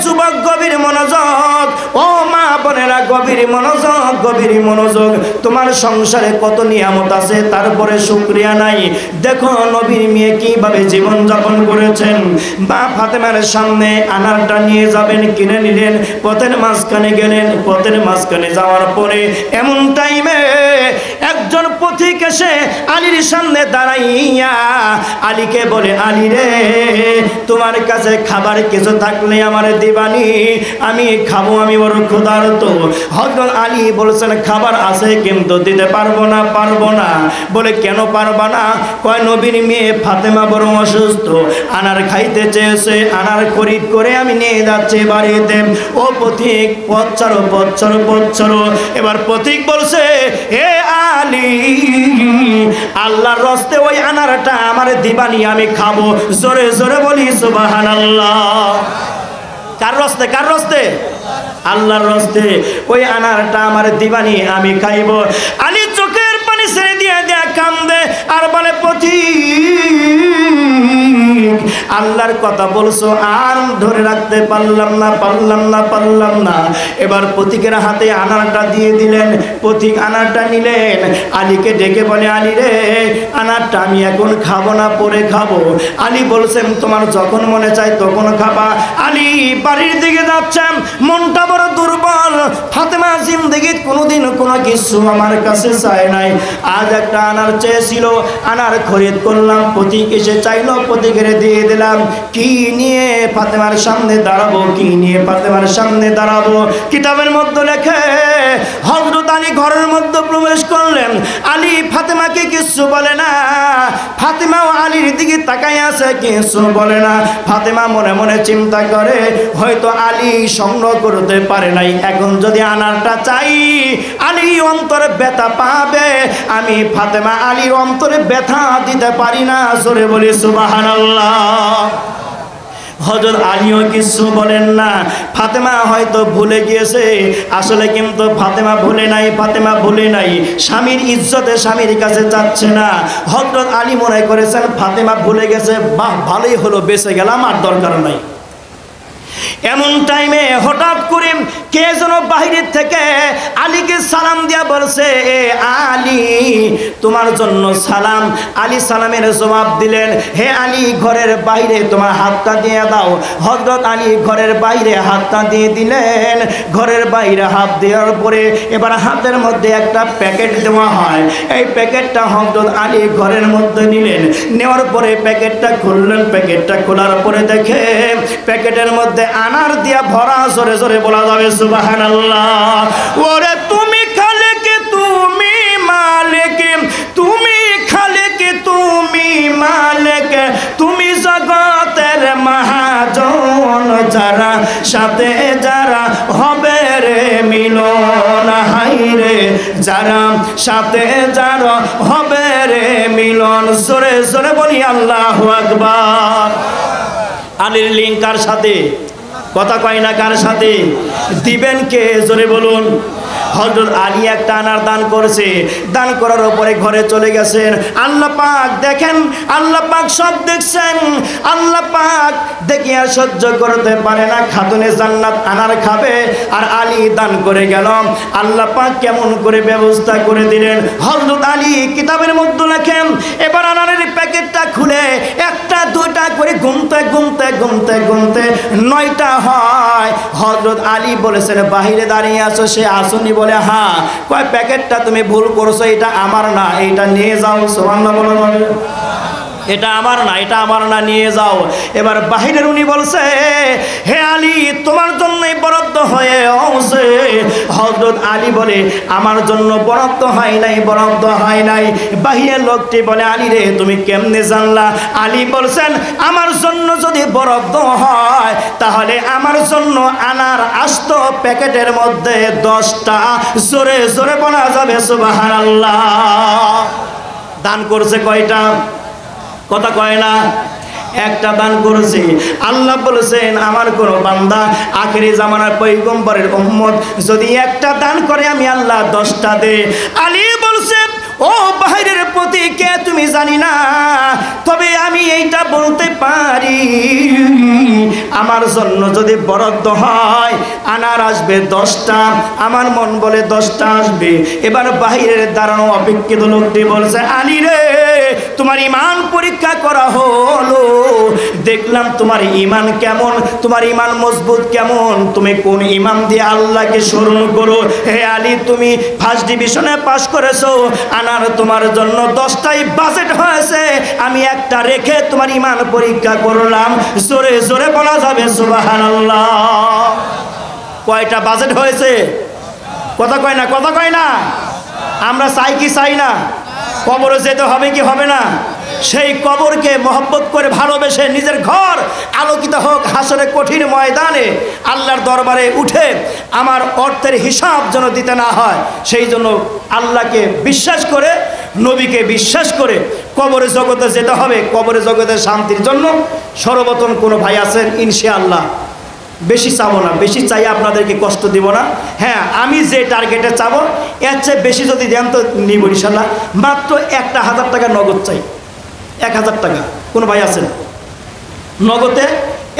যুবক গভীর মনোযোগ, ও মা বোনেরা গভীর মনোযোগ, গভীর মনোযোগ। তোমার সংসারে কত নিয়ামত আছে, তারপরে শুকরিয়া নাই। দেখো নবীর মেয়ে কিভাবে জীবন যাপন করেছেন। বা ফাতেমার সামনে আনারটা নিয়ে যাবেন, কিনে নিলেন, পথের মাঝখানে গেলেন। পথের মাঝখানে যাওয়ার পরে এমন টাইমে একজন পথিক এসে আলীর সামনে দাঁড়াইয়া আলীকে বলে, আলী রে, তোমার কাছে খাবার কিছু থাকলে আমার দিবানি, আমি খাবো, আমি বড় ক্ষুধার্ত। হযরত আলী বলছেন, খাবার আছে কিন্তু দিতে পারবো না, পারবো না। বলে, কেন পারবা না? কয়, নবীর মেয়ে ফাতেমা বড় অসুস্থ, আনার খাইতে চেয়েছে, আনার খরিদ করে আমি নিয়ে যাচ্ছি বাড়িতে। ও পথিক, পথ ছাড়ো, পথ ছাড়ো, পথ ছাড়ো। এবার পথিক বলছে, হে আলী, আল্লাহর রস্তে ওই আনারটা আমার দিবানি, আমি খাবো। জোরে জোরে বলি সুবহানাল্লাহ। কার রস্তে? কার রস্তে? আল্লাহর রস্তে। ওই আনারটা আমার দিবানি, আমি খাইব। আলী চোখের পানি ছেড়ে দিয়ে দেয়া কান্দে আর বলে, পথিক, আল্লাহর কথা বলছো, আর ধরে রাখতে পারলাম না, পারলাম না, পারলাম না। এবার পথিকের হাতে আনারটা দিয়ে দিলেন। পথিক আনারটা নিলেন, আলীকে ডেকে বলে, আলী রে, আনারটা আমি এখন খাবো না, পরে খাবো। আলী বলছেন, তোমার যখন মনে চায় তখন খাবা। আলী বাড়ির দিকে যাচ্ছেন, মনটা বড় দুর্বল। ফাতেমা জিন্দেগিতে কোনোদিন কোনো কিছু আমার কাছে চায় নাই, আজ একটা আনার চেয়েছিল, আনার খরিদ করলাম, পথিক এসে চাইলো, পথিকের দিয়ে দিলাম। কি নিয়ে ফাতেমার সামনে দাঁড়াবো, কি নিয়ে ফাতেমার সামনে দাঁড়াবো? কিতাবের মধ্যে লেখে, হযরত আলী ঘরের মধ্যে প্রবেশ করলেন। আলী ফাতেমাকে কিছু বলে না, ফাতেমাও আলীর দিকে তাকাই আছে, কিছু বলে না। ফাতেমা মনে মনে চিন্তা করে, হয়তো আলী সংগ্রহ করতে পারে নাই, এখন যদি আনারটা চাই আলী অন্তরে ব্যথা পাবে, আমি ফাতেমা আলীর অন্তরে ব্যথা দিতে পারি না। জোরে বলি সুবহানাল্লাহ। হযরত আলীও কিছু বলেন না। ফাতেমা হয়তো ভুলে গিয়েছে, আসলে কিন্তু ফাতেমা ভুলে নাই, ফাতেমা ভুলে নাই। স্বামীর ইজ্জতে স্বামীর কাছে যাচ্ছে না। হযরত আলী মনে করেছেন ফাতেমা ভুলে গেছে, বাহ, ভালোই হলো, বেঁচে গেলাম, আর দরকার নাই। এমন টাইমে হঠাৎ করে কে যেন বাহিরের থেকে আলীকে সালাম দিয়া বলছে, এ আলী, তোমার জন্য সালাম। আলী সালামের জবাব দিলেন, হে আলী, ঘরের বাইরে তোমার হাতটা দিয়ে দাও। হযরত আলী ঘরের বাইরে হাতটা দিয়ে দিলেন। ঘরের বাইরে হাত দেওয়ার পরে এবার হাতের মধ্যে একটা প্যাকেট দেওয়া হয়। এই প্যাকেটটা হযরত আলী ঘরের মধ্যে নিলেন। নেওয়ার পরে প্যাকেটটা খুললেন। প্যাকেটটা খোলার পরে দেখে প্যাকেটের মধ্যে আনার দিয়া ভরা। জোরে জোরে বলা যাবে সুবহানাল্লাহ। ওরে তুমি খালেক, তুমি মালিক, তুমি খালেক, তুমি মালিক, তুমি জগতের মহাজন, যারা সাথে যারা হবে রে মিলন, হাই রে যারা সাথে যারা হবে রে মিলন, জোরে জোরে বলি আল্লাহু আকবার। আলীর লিঙ্ক কার সাথে? কথা কয় না কার সাথে? দিবেন কে? জোরে বলুন। হযরত আলী একটা আনার দান করেছে, দান করার উপরে ঘরে চলে গেছেন। আল্লাহ পাক দেখেন, আল্লাহ পাক সব দেখছেন। আল্লাহ পাক দেখে আর সহ্য করতে পারে না, খাতুনে জান্নাত আনার খাবে আর আলী দান করে গেল। আল্লাহ পাক কেমন করে ব্যবস্থা করে দিলেন। হযরত আলী কিতাবের মধ্যে লেখেন, এবার আনারের প্যাকেটটা খুলে একটা দুইটা করে গুনতে গুনতে গুনতে গুনতে 9টা হয়। হযরত আলী বলেছেন, বাহিরে দাঁড়িয়ে আছো, সে আসুনি? বলে হ্যাঁ। কয় প্যাকেটটা তুমি ভুল করছো, এটা আমার না, এটা নিয়ে যাও। সুবহানাল্লাহ বলুন। এটা আমার না, এটা আমার না, নিয়ে যাও। এবার বাহিরের উনি বলছে, হে আলী তোমার জন্যই বরাদ্দ হয়ে আছে। হযরত আলী বলে, আমার জন্য বরাদ্দ হয় নাই, বরাদ্দ হয় নাই। বাহিরের লোকটি বলে, আলী রে তুমি কেমনে জানলা? আলী বলছেন, আমার জন্য যদি বরাদ্দ হয় তাহলে আমার জন্য আনার আস্ত প্যাকেটের মধ্যে 10টা, জোরে জোরে বলা যাবে সুবহানাল্লাহ। দান করছে কয়টা? কথা কয় না, একটা দান করেছে। আল্লাহ বলেছেন, আমার কোন বান্দা আখেরি জামানার পয়গম্বরের উম্মত যদি একটা দান করে আমি আল্লাহ 10টা দে। আলী বলছে, ও বাহিরের প্রতি কে তুমি জানি না, তবে আমি এইটা বলতে পারি, আমার জন্য যদি বরাদ্দ হয় আনার আসবে 10টা, আমার মন বলে 10টা আসবে। এবার বাহিরের দাঁড়ানো অপেক্ষিত লোকটি বলছে, আলী রে তোমার ঈমান পরীক্ষা করা হলো, দেখলাম তোমার ঈমান কেমন, তোমার ঈমান মজবুত কেমন, তুমি কোন ঈমান দিয়ে আল্লাহকে স্মরণ করো। হে আলী তুমি ফার্স্ট ডিভিশনে পাস করেছো, আনার তোমার জন্য 10টাই বাজেট হয়েছে, আমি একটা রেখে তোমার ঈমান পরীক্ষা করলাম। জোরে জোরে বলা যাবে সুবহানাল্লাহ। কয়টা বাজেট হয়েছে? কথা কয় না, কথা কয় না। আমরা চাই কি চাই না? কবরে যেতে হবে কি হবে না? সেই কবরকে মহব্বত করে ভালোবেসে নিজের ঘর আলোকিত হোক হাসরের কঠিন ময়দানে আল্লাহর দরবারে উঠে আমার অর্থের হিসাব যেন দিতে না হয়, সেই জন্য আল্লাহকে বিশ্বাস করে, নবীকে বিশ্বাস করে কবরে জগতে যেতে হবে। কবরে জগতের শান্তির জন্য সর্বপ্রথম কোনো ভাই আছেন? ইনশাআল্লাহ। বেশি চাবো না, বেশি চাই আপনাদেরকে কষ্ট দিব না। হ্যাঁ, আমি যে টার্গেটে চাবো এর চেয়ে বেশি যদি দেন তো নিব ইনশাআল্লাহ। মাত্র 1000 টাকা নগদ চাই, 1000 টাকা। কোনো ভাই আছেন? নগদে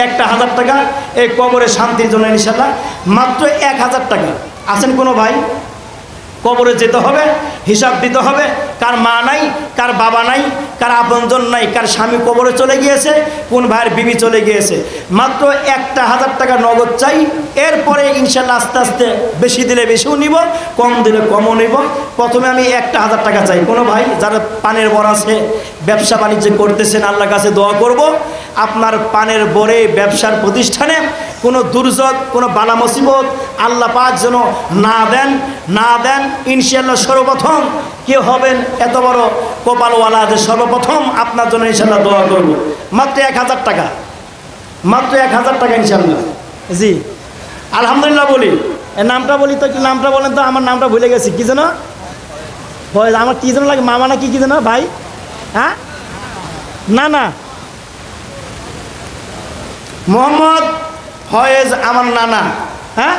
1000 টাকা এই কবরে শান্তির জন্য ইনশাআল্লাহ। মাত্র 1000 টাকা। আছেন কোনো ভাই? কবরে যেতে হবে, হিসাব দিতে হবে। কার মা নাই, কার বাবা নাই, কার আপনজন নাই, কার স্বামী কবরে চলে গিয়েছে, কোন ভাইয়ের বিবি চলে গিয়েছে। মাত্র 1000 টাকা নগদ চাই। এরপরে ইনশাল্লাহ আস্তে আস্তে বেশি দিলে বেশিও নিব, কম দিলে কমও নিব। প্রথমে আমি 1000 টাকা চাই। কোনো ভাই যারা পানের বর আছে, ব্যবসা বাণিজ্য করতেছেন, আল্লাহর কাছে দোয়া করব আপনার পানের বরে ব্যবসার প্রতিষ্ঠানে কোনো দুর্যোগ, কোনো বালা মুসিবত আল্লাহ পাক যেন না দেন, না দেন। ইনশাআল্লাহ সর্বপ্রথম কে হবেন এত বড় কপালওয়ালা যে সর্বপ্রথম আপনার জন্য ইনশাআল্লাহ দোয়া করব। মাত্র 1000 টাকা, মাত্র 1000 টাকা ইনশাআল্লাহ। জি আলহামদুলিল্লাহ বলি। এর নামটা বলি তো, একটু নামটা বলেন তো। আমার নামটা ভুলে গেছি, কি যেন আমার কি যেন লাগে, মামা না কি যেন ভাই? হ্যাঁ না না, মোহাম্মদ ফয়েজ আমার নানা। হ্যাঁ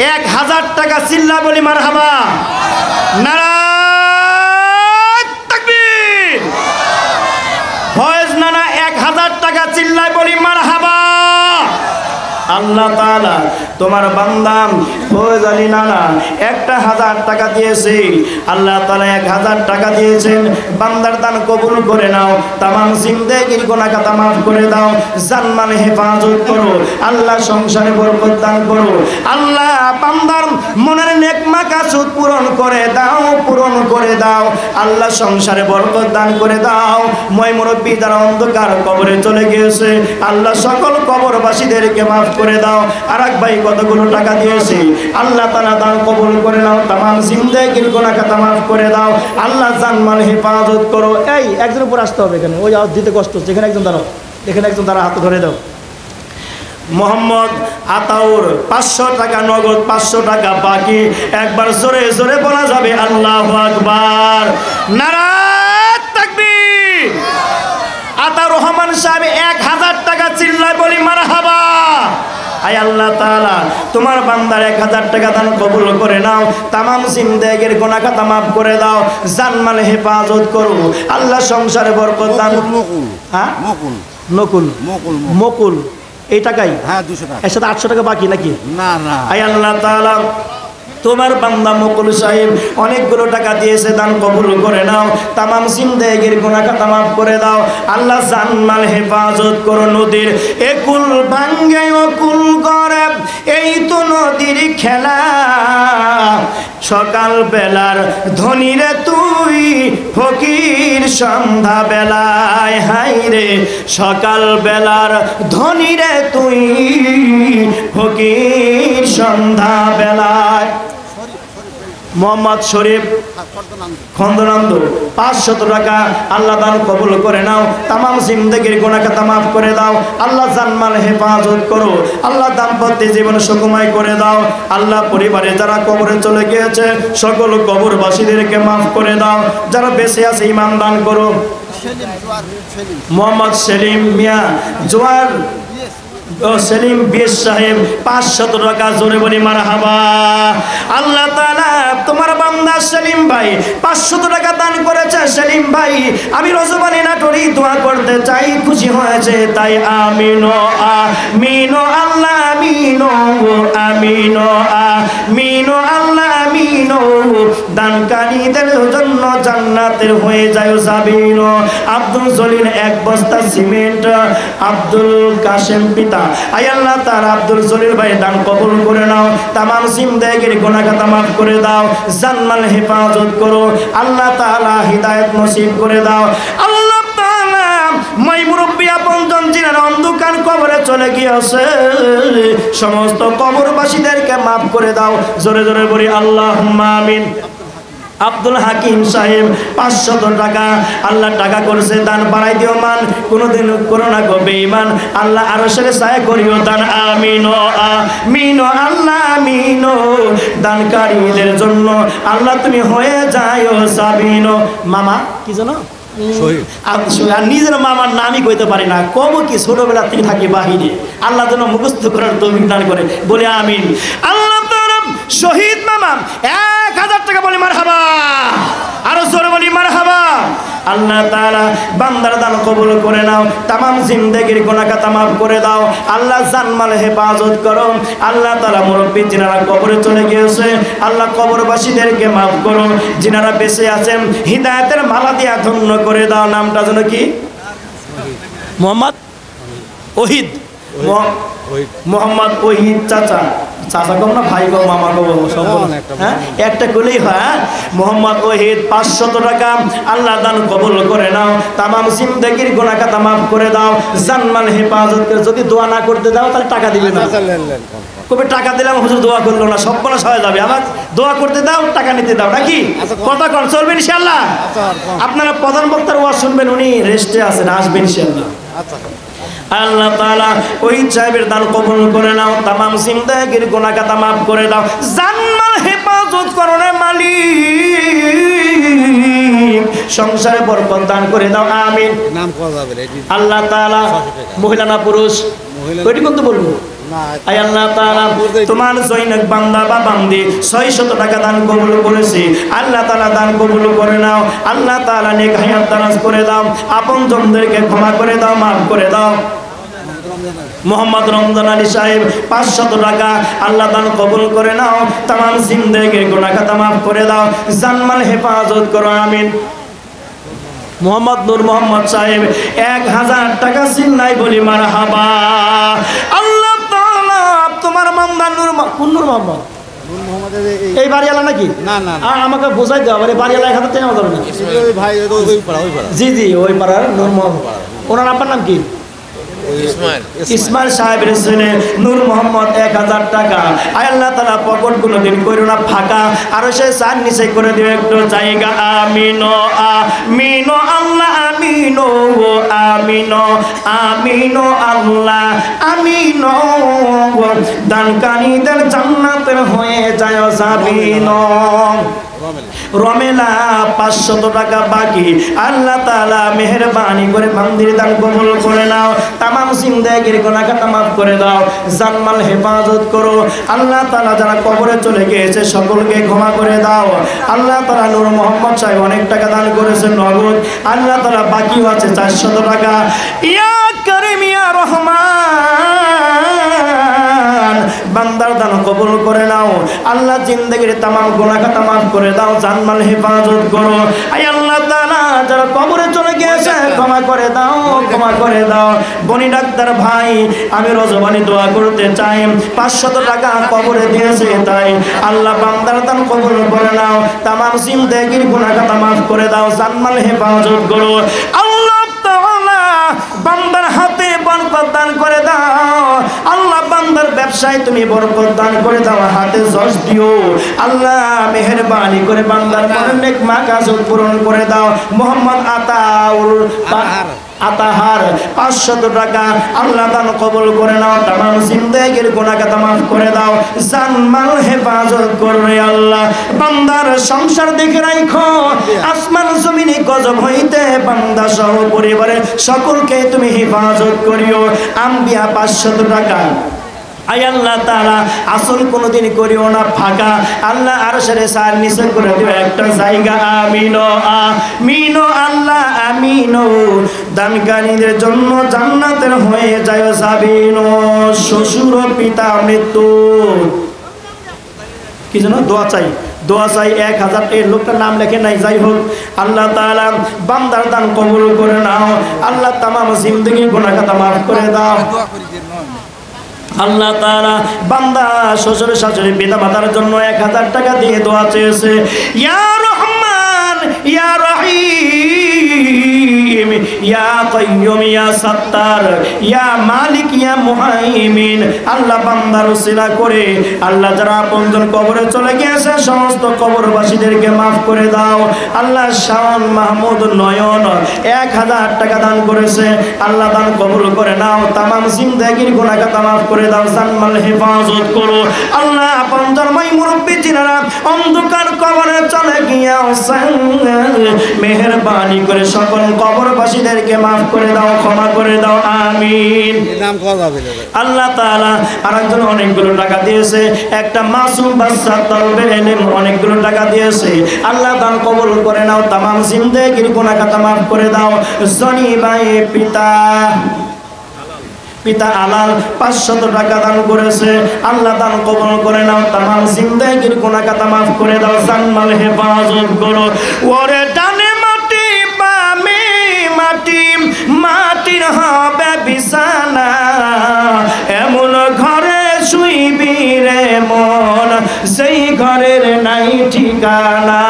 1000 টাকা চিল্লা বলি মারহাবা, নারায়ে তাকবীর। ফয়েজ নানা 1000 টাকা চিল্লায় বলি মারহাবা। আল্লাহ তাআলা তোমার বান্দা ফয়েজ আলী নানা 1000 টাকা দিয়েছে। আল্লাহ তাআলা 1000 টাকা দিয়েছেন। বান্দার দান কবুল করে নাও, তামাম জিন্দেগির গুনাহ খাতা মাফ করে দাও, জানমাল হেফাজত করো, আল্লাহ সংসারে বরকত দান করো। আল্লাহ বান্দার মনের নেক মাকাসুদ পূরণ করে দাও, পূরণ করে দাও। আল্লাহ সংসারে বরকত দান করে দাও। মই মুরব্বি যারা অন্ধকার কবরে চলে গিয়েছে, আল্লাহ সকল কবরবাসীদেরকে মাফ করে দাও। আরেক ভাই কতগুলো টাকা দিয়েছে, আল্লাহ তাআলা দান কবুল করে নাও, তামাম জিন্দেগির গুনাহ খাতা মাফ করে দাও। আল্লাহ জানমাল হেফাজত করো। এই একজন উপর আসতে হবে এখানে, ওই দিতে কষ্ট হচ্ছে। এখানে একজন দাঁড়াও, এখানে একজন দাঁড়া, হাত ধরে দাও। মোহাম্মদ আতাউর 500 টাকা নগদ, 500 টাকা বাকি। একবার জোরে জোরে বলা যাবে আল্লাহু আকবার, নারায়ে তাকবীর। আতাউর রহমান সাহেব 1000 টাকা চিল্লায় বলি মারহাবা। আয় আল্লাহ তাআলা, তোমার বান্দার 1000 টাকা দান কবুল করে নাও, তামাম জিন্দেগির গুনাহ খাতা মাফ করে দাও, জানমাল হেফাজত করো আল্লাহ, সংসারে বরকত দান। হ্যাঁ নকুল মকুল এই টাকাই? হ্যাঁ 200 টাকা, এর সাথে 800 টাকা বাকি নাকি? না না। আয় আল্লাহ তাআলা, তোমার বান্দা মকুল সাহেব অনেকগুলো টাকা দিয়েছে, দান কবুল করে নাও, তামাম জিন্দেগির গুনাহ খাতা মাফ করে দাও আল্লাহ, জানমাল হেফাজত করো। নদীর একুল ভাঙ্গে অকুল করে, এই তো নদীর খেলা, সকাল বেলার ধনীরে তুই ফকির সন্ধ্যা বেলায়, হাই রে সকাল বেলার ধনীরে তুই ফকির সন্ধ্যা বেলায়। মোহাম্মদ শরীফ খন্দনান্দ 500 টাকা আল্লাহ দান কবুল করে নাও, তামাম জিন্দেগির গুনাহ খাতা মাফ করে দাও আল্লাহ, জানমাল হেফাজত করো আল্লাহ, দাম্পত্য জীবন সুখময় করে দাও আল্লাহ, পরিবারে যারা কবরে চলে গিয়েছে সকল কবরবাসীদেরকে মাফ করে দাও, যারা বেঁচে আছে ঈমান দান করো। মোহাম্মদ সেলিম মিয়া জোয়ার সেলিম বিশ সাহেব 500 টাকা, জোরে বলি মারহাবা। আল্লাহ তাআলা, তোমার বান্দা সেলিম ভাই 500 টাকা দান করেছে। সেলিম ভাই, আমি রজবানি নাটরি দোয়া করতে চাই, খুশি হয়েছে তাই আমিনো আমিনো আল্লাহ আমিনো আমিনো আমিনো আল্লাহ আমিনো, দানকারীদের জন্য জান্নাতের হয়ে যায় সাবিনো। আব্দুল জলিল 1 বস্তা সিমেন্ট, আব্দুল কাশেম পিতা। আয় আল্লাহ তাআলা, আব্দুল জলিল ভাই দান কবুল করে নাও, তামাম জিন্দেগির গুনাহ খাতা মাফ করে দাও, জানমাল হেফাজত করো আল্লাহ তাআলা, হিদায়াত নসিব করে দাও আল্লাহ তাআলা। মই মুরব্বী আপনজন যিনারা অন্ধকার কবরে চলে গিয়েছে সমস্ত কবরবাসীদেরকে মাফ করে দাও, জোরে জোরে বলি আল্লাহুম্মা আমিন। আব্দুল হাকিম সাহেব 500 টাকা আল্লাহ টাকা করছে দান, বাড়াই দিও মান, কোনোদিন করোনা গো বেঈমান আল্লাহ, আরশের ছায়া করিও দান, আমিন আমিন আল্লাহ আমিন। দানকারীদের জন্য আল্লাহ তুমি হয়ে যাও সাবিন। মামা কি জানো আর নিজের মামার নামই কইতে পারি না, কব কি ছোটবেলা থেকে থাকি বাহিরে, আল্লাহ যেন মুখস্থ করার তৌফিক দান করে, বলে আমিন। আল্লাহ তাআলা শহীদ মামা 1000 টাকা বলি মারহাবা, আরো জোরে বলি মারহাবা। আল্লাহ তাআলা বান্দার দান কবুল করে নাও, তামাম জিন্দেগির গুনাহ খাতা মাফ করে দাও আল্লাহ, জানমাল হেফাজত করো আল্লাহ তাআলা। মুরব্বী যিনারা কবরে চলে গিয়েছে আল্লাহ, কবরবাসীদেরকে মাফ করো, যিনারা বেঁচে আছেন হিদায়াতের মালা দিয়া ধন্য করে দাও। নামটা যেন কি? মোহাম্মদ ওহিদ, মোহাম্মদ ওহিদ চাচা, চাচা কম না ভাই কম মামা কম সব, হ্যাঁ একটা করলেই হয়। মোহাম্মদ ওহিদ 500 টাকা আল্লাহ দান কবুল করে নাও, তামাম জিন্দেগির গুনাহ খাতা মাফ করে দাও, জানমাল হেফাজত করে। যদি দোয়া না করতে দাও তাহলে টাকা দিবে না, কবে টাকা দিলাম হুজুর দোয়া করলো না, সব বলা সহায় যাবে, আমার দোয়া করতে দাও টাকা নিতে দাও নাকি? কথা কন চলবে ইনশাআল্লাহ। আপনারা প্রধান বক্তার ওয়াজ শুনবেন, উনি রেস্টে আছেন, আসবেন ইনশাআল্লাহ। আল্লাহ তাআলা ওই সাহেবের দান কবুল করে নাও, তামাম জিন্দেগির গুনাহ খাতা মাফ করে দাও, জানমাল হেফাজত করো রে মালিক, সংসারে বরকত দান করে দাও আমিন। নাম কোয়া যাবে আল্লাহ তাআলা, মহিলা না পুরুষ ওইটি কিন্তু বলবো। আয় আল্লাহ তাআলা, তোমার জৈনক বান্দা বা বান্দি 600 টাকা দান কবুল করেছে, আল্লাহ তাআলা দান কবুল করে নাও আল্লাহ তাআলা, নেক হায়াত দারাজ করে দাও, আপনজনদেরকে ক্ষমা করে দাও, মাফ করে দাও। মোহাম্মদ রমজান আলী সাহেব 500 টাকা আল্লাহ দান কবুল করে নাও, তামাম জিন্দেগির গুনাহ খাতা মাফ করে দাও, জানমাল হেফাজত করো আমিন। মোহাম্মদ নূর মোহাম্মদ সাহেব 1000 টাকা চিল্লাই বলি মারহাবা। আল্লাহ তাআলা তোমার বান্দা নূর, কোন নূর মোহাম্মদ? এই বাড়িওয়ালা নাকি? না না, আমাকে বোঝাই দাও, বাড়িওয়ালা 1000 টাকা দেবে না ভাই? জি জি, ওই পাড়ার নূর মোহাম্মদ। ওনার আপনার নাম কি? ইসমাইল সাহেবের ছেলে নূর মোহাম্মদ 1000 টাকা। আয় আল্লাহ তাআলা পকেট কোনোদিন কইরো না ফাঁকা, আরো সে চার নিচে করে দিও একটু জায়গা। আমিনো আমিনো আল্লাহ আমিনো আমিনো আমিনো আল্লাহ আমিনো, দানকারীদের জান্নাতের হয়ে যায় সাবিনো। রমেলা 500 টাকা বাকি, আল্লাহ তাআলা মেহেরবানি করে বান্দির দান কবুল করে নাও, তামাম জিন্দেগির গুনাহ খাতা মাফ করে দাও, জানমাল হেফাজত করো। আল্লাহ তাআলা যারা কবরে চলে গিয়েছে সকলকে ক্ষমা করে দাও। আল্লাহ তাআলা নূর মোহাম্মদ সাহেব অনেক টাকা দান করেছেন নগদ, আল্লাহ তাআলা বাকিও আছে 400 টাকা। ইয়া করিম ইয়া রহমান, বান্দার দান কবুল করে নাও। আল্লাহ জিন্দেগির তামাম গুনাহ খাতা মাফ করে দাও, জানমাল হেফাজত করো। আয় আল্লাহ তাআলা যারা কবরে চলে গিয়েছে ক্ষমা করে দাও, ক্ষমা করে দাও। বনি ডাক্তার ভাই, আমি রজবানি দোয়া করতে চাই, 500 টাকা কবরে দিয়েছে তাই আল্লাহ বান্দার দান কবুল করে নাও, তামাম জিন্দেগির গুনাহ খাতা মাফ করে দাও, জানমাল হেফাজত করো। আল্লাহ তাআলা বান্দার হাতে বরকত দান করে দাও। আল্লাহ বান্দার ব্যবসায় তুমি বরকত দান করে দাও, হাতে যশ দিও। আল্লাহ মেহেরবানি করে বান্দার অনেক মাকাসদ পূরণ করে দাও। মোহাম্মদ আতাহার 500 টাকা, আল্লাহ দান কবুল করে নাও, তামাম জিন্দেগির গুনাহ খাতা মাফ করে দাও, জানমাল হেফাজত করবে। আল্লাহ বান্দার সংসার দেখে রাখো, আসমান জমিনে গজব হইতে বান্দা সহ পরিবারের সকলকে তুমি হেফাজত করিও। আম্বিয়া 500 টাকা। আয় আল্লাহ তাআলা আসল কোনোদিন করিও না ফাঁকা, আল্লাহ আরশের সার নিচে করে দিও একটা জায়গা। আমিনো আমিনো আল্লাহ আমিনো, দানকারীদের জন্য জান্নাতের হয়ে যায় সাবিনো। শ্বশুর পিতা মৃত্যু কি যেন দোয়া চাই, দোয়া চাই 1000। এই লোকটার নাম লেখে নাই, যাই হোক আল্লাহ তাআলা বান্দার দান কবুল করে নাও। আল্লাহ তামাম জিন্দেগির গুনাহ খাতা মাফ করে দাও। আল্লাহ তাআলা বান্দা শ্বশুর শাশুড়ি পিতা মাতার জন্য 1000 টাকা দিয়ে দোয়া চেয়েছে। ইয়া রহমান ইয়া রহিম ইয়া কাইয়্যুম ইয়া সাত্তার ইয়া মালিক ইয়া মুহাইমিন, আল্লাহ বান্দার উসিলা করে আল্লাহ যারা আপনজন কবরে চলে গিয়েছে সমস্ত কবরবাসীদেরকে মাফ করে দাও। আল্লাহ শাওন মাহমুদ নয়ন 1000 টাকা দান করেছে, আল্লাহ দান কবুল করে নাও, তামাম জিন্দেগির গুনাহ খাতা মাফ করে দাও, জানমাল হেফাজত করো। আল্লাহ আপনজন মাই মুরব্বি জিনারা অন্ধকার কবরে চলে গিয়েছে, মেহেরবানি করে সকল কবরবাসীদেরকে মাফ করে দাও, ক্ষমা করে দাও। আমিন। আল্লাহ তাআলা আরেকজন অনেকগুলো টাকা দিয়েছে, একটা মাসুম বাচ্চা তালবে ইলম অনেকগুলো টাকা দিয়েছে, আল্লাহ দান কবুল করে নাও, তামাম জিন্দেগির গুনাহ খাতা মাফ করে দাও। জনি ভাই পিতা আলাল 500 টাকা দান করেছে, আল্লাহ দান কবুল করে নাও, তামাম জিন্দেগির গুনাহ খাতা মাফ করে দাও, জানমাল হেফাজত করো। ওরে ডানে মাটি বামে মাটি, মাটির হবে বিছানা, এমন ঘরে শুইবি রে মন, সেই ঘরের নাই ঠিকানা।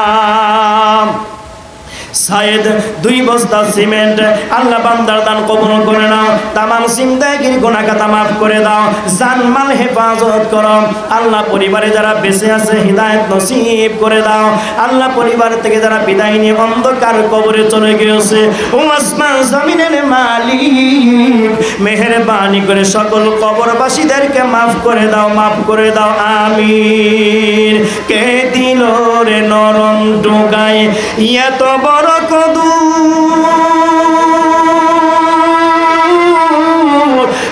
সাইদ 2 বস্তা সিমেন্ট, আল্লাহ বান্দার দান কবুল করে নাও, তামাম জিন্দেগির গুনাহ খাতা মাফ করে দাও, জানমাল হেফাজত করো। আল্লাহ পরিবারে যারা বেঁচে আছে হিদায়াত নসিব করে দাও। আল্লাহ পরিবার থেকে যারা বিদায় নিয়ে অন্ধকার কবরে চলে গিয়েছে, ও আসমান জমিনের মালিক মেহেরবানি করে সকল কবরবাসীদেরকে মাফ করে দাও, মাফ করে দাও। আমিন। কে দিল রে নরম ডোগায় এত বড় কদু,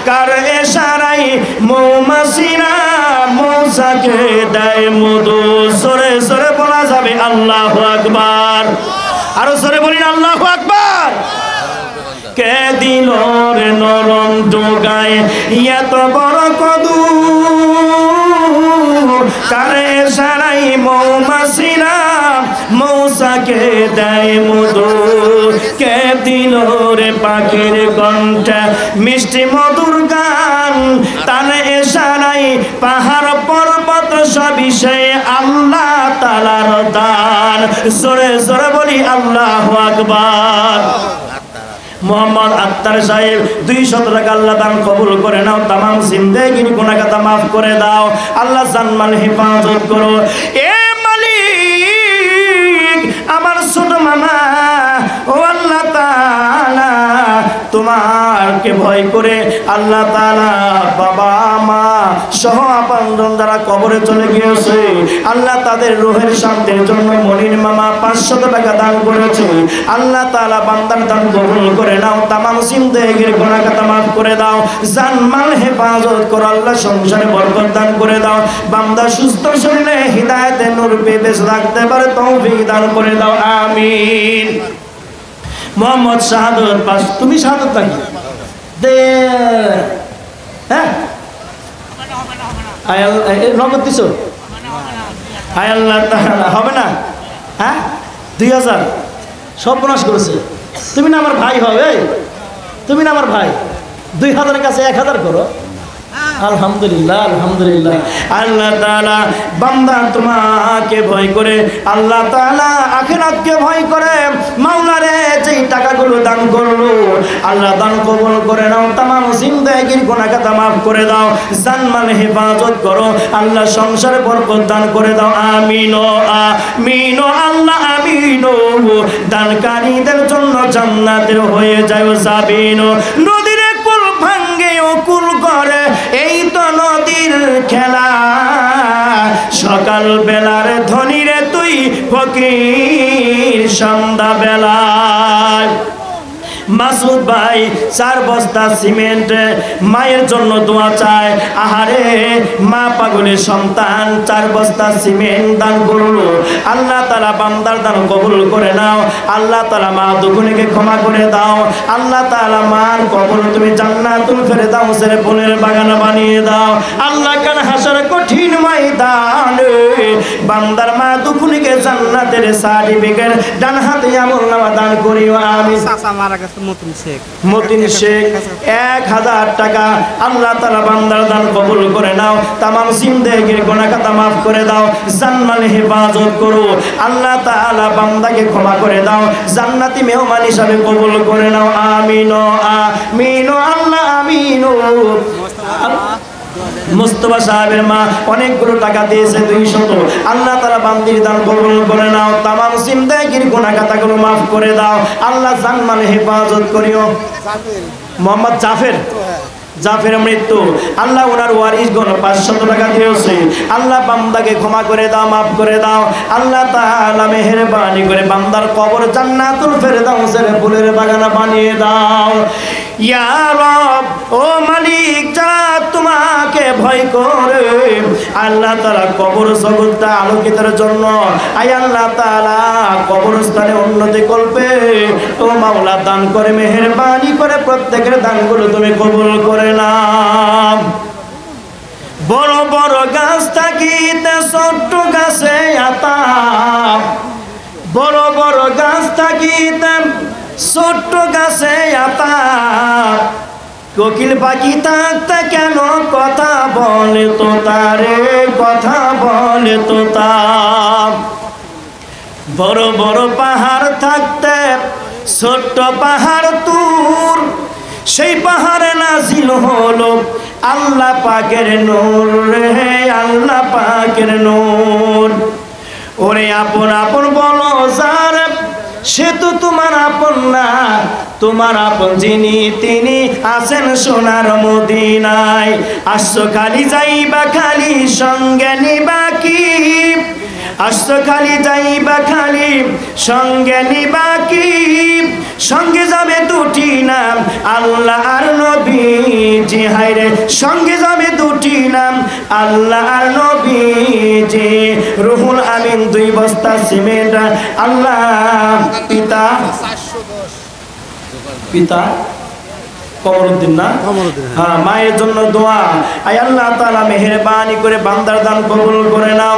কার এশারাই মৌমাছিরা মৌচাকে দেয় মধু। সরে সরে বলা যাবে আল্লাহু আকবার, আরো সরে বলিন আল্লাহু আকবার। কে দিল রে নরম ডোগায় এত বড় কদু, কার এশারাই মৌমাছিরা মৌচাকে দেয় মধু। কে দিল রে পাখির কণ্ঠে মিষ্টি মধুর গান, তার এশারাই পাহাড় পর্বত সবই সে আল্লাহ তাআলার দান। জোরে জোরে বলি আল্লাহু আকবার। মোহাম্মদ আক্তার সাহেব 200 টাকা আল্লাহ দান কবুল করে নাও, তামাম জিন্দেগির গুনাহ খাতা মাফ করে দাও, আল্লাহ জানমাল হেফাজত করো। এ মালিক, আমার ছোট মামা ও আল্লাহ তাআলা তোমারকে ভয় করে আল্লাহ তাআলা বাবা মা সহ আপনজন যারা কবরে চলে গিয়েছে আল্লাহ তাদের রূহের শান্তির জন্য মনির মামা 500 টাকা দান করেছে, আল্লাহ তাআলা বান্দার দান কবুল করে নাও, তামাম জিন্দেগির গুনাহ খাতা মাফ করে দাও, জানমাল হেফাজত করো, আল্লাহ সংসারে বরকত দান করে দাও, বান্দা সুস্থ শরীরে হিদায়াতে নূর পেয়ে বেঁচে থাকতে পারে তৌফিক দান করে দাও, আমিন। মোহাম্মদ শাহাদত পাস, তুমি শাহাদত নাকি দে? হ্যাঁ নগদ দিছো? আল্লাহ তাআলা হবে না? হ্যাঁ 2000 সর্বনাশ করেছে। তুমি না আমার ভাই হবে, তুমি না আমার ভাই, 2000 কাছে 1000 করো। আলহামদুলিল্লাহ আলহামদুলিল্লাহ। আল্লাহ তাআলা বান্দা তোমাকে ভয় করে, আল্লাহ তাআলা আখিরাতকে ভয় করে মাওলারে যেই টাকাগুলো দান করলো আল্লাহ দান কবুল করে নাও, তামাম জিন্দেগির গুনাহ খাতা মাফ করে দাও, জানমাল হেফাজত করো, আল্লাহ সংসারে বরকত দান করে দাও, আমিন আমিন আল্লাহ আমিন। দানকারীদের জন্য জান্নাতের হয়ে যায় জাবিন, নদীর কুল ভাঙ্গে ও কুল করে এই তো নদীর খেলা, সকাল বেলার ধনী রে তুই ফকির সন্ধ্যা বেলায়। মাসুদ ভাই 4 বস্তা সিমেন্ট মায়ের জন্য দোয়া চায়, আহারে মা পাগলের সন্তান 4 বস্তা সিমেন্ট দান করলো, আল্লাহ তাআলা বান্দার দান কবুল করে নাও, আল্লাহ তাআলা মা দুগুণীকে ক্ষমা করে দাও, আল্লাহ তাআলা মার কবর তুমি জান্নাতুল ফেরদাউসের ফুলের বাগান বানিয়ে দাও, আল্লাহ কাল হাসর কঠিন ময়দানে বান্দার মা দুগুণীকে জান্নাতের সার্টিফিকেট ডান হাতে আমলনামা দান করিও, আমিন। মতিন শেখ 1000 টাকা আল্লাহ তাআলা বান্দার দান কবুল করে নাও, তামাম জিন্দেগির গুনাহ খাতা মাফ করে দাও, জানমাল হেফাজত করো, আল্লাহ তাআলা বান্দাকে ক্ষমা করে দাও, জান্নাতি মেহমান হিসাবে কবুল করে নাও, আমিন আমিন আল্লাহ আমিন। মুস্তাফা সাহেবের মা অনেকগুলো টাকা দিয়েছে 200, আল্লাহ তাআলা বান্দির দান কবুল করে নাও, তামাম জিন্দেগির গুনাহ খাতাগুলো মাফ করে দাও, আল্লাহ জানমাল হেফাজত করিও। মোহাম্মদ জাফের মৃত্যু, আল্লাহ ওনার ওয়ারিসগণ 500 টাকা দিয়েছে, আল্লাহ বান্দাকে ক্ষমা করে দাও, মাফ করে দাও, আল্লাহ তাআলা মেহেরবানি করে বান্দার কবর জান্নাতুল ফেরদাউসের ফুলের বাগান বানিয়ে দাও, ইয়া রব। ও মালিক, যারা তোমাকে ভয় করে আল্লাহ তাআলা কবর জগৎটা আলোকিতের জন্য আয় আল্লাহ তাআলা কবরস্থানে উন্নতি করবে, ও মাওলা দান করে মেহেরবানি করে প্রত্যেকের দানগুলো তুমি কবুল করে নাও। বড় বড় গাছ থাকিতে ছোট্ট গাছে আতা, বড় বড় গাছ থাকিতে ছোট্ট গাছে আতা, কোকিল পাখি থাকতে কেন কথা বলে তো তারে, কথা বলে তো তা। বড় বড় পাহাড় থাকতে ছোট্ট পাহাড় তুর, সেই পাহাড়ে নাজিল হলো আল্লাহ পাকের নূর রে, আল্লাহ পাকের নূর। ওরে আপন আপন বলো যার, সে তো তোমার আপন না, তোমার আপন যিনি তিনি আছেন সোনার মদিনায়। আসছো খালি যাইবা খালি সঙ্গে নিবা কি, আসছো খালি যাইবা খালি সঙ্গে নিবা কি, সঙ্গে যাবে দুটি নাম আল্লাহ আর নবীজি, হায়রে সঙ্গে যাবে দুটি নাম আল্লাহ আর নবীজি। রুহুল আমিন 2 বস্তা সিমেন্ট, আল্লাহ পিতা কমরউদ্দিন না, হ্যাঁ মায়ের জন্য দোয়া, আয় আল্লাহ তাআলা মেহেরবানি করে বান্দার দান কবুল করে নাও,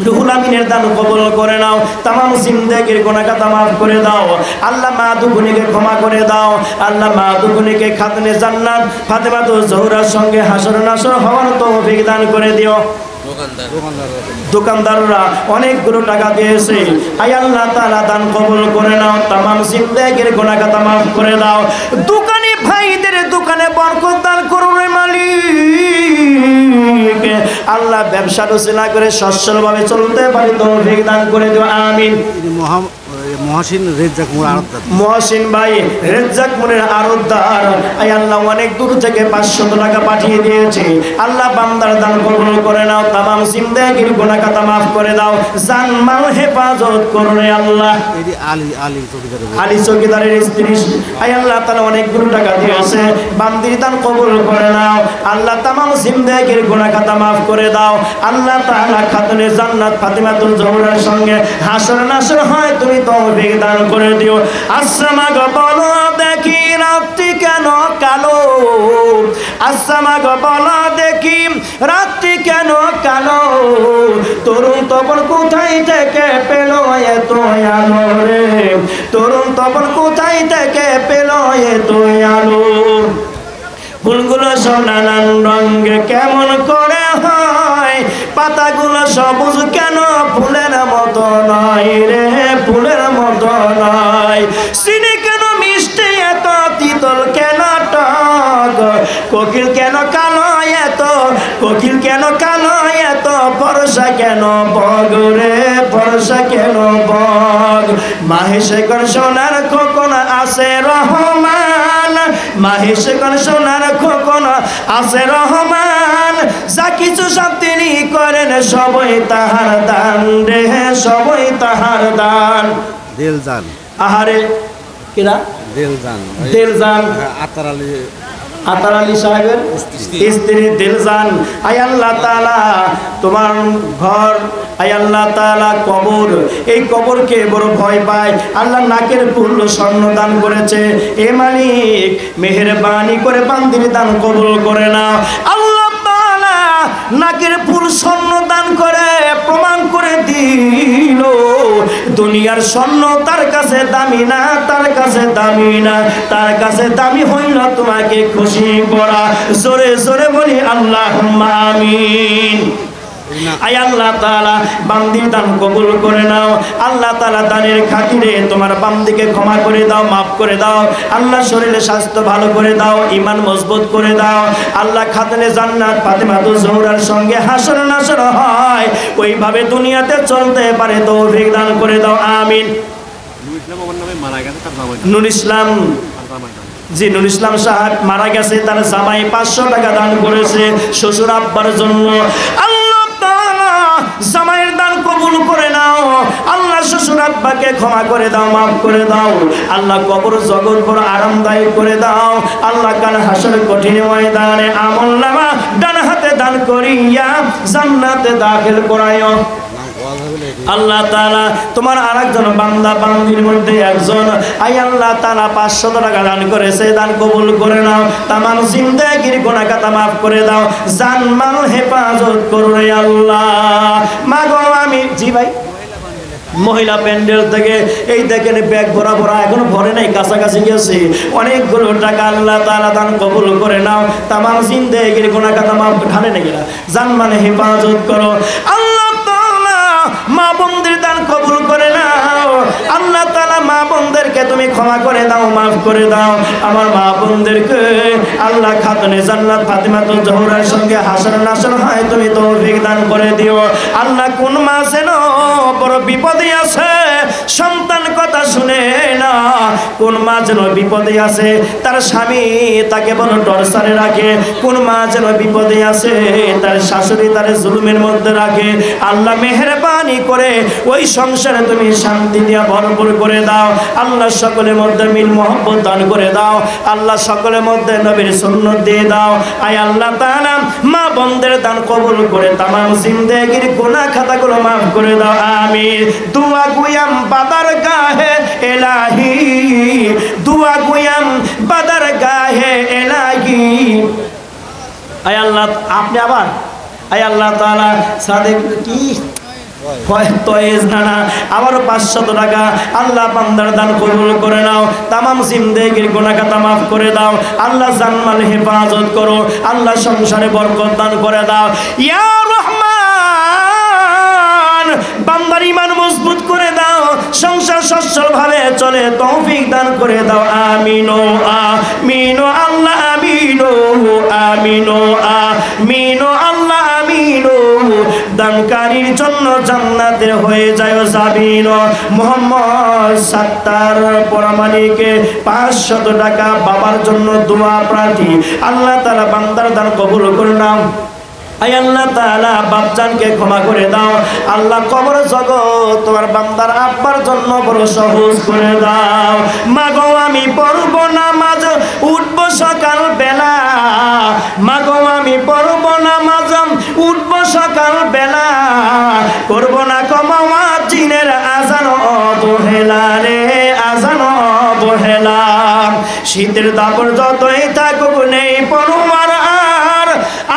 রুহুল আমিনের দান কবুল করে নাও, তামাম জিন্দেগির গুনাহ খাতা মাফ করে দাও, আল্লাহ মা দুগুণীকে ক্ষমা করে দাও, আল্লাহ মা দুগুণীকে খাতনে জান্নাত ফাতেমাতুজ জোহরার সঙ্গে হাসর নাসর হওয়ার তৌফিক দান করে দিও। দোকানদাররা অনেকগুলো টাকা দিয়েছে। আয় আল্লাহ তাআলা দান কবুল করে নাও, তামাম জিন্দেগির গুনাহ খাতা মাফ করে দাও। দোকানি ভাইদের দোকানে বরকত দান করুন রে মালিক। আল্লাহ ব্যবসা রচনা করে সচ্ছলভাবে চলতে পারি তৌফিক দান করে দিও, আমিন। মহসিন রেজ্জাক মোড় আড়তদার, মহসিন ভাই রেজ্জাক মোড়ের আড়তদার, আয় আল্লাহ অনেক দূর থেকে 500 টাকা পাঠিয়ে দিয়েছে। আল্লাহ বান্দার দান কবুল করে নাও, তামাম জিন্দেগির গুনাহ খাতা মাফ করে দাও, জান মাল হেফাজত করুন রে আল্লাহ। এটি আলী চৌকিদারের স্ত্রী, আয় আল্লাহ তাআলা অনেকগুলো টাকা দিয়েছে, বান্দির দান কবুল করে নাও। আল্লাহ তামাম জিন্দেগির গুনাহ খাতা মাফ করে দাও। আল্লাহ তাআলা খাতুনে জান্নাত ফাতিমাতুল জোহরার সঙ্গে হাসর নাসর হয় তুমি তৌফিক দান করে দিও। আসসামা গো বলো দেখি রাত্রি কেন কালো, আসসামা গো বলো দেখি রাত্রি কেন কালো, তরুণ তপন কোথায় থেকে পেল এত আলো রে, তরুণ তপন কোথায় থেকে পেল এত আলো। ফুলগুলো সব নানান রঙে কেমন করে হয়, পাতাগুলো সবুজ কেন ফুলের মতো নয় রে, ফুলের মতো নয়। চিনি কেন মিষ্টি এত তিতল কেন টক, কোকিল কেন কালো এত, কোকিল কেন কালো এত, ফর্সা কেন বগ রে, ফর্সা কেন বগ। মাহেশে কর সোনার খোকন আছে রহমান, মাহেশে কর সোনার খোকন আছে রহমান, যা কিছু সব তিনি করেন সবই তাহার দান রে, সবই তাহার দান। দিলজান, আহারে কিরা দিলজান, দিলজান আতার আলী সাহেবের স্ত্রী দিলজান। আয় আল্লাহ তাআলা তোমার ঘর, আয় আল্লাহ তাআলা কবর, এই কবরকে বড় ভয় পায়। আল্লাহ নাকের ফুল স্বর্ণ দান করেছে, এ মালিক মেহেরবানি করে বান্দির দান কবুল করে নাও। আল্লাহ তাআলা নাকের ফুল স্বর্ণ দান করে প্রমাণ করে দিল দুনিয়ার স্বর্ণ তার কাছে দামি না, তার কাছে দামি না, তার কাছে দামি হইল তোমাকে খুশি করা। জোরে জোরে বলি আল্লাহুম্মা আমিন। আয় আল্লাহ তাআলা বান্দির দান কবুল করে নাও। আল্লাহ তাআলা দানের খাতিরে তোমার বান্দিকে ক্ষমা করে দাও, মাফ করে দাও। আল্লাহ শরীরে স্বাস্থ্য ভালো করে দাও, ঈমান মজবুত করে দাও। আল্লাহ খাতুনে জান্নাত ফাতিমাতুল জোহরার সঙ্গে হাসর নাসর হয় ওইভাবে দুনিয়াতে চলতে পারে তৌফিক দান করে দাও, আমিন। নুর ইসলাম, জি নুর ইসলাম সাহেব মারা গেছে, তার জামাই 500 টাকা দান করেছে শ্বশুর আব্বার জন্য। আল্লাহ তাআলা জামাইয়ের দান কবুল করে নাও। আল্লাহ শ্বশুর আব্বাকে ক্ষমা করে দাও, মাফ করে দাও। আল্লাহ কবর জগৎ বড় আরামদায়ক করে দাও। আল্লাহ কাল হাসর কঠিন ময়দানে আমলনামা ডান হাতে দান করিয়া জান্নাতে দাখিল করায়ো। আল্লাহ তাআলা তোমার আরেকজন বান্দা বান্দির মধ্যে একজন, আয় আল্লাহ তাআলা 500 টাকা দান করেছে, দান কবুল করে নাও। তামাম জিন্দেগির গুনাহ খাতা মাফ করে দাও, জান মাল হেফাজত করো রে আল্লাহ। মাগো আমি, জি ভাই, মহিলা প্যান্ডেল থেকে এই দেখেন ব্যাগ ভরা ভরা, এখনো ভরে নাই, কাছাকাছি গেছে অনেকগুলো টাকা। আল্লাহ তাআলা দান কবুল করে নাও, তামাম জিন্দেগির গুনাহ খাতা মাফ ঢালে নাকি না, জান মাল হেফাজত করো। আল্লাহ তাআলা মা বোনদের দান কবুল করে নাও। আল্লাহ তাআলা মা বোনদেরকে তুমি ক্ষমা করে দাও, মাফ করে দাও। আমার মা বোনদেরকে আল্লাহ খাতুনে জান্নাত ফাতিমাতুল জোহরার সঙ্গে হাসর নাসর হয় তুমি তৌফিক দান করে দিও। আল্লাহ কোন মা যেন বড় বিপদে আছে, সন্তান কথা শুনে না, কোন মা যেন বিপদে আছে, তার স্বামী তাকে বড় টর্চারে রাখে, কোন মা যেন বিপদে আছে, তার শাশুড়ি তার জুলুমের মধ্যে রাখে। আল্লাহ মেহেরবানি করে ওই সংসারে তুমি শান্তি দিয়া ভরপুর করে দাও। আল্লাহ সকলের মধ্যে মিল মহব্বত দান করে দাও। আল্লাহ সকলের মধ্যে নবীর সুন্নাত দিয়ে দাও। আয় আল্লাহ তাআলা মা বোনদের দান কবুল করে তামাম জিন্দেগির গুনাহ খাতাগুলো মাফ করে দাও, আমিন। দুয়া গুয়াম বাদার গাহে এলাহি, দুয়া গুয়াম বাদার গাহে এলাহি। আয় আল্লাহ আপনি আবার, আয় আল্লাহ তাআলা সাদেক কি আবারও 500 টাকা আল্লাহ বান্দার দান কবুল করে নাও। তামাম জিন্দেগির গুনাহ খাতা মাফ করে দাও। আল্লাহ জানমাল হেফাজত করো। আল্লাহ সংসারে বরকত দান করে দাও। ইয়া রহমান চলে তৌফিক দান করে দাও আমিন ও আমিন ও আল্লাহ আমিন ও আমিন ও আমিন ও আল্লাহ আমিন ও দানকারীর জন্য জান্নাতের হয়ে যায় জাবিন মোহাম্মদ সাত্তার পরামানিকে 500 টাকা বাবার জন্য দোয়া প্রার্থী আল্লাহ তাআলা বান্দার দান কবুল করে নাও আয় আল্লাহ তাআলা বাপজানকে ক্ষমা করে দাও আল্লাহ কবর জগৎ তোমার বান্দার আব্বার জন্য বড় সহজ করে দাও মাগো আমি পড়ব নামাজ উঠব সকাল বেলা মাগো আমি পড়ব নামাজ উঠব সকাল বেলা করব না কমাওয়া জিনের আজান অবহেলা রে আজান অবহেলা শীতের দাপট যতই থাকুক নেই পরমার আর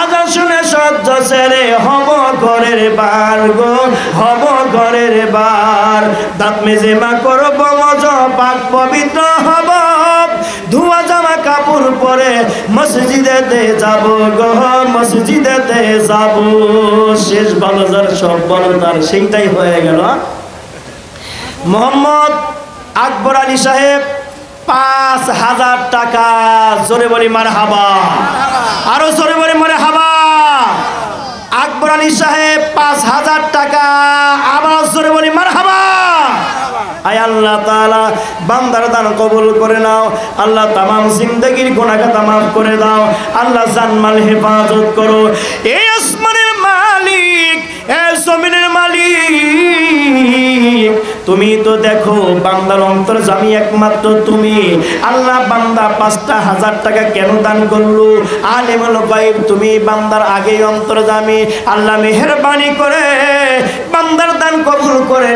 আজান শুনে সহ্য ছেড়ে হব ঘরের বার গো হব ঘরের বার দাঁত মেজে মা করব মজা পাক পবিত্র হব ধোয়া জামা কাপড় পরে মসজিদেতে যাব গো মসজিদেতে যাব শেষ বাজার সব বড় তার সেইটাই হয়ে গেল মোহাম্মদ আকবর আলী সাহেব 5,000 টাকা জোরে বলি মারহাবা আরো জোরে বলি মারহাবা আকবর আলী সাহেব 5,000 টাকা আবার জোরে বলি মারহাবা আয় আল্লাহ তাআলা বান্দার দান কবুল করে নাও আল্লাহ তামাম জিন্দেগীর গুনাহ খাতা maaf করে দাও আল্লাহ জানমাল হেফাজত করো এই আসমানের মালিক এই জমিনের মালিক তুমি তো দেখো বান্দার অন্তর্যামী একমাত্র তুমি আল্লাহ বান্দা 5,000 টাকা কেন দান করলো আলিমুল গায়ব তুমি বান্দার আগেই অন্তর্যামী আল্লাহ মেহেরবানি করে বান্দার দান কবুল করে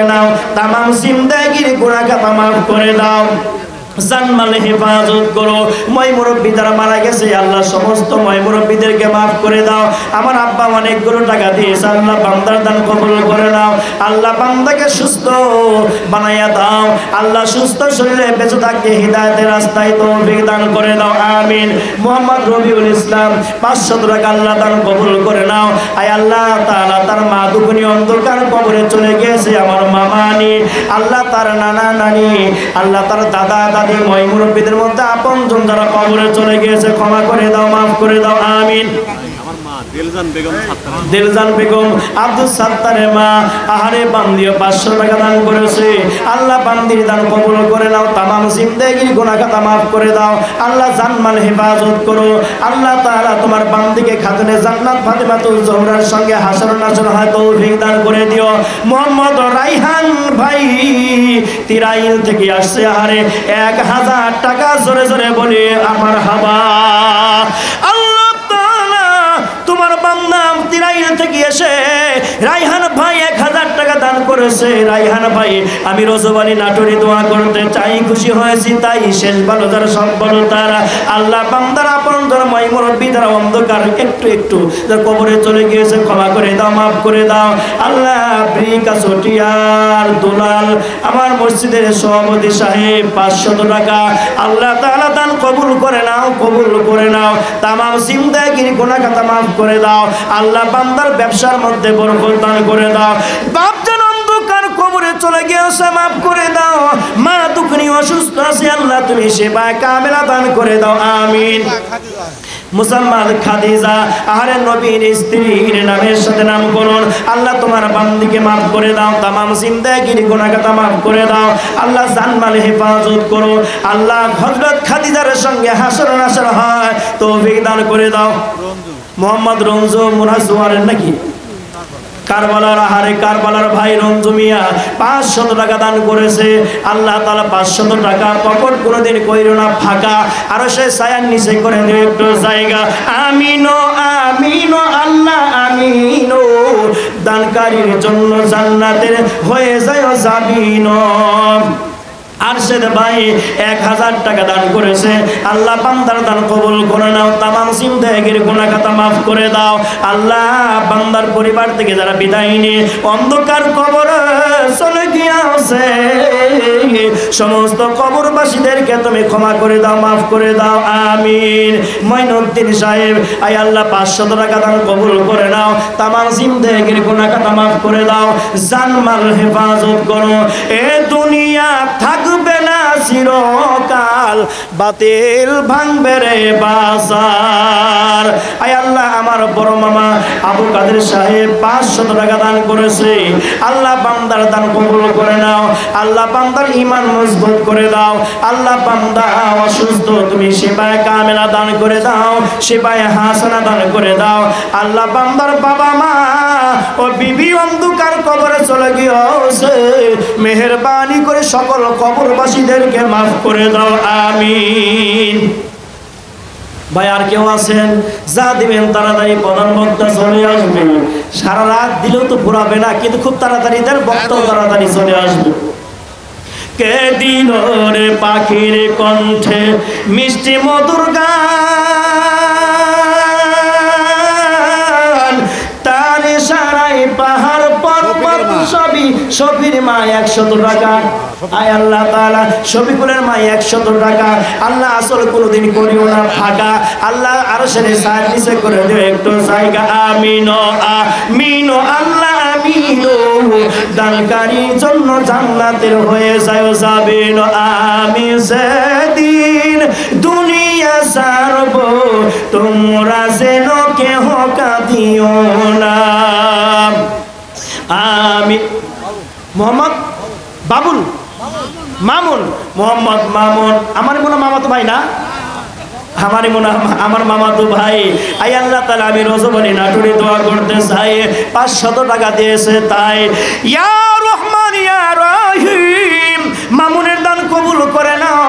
নাও তামাম জিন্দেগীর গুনাহ খাতা maaf করে দাও জানমাল হেফাজত করো মই মুরব্বী যারা মারা গেছে আল্লাহ সমস্ত মই মুরব্বীদেরকে maaf করে দাও আমার আব্বা অনেকগুলো টাকা দিয়েছে আল্লাহ বান্দার দান কবুল করে নাও আল্লাহ বান্দাকে সুস্থ বানাইয়া দাও আল্লাহ সুস্থ শরীরে বেঁচে থাকতে হিদায়াতের রাস্তায় তৌফিক দান করে দাও আমিন মোহাম্মদ রবিউল ইসলাম 500 টাকা আল্লাহ দান কবুল করে নাও আয় আল্লাহ তাআলা তার মা দুগুনি অন্ধকার কবরে চলে গেছে আমার মামানি আল্লাহ তার নানা নানি আল্লাহ তার দাদা মই মুরব্বীদের মধ্যে আপনজন যারা কবরে চলে গিয়েছে ক্ষমা করে দাও maaf করে দাও আমিন দিলজান বেগম আব্দুল সাত্তারের মা আহারে বান্দিও 500 টাকা দান করেছে আল্লাহ বান্দির দান কবুল করে নাও তামাম জিন্দেগীর গুনাহ খাতা maaf করে দাও আল্লাহ জানমাল হেফাজত করো আল্লাহ তাআলা তোমার বান্দিকে খাতুনে জান্নাত ফাতেমাতুল জোহরার সঙ্গে হাসর নাসর হয় তৌফিক দান করে দিও মোহাম্মদ রাইহান ভাই তিরাইল থেকে আসছে আহারে 1,000 টাকা জোরে জোরে বলি আমার হাবা আল্লাহ তাআলা তোমার বান্দা তিরাইল থেকে এসে রাইহান ভাই 1,000 টাকা দান করেছে রাইহান ভাই আমি রজবানি নাটুরি দোয়া করতে চাই খুশি হয়েছি তাই শেষ ভালো যারা সব ভালো তারা আল্লাহ বান্দার আপন যারা মই মুরব্বী যারা অন্ধকার একটু যারা কবরে চলে গিয়েছে ক্ষমা করে দাও maaf করে দাও আল্লাহ ব্রিকা চটিয়ার দুলাল আমার মসজিদের সভাপতি সাহেব 500 টাকা আল্লাহ তাআলা দান কবুল করে নাও তামাম জিন্দেগীর গুনাহ খাতা maaf করে দাও আল্লাহ বান্দার ব্যবসার মধ্যে বরকত দান করে দাও বাপ যেন অন্ধকার কবরে চলে গিয়েছে maaf করে দাও মা দুঃখী অসুস্থ আছে আল্লাহ তুমি সেবা কামেলা দান করে দাও আমিন মুসাম্মাদ খাদিজা আহারে নবীর স্ত্রীর নামের সাথে নাম করুন আল্লাহ তোমার বান্দিকে maaf করে দাও তামাম জিন্দেগীর গুনাহ খাতা maaf করে দাও আল্লাহ জানমাল হেফাজত করো আল্লাহ হযরত খাদিজার সঙ্গে হাসর নাসর হয় তৌফিক দান করে দাও মোহাম্মদ রঞ্জু মুনাসওয়ারের নাকি কারবালার আহারে কারবালার ভাই রঞ্জু মিয়া 500 টাকা দান করেছে আল্লাহ তাআলা 500 টাকা পকেট কোনোদিন কইরো না ফাঁকা আর সে ছায়ার নিচে করে দিও একটু জায়গা আমিনো আমিনো আল্লাহ আমিনো দানকারীর জন্য জান্নাতের হয়ে যায় জাবিনো আরশেদ ভাই 1000 টাকা দান করেছে। আল্লাহ বান্দার দান কবুল করে নাও, তামাম জিন্দেগির গুনাহ খাতা মাফ করে দাও। আল্লাহ বান্দার পরিবার থেকে যারা বিদায় নিয়ে অন্ধকার কবরে চলে গিয়েছে, সমস্ত কবরবাসীদেরকে তুমি ক্ষমা করে দাও, মাফ করে দাও, আমিন। মঈনুদ্দিন সাহেব, আয় আল্লাহ 500 টাকা দান কবুল করে নাও, তামাম জিন্দেগির গুনাহ খাতা মাফ করে দাও, জানমাল হেফাজত করো। এ দুনিয়া থাকবে না চিরকাল, বাতিল ভাঙবে রে বাজার। আয় আল্লাহ আমার বড় মামা আবু কাদের সাহেব 500 টাকা দান করেছে। আল্লাহ বান্দার দান কবুল করে নাও, আল্লাহ বান্দার ঈমান মজবুত করে দাও। আল্লাহ বান্দা অসুস্থ, তুমি শিফায়ে কামেলা দান করে দাও, শিফায়ে হাসানা দান করে দাও। আল্লাহ বান্দার বাবা মা ও বিবি অন্ধকার কবরে চলে গিয়েছে, মেহেরবানি করে সকল কবরবাসীদেরকে মাফ করে দাও, আমিন। ভাই আর কেউ আছেন? যা দিবেন তাড়াতাড়ি, প্রধান বক্তা চলে আসবে। সারা রাত দিলেও তো ফুরাবে না, কিন্তু খুব তাড়াতাড়ি দেন, বক্তাও তাড়াতাড়ি চলে আসবে। কে দিল রে পাখির কণ্ঠে মিষ্টি মধুর গান, তার সারাই পাহাড় পর্বত সবই শফির মা 100 টাকা। আয় আল্লাহ তাআলা শফিকুলের মা 100 টাকা। আল্লাহ আসল কোনোদিন করিও না ফাঁকা। আল্লাহ আরশের ছায়ার নিচে করে দিও একটু জায়গা, আমিন আমিন আল্লাহ আমিন। দানকারীর জন্য জান্নাতের হয়ে যায় যাবেন, আমি সেদিন দুনিয়া ছাড়ব, তোমরা যেন কেহ কাঁদিও না। আমি মোহাম্মদ বাবুল মামুন, মোহাম্মদ মামুন আমার মনে মামা তো ভাই না, আমারই মনে আমার মামা তো ভাই। আই আল্লাহ তাআলা আমি রজবনী নাটুরি দোয়া করতে চাই, 500 টাকা দিয়েছে তাই। ইয়া রহমান ইয়া রহিম, মামুনের দান কবুল করে নাও।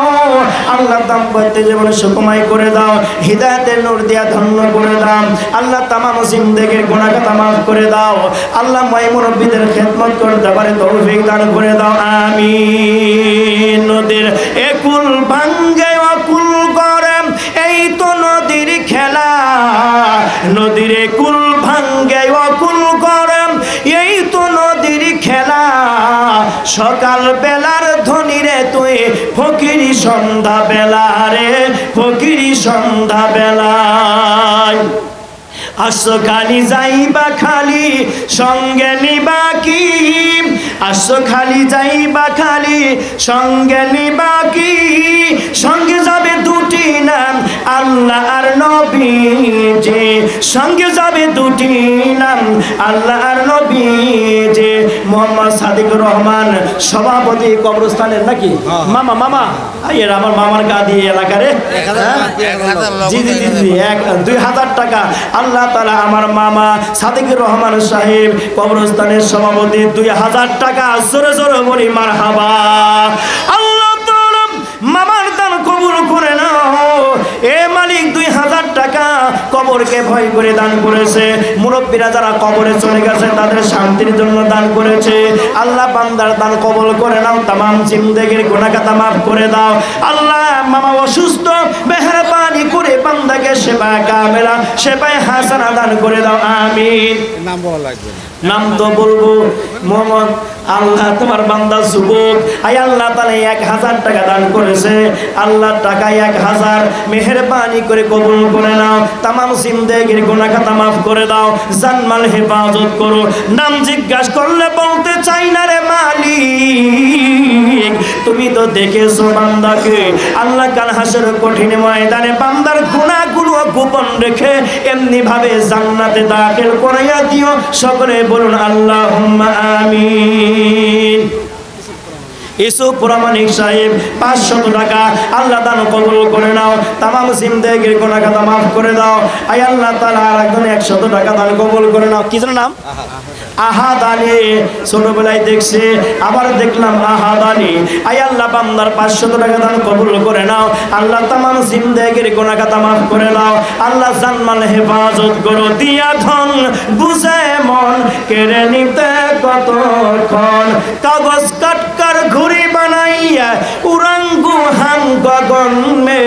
আল্লাহ দাম করতে জীবনে সুকমাই করে দাও, হিদায়াতের নূর দিয়া ধন্য করে দাও। আল্লাহ তামাম জিন্দেগির গুনাহ খাতা মাফ করে দাও। আল্লাহ মুরব্বিদের খেদমত করতে পারে তৌফিক দান করে দাও, আমিন। নদীর একুল ভাঙ্গে অকুল করে, এই তো নদীর খেলা। নদীর কুল ভাঙ্গে অকুল গরম, এই তো নদীর খেলা। সকাল বেলার ধনী রে তুই, ফকিরি সন্ধ্যা বেলা রে, ফকিরি সন্ধ্যা বেলায়। আসো খালি যাইবা খালি, সঙ্গে নিবা কি? আসো খালি যাইবা খালি, সঙ্গে নিবা কি? সঙ্গে যাবে দুটি নাম, আল্লাহ আর নবী যে। সঙ্গে যাবে দুটি নাম, আল্লাহ আর নবী যে। মোহাম্মদ সাদিকুর রহমান সভাপতি কবরস্থানের নাকি মামা? মামা এর আমার মামার গা দিয়ে এলাকারে জি জি জি জি 2000 টাকা। আল্লাহ তাআলা আমার মামা সাদিকুর রহমান সাহেব কবরস্থানের সভাপতি 2000 টাকা। জোরে জোরে বলি মারহাবা। আল্লাহ তাআলা মামার দান কবুল করে নাও। এ মালিক 2000 টাকা কবরকে ভয় করে দান করেছে। মুরব্বীরা যারা কবরে চলে গেছে তাদের শান্তির জন্য দান করেছে। আল্লাহ বান্দার দান কবুল করে নাও, তামাম জিন্দেগির গুনাহ খাতা মাফ করে দাও। আল্লাহ মামা অসুস্থ, মেহেরবানি করে বান্দাকে সেবা কামেলা, সেবায় হাসানা দান করে দাও, আমিন। নাম বলা লাগবে না, নাম তো বলবো। মোহাম্মদ আল্লাহ তোমার বান্দা যুবক, আই আল্লাহ তাআলা 1000 টাকা দান করেছে। আল্লাহ টাকা 1000 মেহেরবানি করে কবুল করে নাও, তামাম জিন্দেগির গুনাহ খাতা মাফ করে দাও, জানমাল হেফাজত করো। নাম জিজ্ঞাসা করলে বলতে চাই না রে মালিক, তুমি তো দেখেছো বান্দাকে। আল্লাহ কাল হাসর কঠিন ময়দানে বান্দার গুনাহগুলো গোপন রেখে এমনি ভাবে জান্নাতে দাখিল করাইয়া দিও। সকলে বলুন আল্লাহুম্মা আমিন। ইউসুফ প্রামাণিক সাহেব 500 টাকা। আল্লাহ দান কবুল করে নাও, তামাম জিন্দেগির গুনাহ খাতা মাফ করে দাও। আয় আল্লাহ তাআলা আরেকজন 100 টাকা দান কবুল করে নাও। কি যেন নাম? আহাদ আলী। ছোটবেলায় দেখছি, আবার দেখলাম আহাদ আলী। আয় আল্লাহ বান্দার 500 টাকা দান কবুল করে নাও। আল্লাহ তামাম জিন্দেগির গুনাহ খাতা মাফ করে নাও। আল্লাহ জানমাল হেফাজত করো, দিয়া ধন বুঝে মন কেড়ে নিতে কতক্ষণ। কাগজ কাটকার ঘুড়ি বানাই বানাইয়া উড়াঙ্গু হাম গগন মে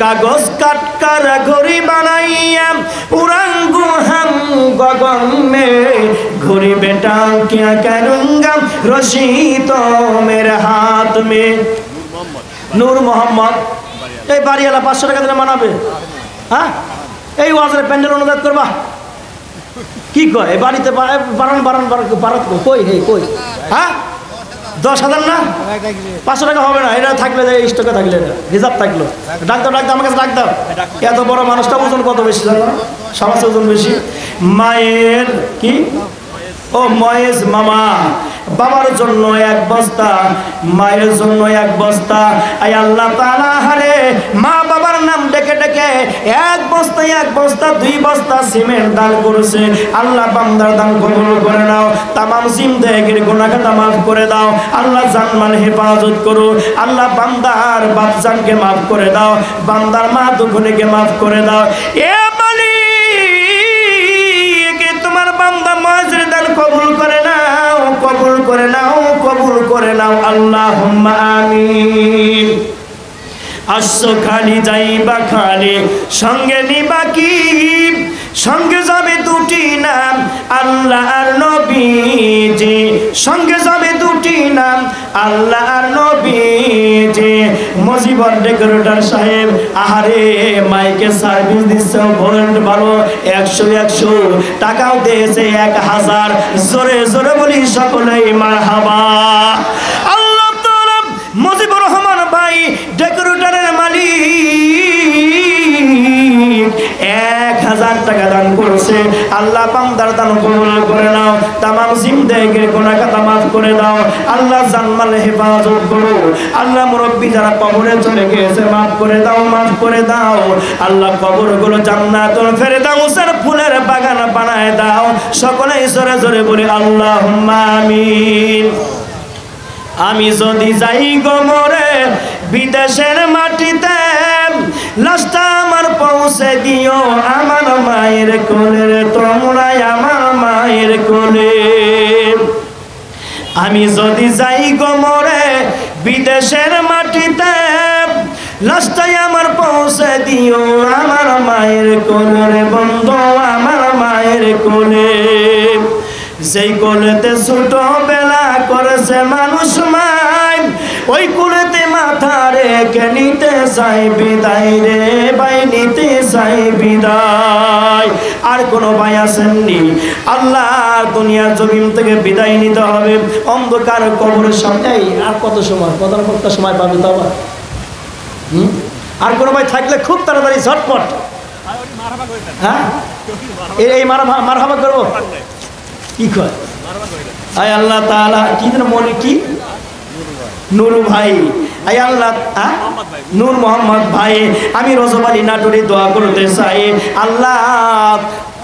কাগজ কাটকার ঘড়ি বানাইয়া উড়াঙ্গু হাম গগন মে ঘড়ি বেটা क्या करूंगा रशी तो मेरे हाथ में নূর মোহাম্মদ এই বাড়িওয়ালা 500 টাকা দিলে মানাবে হ্যাঁ এই ওয়াজের প্যান্ডেল অনুদান করবা কি কয় এই বাড়িতে বারণ কই হে কই হ্যাঁ 10,000 না 500 টাকা হবে না এটা থাকলে স্টকে থাকলে রিজার্ভ থাকলো ডাক্তার আমার কাছে ডাক্তার এত বড় মানুষটা ওজন কত বেশি জানো সবার ওজন বেশি মায়ের কি ও ময়েস মামা বাবার জন্য এক বস্তা মায়ের জন্য এক বস্তা আয় আল্লাহ তাআলা হারে মা বাবার নাম ডেকে ডেকে এক বস্তা 2 বস্তা সিমেন্ট দান করেছে আল্লাহ বান্দার দান কবুল করে নাও तमाम জিন্দেগির গুনাহ খাতা maaf করে দাও আল্লাহ জানমান হেফাজত করো আল্লাহ বান্দার বাপ জানকে maaf করে দাও বান্দার মা দুঃখনীকে maaf করে দাও এ তোমার বান্দা মাঝের দান কবুল করে নাও আল্লাহুম্মা আমিন আসছো খালি যাইবা খালি সঙ্গে নিবা কি সঙ্গে যাবে দুটি নাম আল্লাহ আর নবীজি সঙ্গে যাবে দুটি নাম আল্লাহ আর নবীজি মজিবর ডেকোরেটর সাহেব আহারে মাইকে সার্ভিস দিচ্ছে ভোল্ট ভালো 100 টাকাও দিয়েছে 1000 জোরে জোরে বলি সকলেই মারহাবা আল্লাহ তাআলা মজিবুর রহমান ভাই ডেকোরেটরের মালিক 1000 টাকা দান করেছে আল্লাহ বান্দার দান কবুল করে নাও तमाम জিন্দেগির গুনাহ খাতা maaf করে দাও আল্লাহ জানমাল হেফাজত করো আল্লাহ মুরব্বি যারা কবরে চলে গেছে maaf করে দাও আল্লাহ কবরগুলো জান্নাতুল ফেরদাউসের ফুলের বাগান বানায় দাও সকলেই জোরে জোরে বলি আল্লাহুম্মা আমিন আমি যদি যাই গো মরে বিদেশের মাটিতে লাশটা আমার পৌঁছে দিও আমার মায়ের কোলে তোমরা আমার মায়ের কোলে আমি যদি যাই গো মরে বিদেশের মাটিতে লাশটা আমার পৌঁছে দিও আমার মায়ের কোলে বন্ধু আমার মায়ের কোলে যেই কোলেতে ছোটবেলা করেছে মানুষ মাই ওই কোলেতে মাথা রেখে নিতে চাই বিদায় রে ভাই নিতে চাই বিদায় আর কোনো ভাই আসেননি আল্লাহ দুনিয়ার জমিন থেকে বিদায় নিতে হবে অন্ধকার কবরের সামনে আর কত সময় কত সময় পাবে তো আবার আর কোনো ভাই থাকলে খুব তাড়াতাড়ি ঝটপট হ্যাঁ এই মারহাবা করবো কি কয় আয় আল্লাহ তাআলা কি যেন মনে কি নূর ভাই আয় আল্লাহ নূর মোহাম্মদ ভাই আমি রজব আলী নাটোরে দোয়া করতে চাই আল্লাহ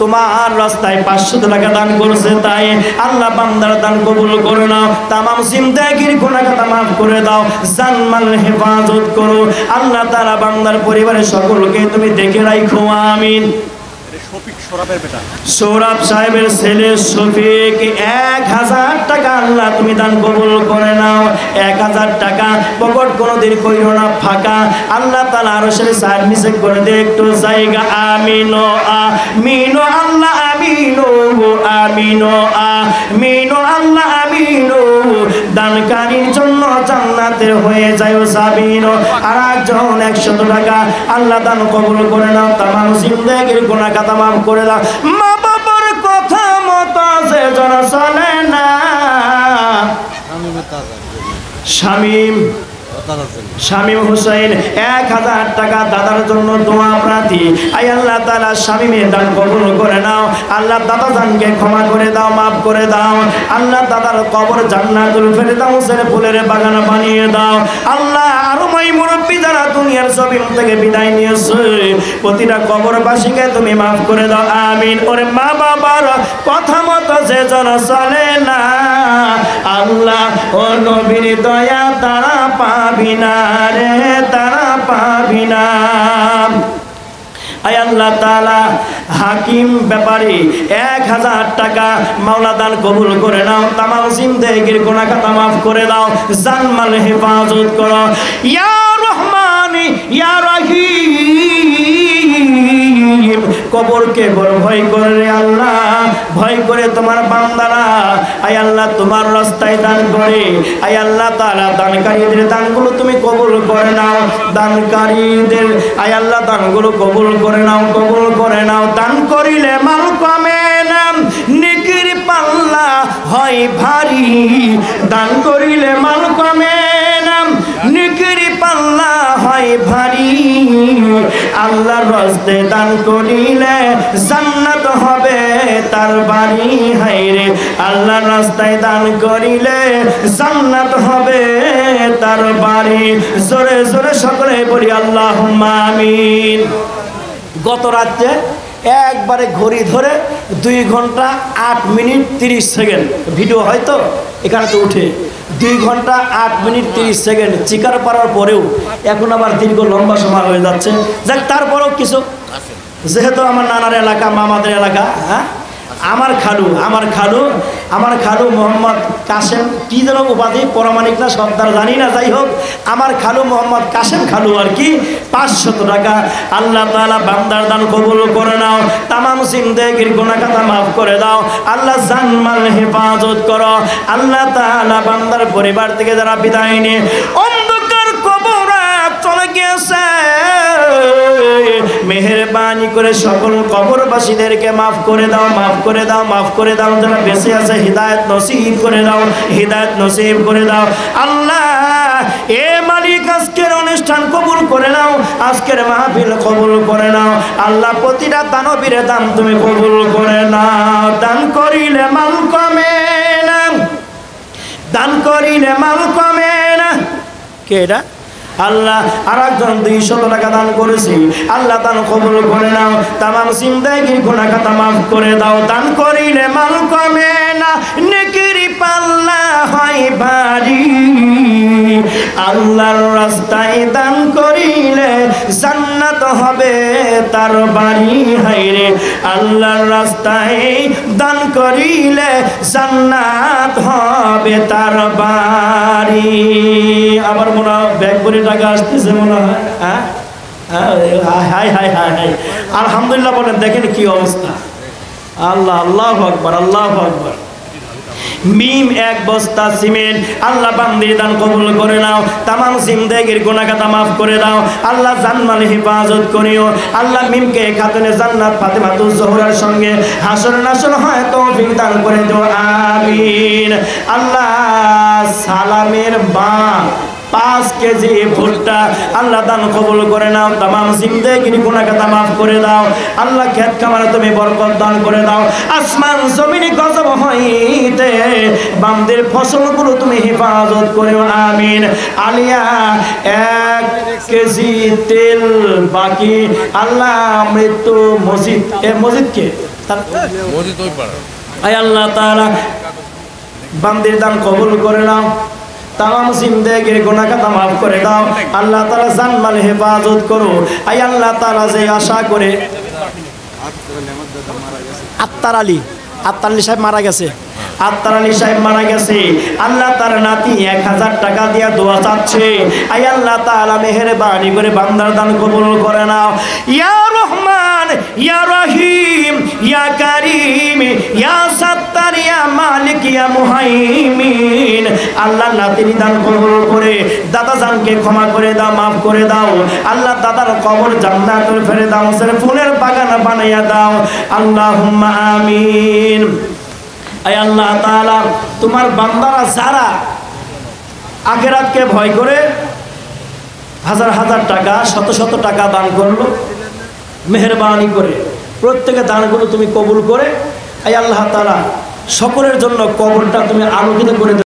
তোমার রাস্তায় 500 টাকা দান করেছে তাই আল্লাহ বান্দার দান কবুল করে নাও तमाम জিন্দেগির গুনাহ খাতা maaf করে দাও জানমাল হেফাজত করো আল্লাহ তাআলা বান্দার পরিবারের সকলকে তুমি দেখে রাখো আমিন সৌরভ সাহেবের ছেলে শফিক 1000 টাকা আল্লাহ তুমি দান কবুল করে নাও 1000 টাকা পকেট কোনোদিন কইরো না ফাঁকা আল্লাহ তাআলা আরশের সাইড নিচে করে দে একটু জায়গা আমিনো আমিনো আল্লাহ আমিনো আমিনো আমিনো আল্লাহ আমিনো দানকারীর জন্য জান্নাতের হয়ে যায় সাবিনো আর একজন 100 টাকা আল্লাহ দান কবুল করে নাও तमाम জিন্দেগির গুনাহ খাতা maaf করে দাও মা বাবার কথা মতো যে জন চলে না শামীম হুসাইন 1000 টাকা দাদার জন্য দোয়া প্রার্থী আয় আল্লাহ তাআলা শামীমের দান কবুল করে নাও আল্লাহ দাদা জানকে ক্ষমা করে দাও maaf করে দাও আল্লাহ দাদার কবর জান্নাতুল ফেরদাউসের ফুলের বাগান বানিয়ে দাও আল্লাহ আর মাই মুরব্বি যারা দুনিয়ার জমিন থেকে বিদায় নিয়েছে প্রতিটা কবরবাসীকে তুমি maaf করে দাও আমিন ওরে মা বাবার কথা মতো যে জন চলে না আল্লাহ ও নবীর দয়া তারা পাবি না রে তারা পাবি না আয় আল্লাহ তাআলা হাকিম ব্যাপারী 1000 টাকা মাওলা দান কবুল করে নাও, তামাম জিন্দেগির গুনাহ খাতা মাফ করে দাও, জানমাল হেফাজত করো ইয়া রহমান ইয়া রহিম। কবরকে বড় ভয় করে রে আল্লাহ, ভয় করে তোমার বান্দারা আয় আল্লাহ তোমার রাস্তায় দান করে, আয় আল্লাহ তাআলা দানকারীদের দানগুলো তুমি কবুল করে নাও, দানকারীদের আয় আল্লাহ দানগুলো কবুল করে নাও, কবুল করে নাও। দান করিলে মাল কমে না, নেকির পাল্লা হয় ভারী, দান করিলে মাল কমে না, নেকির পাল্লা হয় ভারী। আল্লাহর রাস্তে দান করিলে জান্নাত হবে তার বাড়ি, হায়রে আল্লাহর রাস্তায় দান করিলে জান্নাত হবে তার বাড়ি। জোরে জোরে সকলে বলি আল্লাহুম্মা আমিন। গত রাতে একবারে ঘড়ি ধরে 2 ঘন্টা 8 মিনিট 30 সেকেন্ড ভিডিও হয়তো এখানে তো উঠে 2 ঘন্টা 8 মিনিট 30 সেকেন্ড চিকার পারার পরেও এখন আবার দীর্ঘ লম্বা সময় হয়ে যাচ্ছে। যাক তারপরেও কিছু, যেহেতু আমার নানার এলাকা মামাদের এলাকা, হ্যাঁ আমার খালু মোহাম্মদ কাশেম কি যেন উপাধি, পরমাণিক না সর্দার জানি না, যাই হোক আমার খালু মোহাম্মদ কাশেম খালু আর কি 500 টাকা। আল্লাহ তাআলা বান্দার দান কবুল করে নাও, তামাম জিন্দেগির গুনাহ খাতা মাফ করে দাও, আল্লাহ জানমাল হেফাজত করো। আল্লাহ তাআলা বান্দার পরিবার থেকে যারা বিদায় নিয়ে অন্ধকার কবরে চলে গিয়েছে, মেহেরবানি করে সকল কবরবাসীদেরকে মাফ করে দাও, মাফ করে দাও, মাফ করে দাও। যারা বেঁচে আছে হিদায়াত নসিব করে দাও, হিদায়াত নসিব করে দাও। আল্লাহ এ মালিক আজকের অনুষ্ঠান কবুল করে নাও, আজকের মাহফিল কবুল করে নাও। আল্লাহ প্রতিটা দানবীর দান তুমি কবুল করে নাও। দান করিলে মাল কমে না, দান করিলে মাল কমে না। কে এটা? আল্লাহ আর একজন 200 টাকা দান করেছি, আল্লাহ দান কবুল করে নাও, তামাম জিন্দেগির গুনাহ খাতা মাফ করে দাও। দান করিলে মাল কমে না, নেকির পাল্লা হয় ভারী, আল্লাহর রাস্তায় দান করিলে জান্নাত হবে তার বাড়ি, হায়রে আল্লাহর রাস্তায় দান করিলে জান্নাত হবে তার বাড়ি। আবার মনে হয় ব্যাগ ভরে টাকা আসতেছে মনে হয়, হ্যাঁ হাই হাই হাই হাই আলহামদুলিল্লাহ বলেন, দেখেন কি অবস্থা। আল্লাহ আল্লাহু আকবার, আল্লাহু আকবার। মিম 1 বস্তা সিমেন্ট, আল্লাহ বান্দির দান কবুল করে নাও, তামাম জিন্দেগির গুনাহ খাতা মাফ করে দাও, আল্লাহ জানমাল হেফাজত করিও। আল্লাহ মিমকে খাতুনে জান্নাত ফাতেমাতুজ জোহরার সঙ্গে হাসর নাসর হয় তৌফিক দান করে দিও, আমিন। আল্লাহ সালামের মা 5 কেজি ভুট্টা আল্লাহ দান কবুল করে নাও, তামাম জিন্দেগির গুনাহ খাতা মাফ করে দাও। আল্লাহ খেত খামারে তুমি বরকত দান করে দাও, আসমান জমিন গজব হইতে বান্দির ফসলগুলো তুমি হেফাজত করিও, আমিন। আলিয়া 1 কেজি তেল বাকি, আল্লাহ মৃত্যু মসজিদ, এ মসজিদকে মসজিদ ওই পাড়া, আয় আল্লাহ তাআলা বান্দির দান কবুল করে নাও, তামাম জিন্দেগির গুনাহ খাতা মাফ করে দাও। আল্লাহ তাআলা জানমাল হেফাজত করো। আয় আল্লাহ তাআলা যে আশা করে আত্তার আলী সাহেব মারা গেছে, আত্তার আলী সাহেব মারা গেছে, আল্লাহ তার নাতি 1000 টাকা দিয়া দোয়া চাচ্ছে। আয় আল্লাহ তাআলা মেহেরবানি করে বান্দার দান কবুল করে নাও। ইয়া রহমান ইয়া রহিম ইয়া কারীম ইয়া সাত্তার ইয়া মালিক ইয়া মুহাইমিন, আল্লাহ নাতির দান কবুল করে দাদা জানকে ক্ষমা করে দাও, মাফ করে দাও। আল্লাহ দাদার কবর জান্নাতুল ফেরদাউসের ফুলের বাগান বানাইয়া দাও, আল্লাহুম্মা আমিন। আয় আল্লাহ তাআলা তোমার বান্দারা যারা আখিরাতকে ভয় করে হাজার হাজার টাকা শত শত টাকা দান করলো, মেহেরবানি করে প্রত্যেকের দানগুলো তুমি কবুল করে আয় আল্লাহ তাআলা সকলের জন্য কবরটা তুমি আলোকিত করে